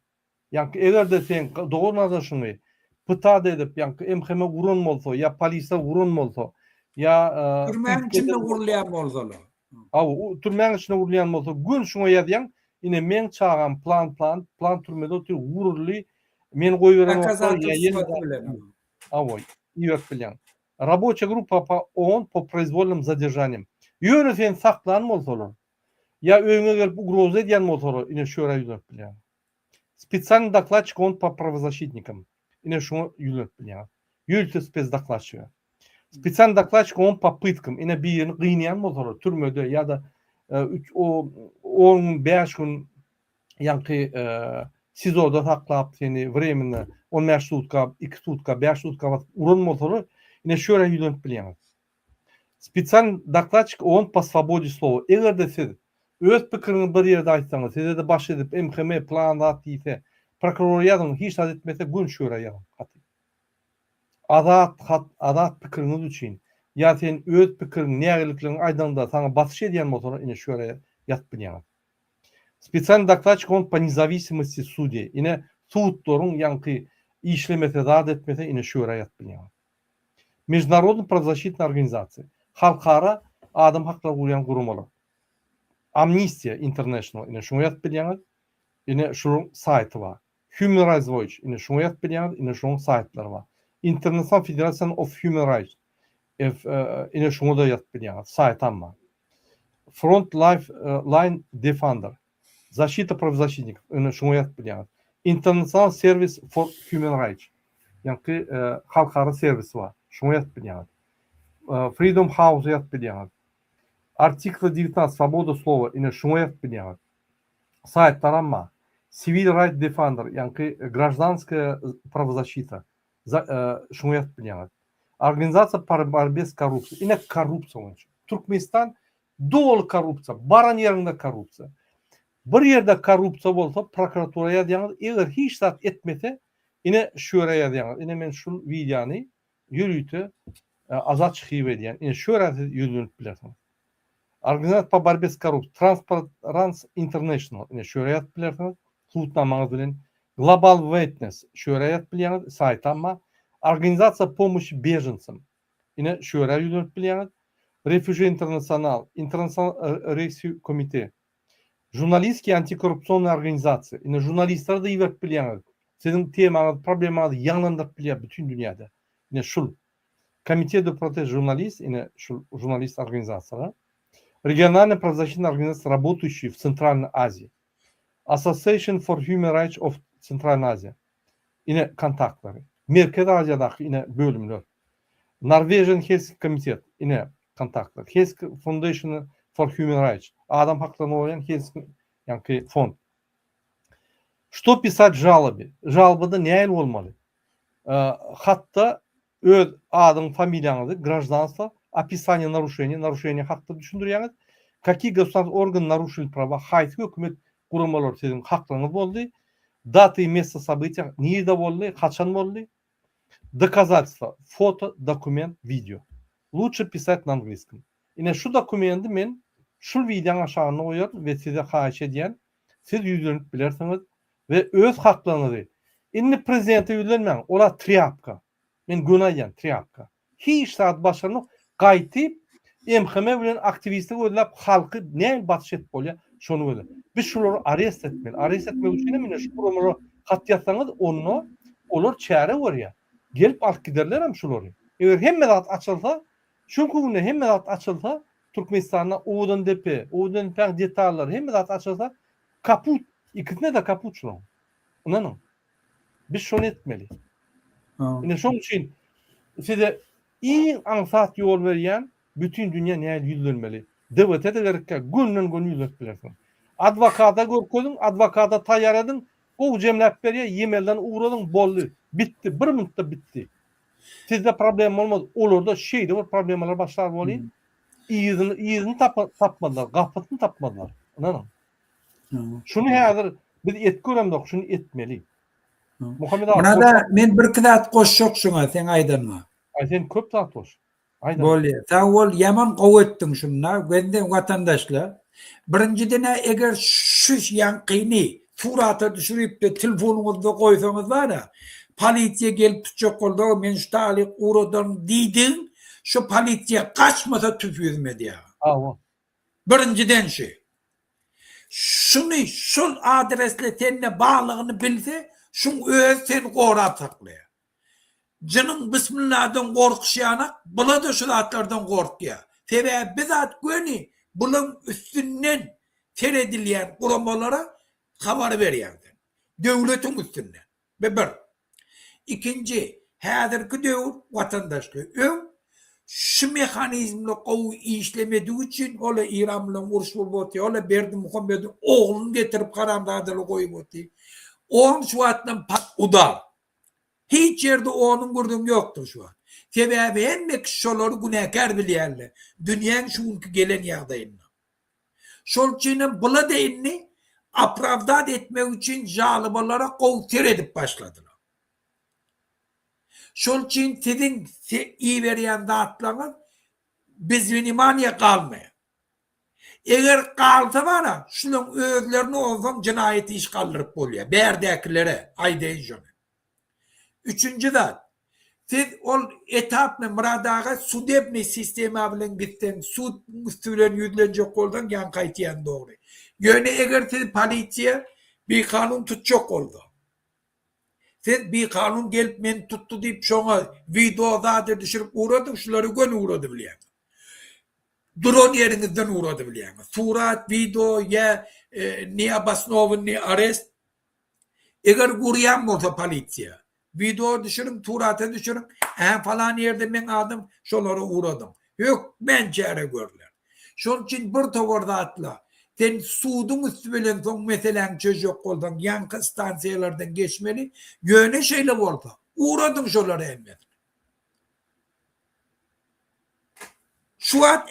Yani eğer de sen doğru nazarşını pıta edip yani MHM vurun bolsa ya polise vurun bolsa ya türmeň içinde gurulýan bolsalar. Aw türmeň içinde vurulýan bolsa gün şoňa ýazýan ine men çağan plan türmede otur vururly men goýberen Авой, bilen. Рабочая группа по ООН по произвольным задержаниям. Yöneten saklan bolsalar. Ya öňe gelip ugroza edýän bolsalar, ine şöyle ýüzüp bilen. Специальный докладчик ООН по правозащитникам. Ine şunu ýüzüp bilen. Ýülse спецдокладчик. Специальный докладчик ООН по пыткам. Ine bir ýerini gynýan bolsalar, türmede ya da 15 gün ýanky SIZO'da saklap seni временно 15 sutka, 2 sutka, 5 sutka urun bolsalar, ine şöyle ýüzüp bilen. Специальный докладчик ООН по свободе слова. Eger de siz öz pikirini bir ýerde aýtsaňyz, size de baş edip MHM planlat diýse, prokuror ýazyň hiç az etmese gün şöyle ýazyn. Adat pikiriniz üçin ya sen öz pikirini nägeliklerini aýdanda saňa batyş edýän bolsalar, ine şöyle ýazyp bilýär. Специальный докладчик ООН по независимости судей. Ine судlaryň ýanky işlemese, zat etmese, ine şöyle ýazyp bilýär. Международная правозащитная организация. Halkara adam hakları koruyan kurumlar. Amnesty International ine şunu ýazyp bilýär. Ine şunun saýty var. Human Rights Watch ine şunu ýazyp bilýär. Ine şunun saýtlary var. International Federation of Human Rights ine şunu da ýazyp bilýär. Saýtam var. Front Line Defender. Защита правозащитников ine şunu ýazyp bilýär. International Service for Human Rights. Yani halkara servis var. Şunu ýazyp bilýär. Freedom House ýazyp bilýär. Artikl 19 Свобода слова ine şunu ýazyp bilýär. Saýtlar amma Civil Rights Defender yani гражданская правозащита şunu ýazyp bilýär. Organizatsiya по борьбе с коррупцией. Ine korrupsiýa. Türkmenistan dolu korrupsiýa, baran ýerinde korrupsiýa. Bir ýerde korrupsiýa bolsa prokuratura ýazýaňyz, eger hiç zat etmese ine şöyle ýazýaňyz. Ine men şu videony ýürüýte azat çıkıp edýän. Ine şöyle ýüzüp bilersiň. Organizatsiya по борьбе с коррупцией. Transparency International ine şöyle ýazyp bilersiň. Tutnamaňyz bilen Global Witness şöyle ýazyp bilýär saýt amma Organizatsiya помощи беженцам ine şöyle ýüzüp bilýär. Refugee International, International Rescue Committee. Журналистские антикоррупционные организации. Ine jurnalistler de ýüzüp bilýär. Sizin temaňyz, problemaňyz ýanlandyp bilýär bütün dünýäde. Ine şul Комитет de протеж журналист, ine şul jurnalist organizatsiýalar. Региональная правозащитная организация, работающая в Центральной Азии. Association for Human Rights of Central Asia. Ine kontaktlary. Merkez Aziýadaky ine bölümler. Norwegian Helsinki Komitet ine kontaktlar. Helsinki Foundation for Human Rights. Adam haklarına koruyan Helsinki yani fond. Что писать в жалобе? Жалобада näil bolmaly? Hatta öz adyň, familiýaňyzy, гражданство, описание нарушения hakda düşündirýäňiz. Какие государственные органы нарушили права? Haýsy hökümet gurumlar sizin haklaryňyz boldy? Даты и место события, нерде boldy, kaçan boldy? Доказательства, фото, документ, видео. Лучше писать на английском. Ine şu dokumenti men şu videoň aşagyna goýar we size haýyş edýän, siz ýüzlenip bilersiňiz ve öz haklaryňyzy. Indi prezidente ýüzlenmäň, ola triyapka. Men günaýan triyapka. Hiç saat başlaryny gaýtyp MHM bilen aktivistlik ödläp halky näme batyş edip bolýar, şonu ödläp. Biz şolary arest etmeli. Arest etmek üçin men şu programary hat ýatsaňyz, onu olar çäre görýär. Gelip alyp giderler hem şolary. Eger hemme zat açylsa, çünkü bunu hemme zat açylsa, Türkmenistan'a UDNP detallar hemme zat açylsa, kaput, ikisine de kaput şunu. Ondan biz şunu etmeli. Ine şoň üçin size iň ansat ýol berýän bütün dünya näle yüzlenmeli? Devlete de gerekli. Günden gün yüzlenip bilersin. Advokata görkezin, advokata tayyar edin. O cemlep beriye yemelden uğradın bollu. Bitti. Bir minutta bitti. Sizde problem olmaz. Olur da şeyde var problemler başlar bolayın. İyizini tapmadılar. Gaffatını tapmadılar. Anladın? Şunu hazır biz etgöremdik, şunu etmeli. Muhammed abi. Burada men bir kıdat koşşok şuna sen aydınma. Ay sen köp zat koş. Aydan. Bolýar. Ta ol yaman gowetdiň şunlar, bende watandaşlar. Birinciden eger şu yanqyny surata düşürip de telefonunuzda koysanız var ya, polisiye gelip tutacak oldu, men şu talik uğradım diydin, şu polisiye kaçmasa tüpüzmedi ya. Ava. Birinciden şey. Şunu, şu adresle seninle bağlığını bilse, şun öz seni korap saklaya. Canın Bismillah'dan korkuşayanak, bula da şu zatlardan korkuyor. Sebebi bizzat güni, bunun üstünden seredilyen kuramalara haber veriyordu. Devletin üstünden. Ve bir. İkinci, hazırki devir vatandaşlığı. Şu mekanizmle kovu işlemediği için ola İran'la uğraş buldu. Ola Berdi Muhammed'in oğlunu getirip karamdağdalı koyup onun şu atından pat udar. Hiç yerde onun gördüğüm yoktur şu an. Sebebi emme kişileri günahkar bilýärler. Dünyanın şu gelen yağdayını. Şol için bula deyinni apravdat etmek için jalıbalara kovtir edip başladılar. Şol için sizin iyi veriyen dağıtlarınız bizim imaniye kalmaya. Eğer kalsa bana şunun özlerini olsam cinayeti iş kaldırıp oluyor. Berdekilere aydeyin şunu. Üçüncü de siz o etapla mıradağa sudebni sistemi bilen gittin, sud üstülen yüzlenecek oldan yan kaytiyen doğru. Yöne eğer siz polisiye bir kanun tutacak oldu. Siz bir kanun gelip men tuttu deyip şuna video zaten düşürüp uğradım, şunları gönü uğradı bilen. Drone yerinizden uğradı bilen. Surat, video ya niye basnovun ni arrest. Eğer kuruyan olsa polisiye. Video düşürün, turata düşürün. Falan yerde ben aldım, şunlara uğradım. Yok, ben çare görürler. Şunun için bir tavarda atla. Sen sudun üstü bilen son meselen çocuk oldun, yankı stansiyalardan geçmeli. Yöne şeyle oldu. Uğradım şunlara emmet. Şu an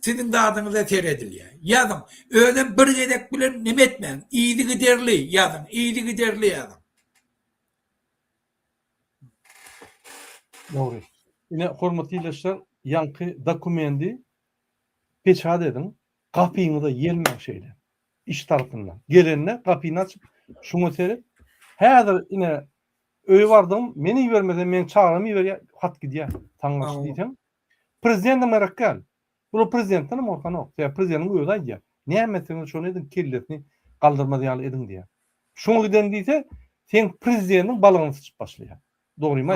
sizin dağdığınıza seyrediliyor. Yazın. Öyle bir yedek bilen nimetmen. İyiydi giderli yazın. İyiydi giderli yazın. Doğru. Yine hormatly ilişkiler yankı dokumendi peçad edin. Kapıyını da yelmek şeyle. İş tarafından. Gelenine kapıyı açıp şunu serip hazır yine öy vardım. Meni vermeden men çağıramı ver hat gidiyor. Tangaş diyeceğim. Prezidentim merakal. Bu prezidentin mi orkan yok. Ya prezidentin uyuday ya. Nimetini şunu edin kirletini kaldırma diye edin diye. Şunu giden diyse sen prezidentin balığını sıçıp başlıyor. Doğru mu?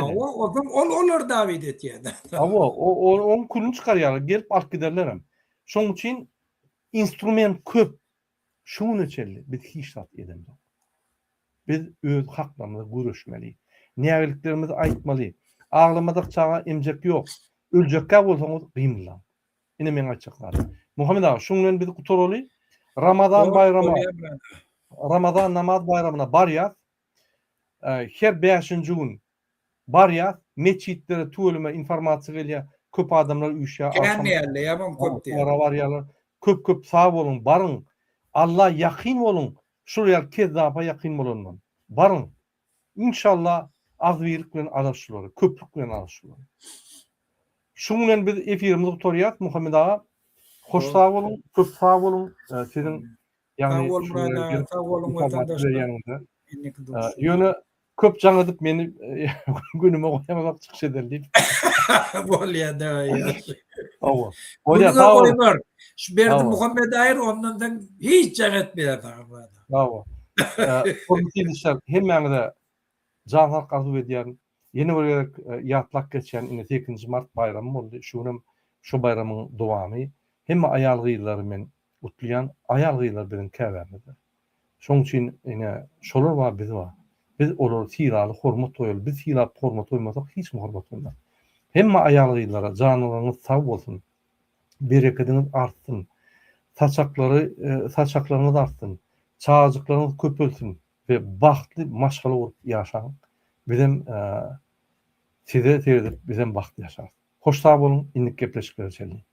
Olur davet et yani. On kulun çıkarıyor. Gelip alt giderlerim. Şunun için instrument köp. Şunun içerli. Biz hiç tat edemiz. Biz öz haklarımızı görüşmeli. Niyeliklerimizi aytmalı. Ağlamadık çağa emcek yok. Ölecekka olsanız kıyımlan. Yine men açıklar. Muhammed ağa şunun biz kutorolu Ramazan bayramı. Ramazan namaz bayramına bar yaz. Her 5. gün bar yaz. Meçitlere tuğuluma informasiya geliyor. Köp adamlar uyuşa. Köp sağ olun. Barın. Allah yakin olun. Şuraya kezzapa yakin olun. Barın. İnşallah az birlik bilen alışılır. Köplük bilen alışılır. Şunun biz efirimizi tutarıyat Muhammed ağa. Hoş sağ olun, köp sağ olun. Sizin yani sağ olun vatandaşlar. Yönü köp canıdıp beni günüme koyamamak çıkış ederliyim. Bolya da ya. Ava. Bolya sağ olun. Şu Berdi Muhammed Ayır ondan hiç can etmiyor. Ava. Komisyonlar hemen de can halk arzu ediyen yeni olarak yatlak geçen 8. Mart bayramı oldu. Şu bayramın devamı. Hem ayalgıyları men utlayan ayalgıylar bilen käbärmedi. Şoň üçin ine şolar var biz var. Biz olar tiraly hormat toýaly. Biz tiraly hormat toýmasak hiç hormat olmaz. Hem ayalgıylara janylaryňyz sag bolsun. bereketiniz artsın, saçaklarınız artsın, çağcıklarınız köpölsün ve bahtly maşgala bolup yaşaň. Bizim size terdik, bizim bahtly yaşar. Hoş sağ olun, indik gepleşikler çelin.